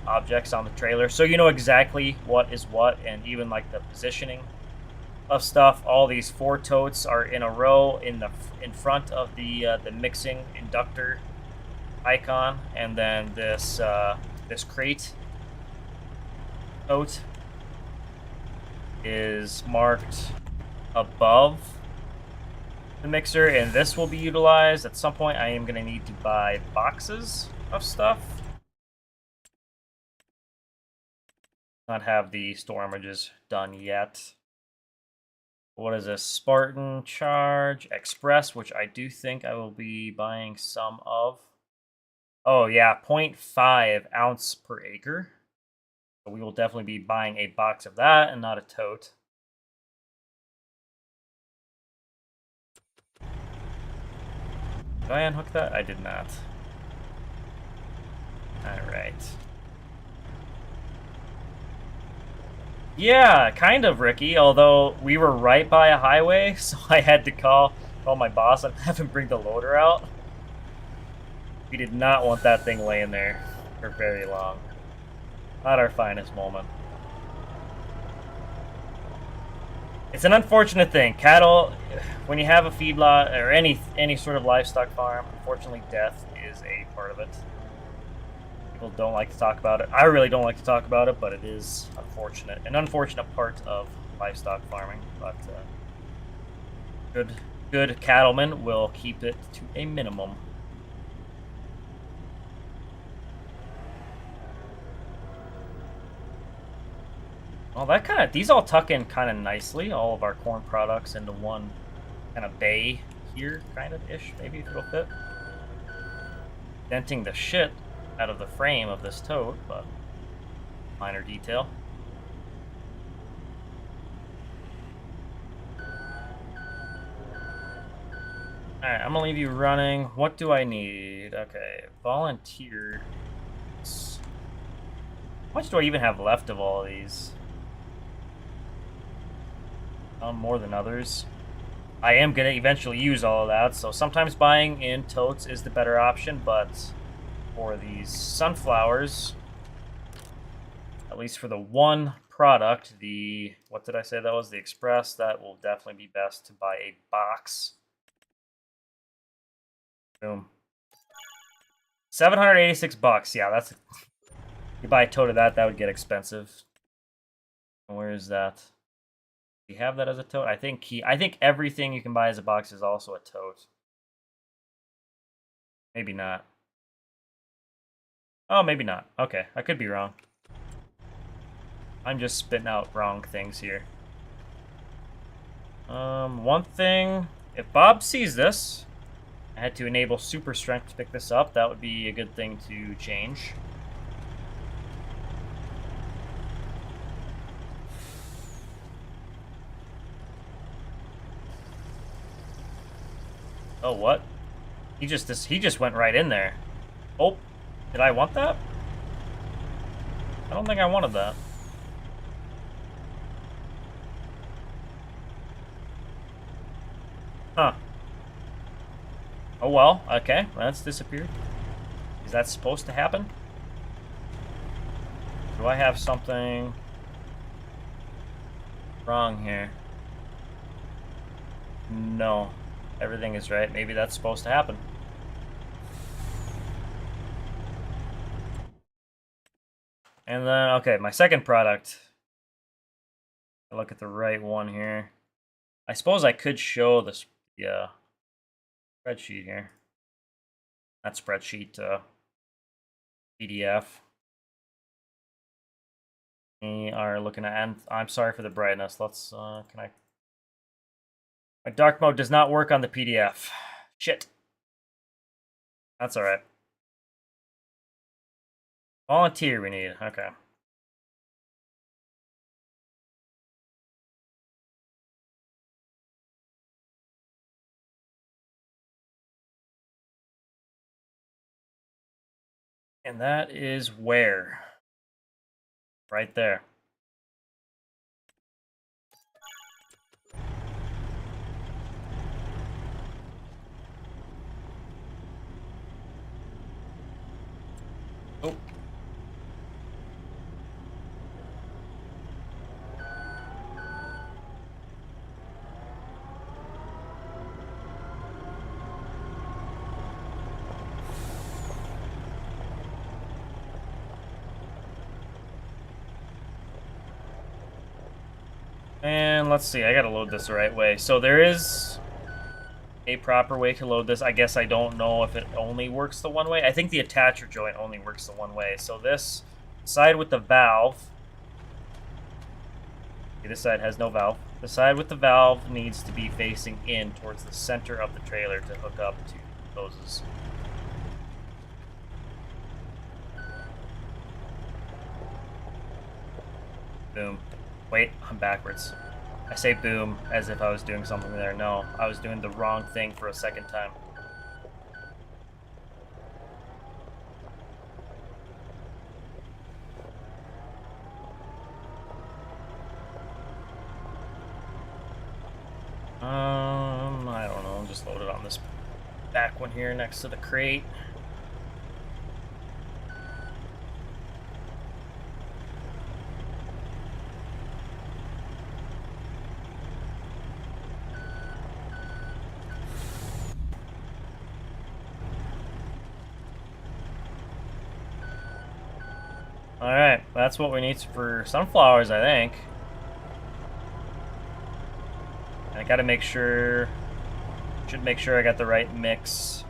objects on the trailer. So you know exactly what is what, and even like the positioning of stuff. All these 4 totes are in a row in front of the mixing inductor icon, and then this crate tote is marked above the mixer, and this will be utilized. At some point, I am going to need to buy boxes of stuff. Not have the store images done yet. What is this? Spartan Charge Express, which I do think I will be buying some of. Oh yeah, 0.5 ounce per acre. So we will definitely be buying a box of that and not a tote. Did I unhook that? I did not. Alright. Yeah, kind of, Ricky, although we were right by a highway, so I had to call my boss and have him bring the loader out. We did not want that thing laying there for very long. Not our finest moment. It's an unfortunate thing. Cattle, when you have a feedlot or any sort of livestock farm, unfortunately death is a part of it. People don't like to talk about it. I really don't like to talk about it, but it is unfortunate. An unfortunate part of livestock farming. But good cattlemen will keep it to a minimum. Well, these all tuck in kind of nicely, all of our corn products into one kind of bay here, kind of-ish, maybe, if it'll fit. Denting the shit out of the frame of this tote, but minor detail. Alright, I'm gonna leave you running. What do I need? Okay, volunteers. How much do I even have left of all of these? More than others. I am going to eventually use all of that, so sometimes buying in totes is the better option, but for these sunflowers, at least for the one product, the, what did I say that was? The Express, that will definitely be best to buy a box. Boom. 786 bucks. Yeah, that's, you buy a tote of that, that would get expensive. Where is that? Do you have that as a tote? I think everything you can buy as a box is also a tote. Maybe not. Oh, maybe not. Okay, I could be wrong. I'm just spitting out wrong things here. One thing, if Bob sees this, I had to enable super strength to pick this up. That would be a good thing to change. Oh, what? He just went right in there. Oh, did I want that? I don't think I wanted that. Huh. Oh well, okay, that's disappeared. Is that supposed to happen? Do I have something wrong here? No. Everything is right. Maybe that's supposed to happen. And then, okay, my second product. I look at the right one here. I suppose I could show this, yeah, spreadsheet here. Not spreadsheet, PDF. We are looking at, and I'm sorry for the brightness. Let's, can I? My dark mode does not work on the PDF. Shit. That's alright. Volunteer we need, okay. And that is where? Right there. Oh. And let's see, I gotta load this the right way. So there is a proper way to load this. I guess I don't know if it only works the one way. I think the attacher joint only works the one way. So this side with the valve, okay, this side has no valve. The side with the valve needs to be facing in towards the center of the trailer to hook up to hoses. Boom. Wait, I'm backwards. I say boom as if I was doing something there. No, I was doing the wrong thing for a second time. I don't know. Just load it on this back one here next to the crate. Alright, that's what we need for sunflowers, I think. I gotta make sure, should make sure I got the right mix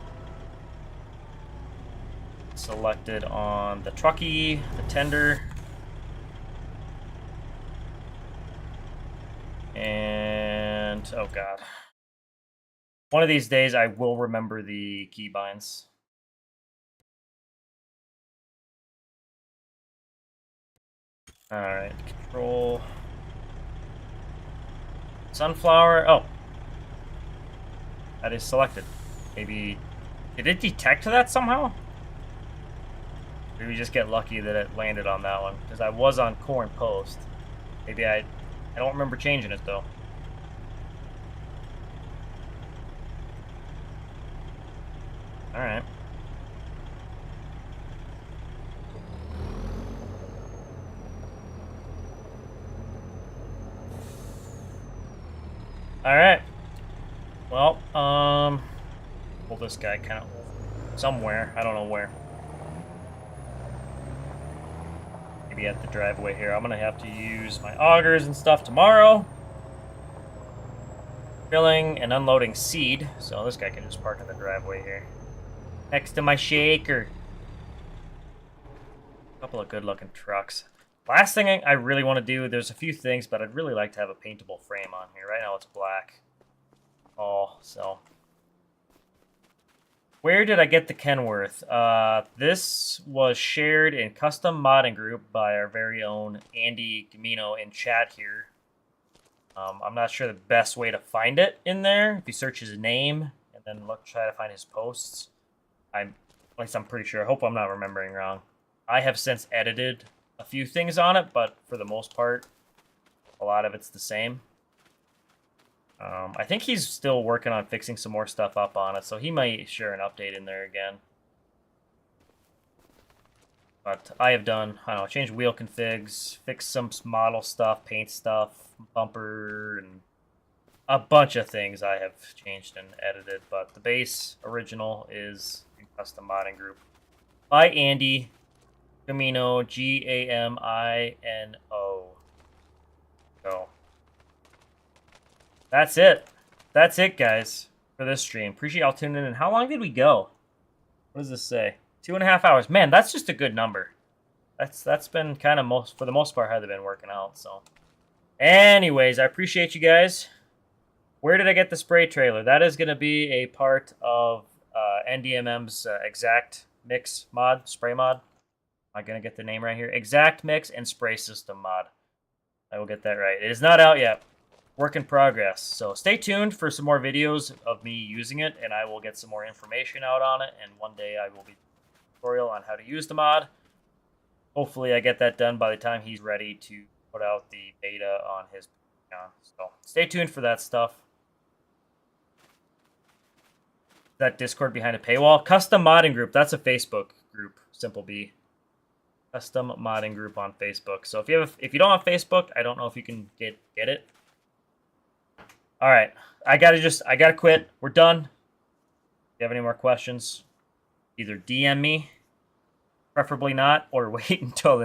selected on the trucky, the tender, and, oh god. One of these days I will remember the keybinds. Alright, control. Sunflower, oh. That is selected. Maybe, did it detect that somehow? Maybe we just get lucky that it landed on that one, because I was on corn post. Maybe I don't remember changing it though. All right. All right. Well, pull this guy kind of somewhere. I don't know where. Maybe at the driveway here. I'm gonna have to use my augers and stuff tomorrow. Filling and unloading seed, so this guy can just park in the driveway here. Next to my shaker. A couple of good-looking trucks. Last thing I really want to do, there's a few things, but I'd really like to have a paintable frame on here. Right now it's black. Oh, so. Where did I get the Kenworth? This was shared in custom modding group by our very own Andy Gamino in chat here. I'm not sure the best way to find it in there. If you search his name and then try to find his posts, at least I'm pretty sure. I hope I'm not remembering wrong. I have since edited a few things on it, but for the most part, a lot of it's the same. I think he's still working on fixing some more stuff up on it, so he might share an update in there again. But I have done, I don't know, changed wheel configs, fixed some model stuff, paint stuff, bumper, and a bunch of things I have changed and edited. But the base original is in custom modding group by Andy Gamino, Gamino. So that's it. That's it, guys, for this stream. Appreciate y'all tuning in. And how long did we go? What does this say? 2.5 hours. Man, that's just a good number. That's been kind of for the most part how they've been working out. So, anyways, I appreciate you guys. Where did I get the spray trailer? That is going to be a part of NDMM's exact mix mod, spray mod. Am I going to get the name right here? Exact mix and spray system mod. I will get that right. It is not out yet. Work in progress. So stay tuned for some more videos of me using it, and I will get some more information out on it. And one day I will be tutorial on how to use the mod. Hopefully I get that done by the time he's ready to put out the beta on his Patreon. So stay tuned for that stuff. That Discord behind a paywall. Custom modding group. That's a Facebook group. Simple B. Custom modding group on Facebook. So if you don't have Facebook, I don't know if you can get it. All right, I gotta quit. We're done. If you have any more questions, either DM me, preferably not, or wait until the next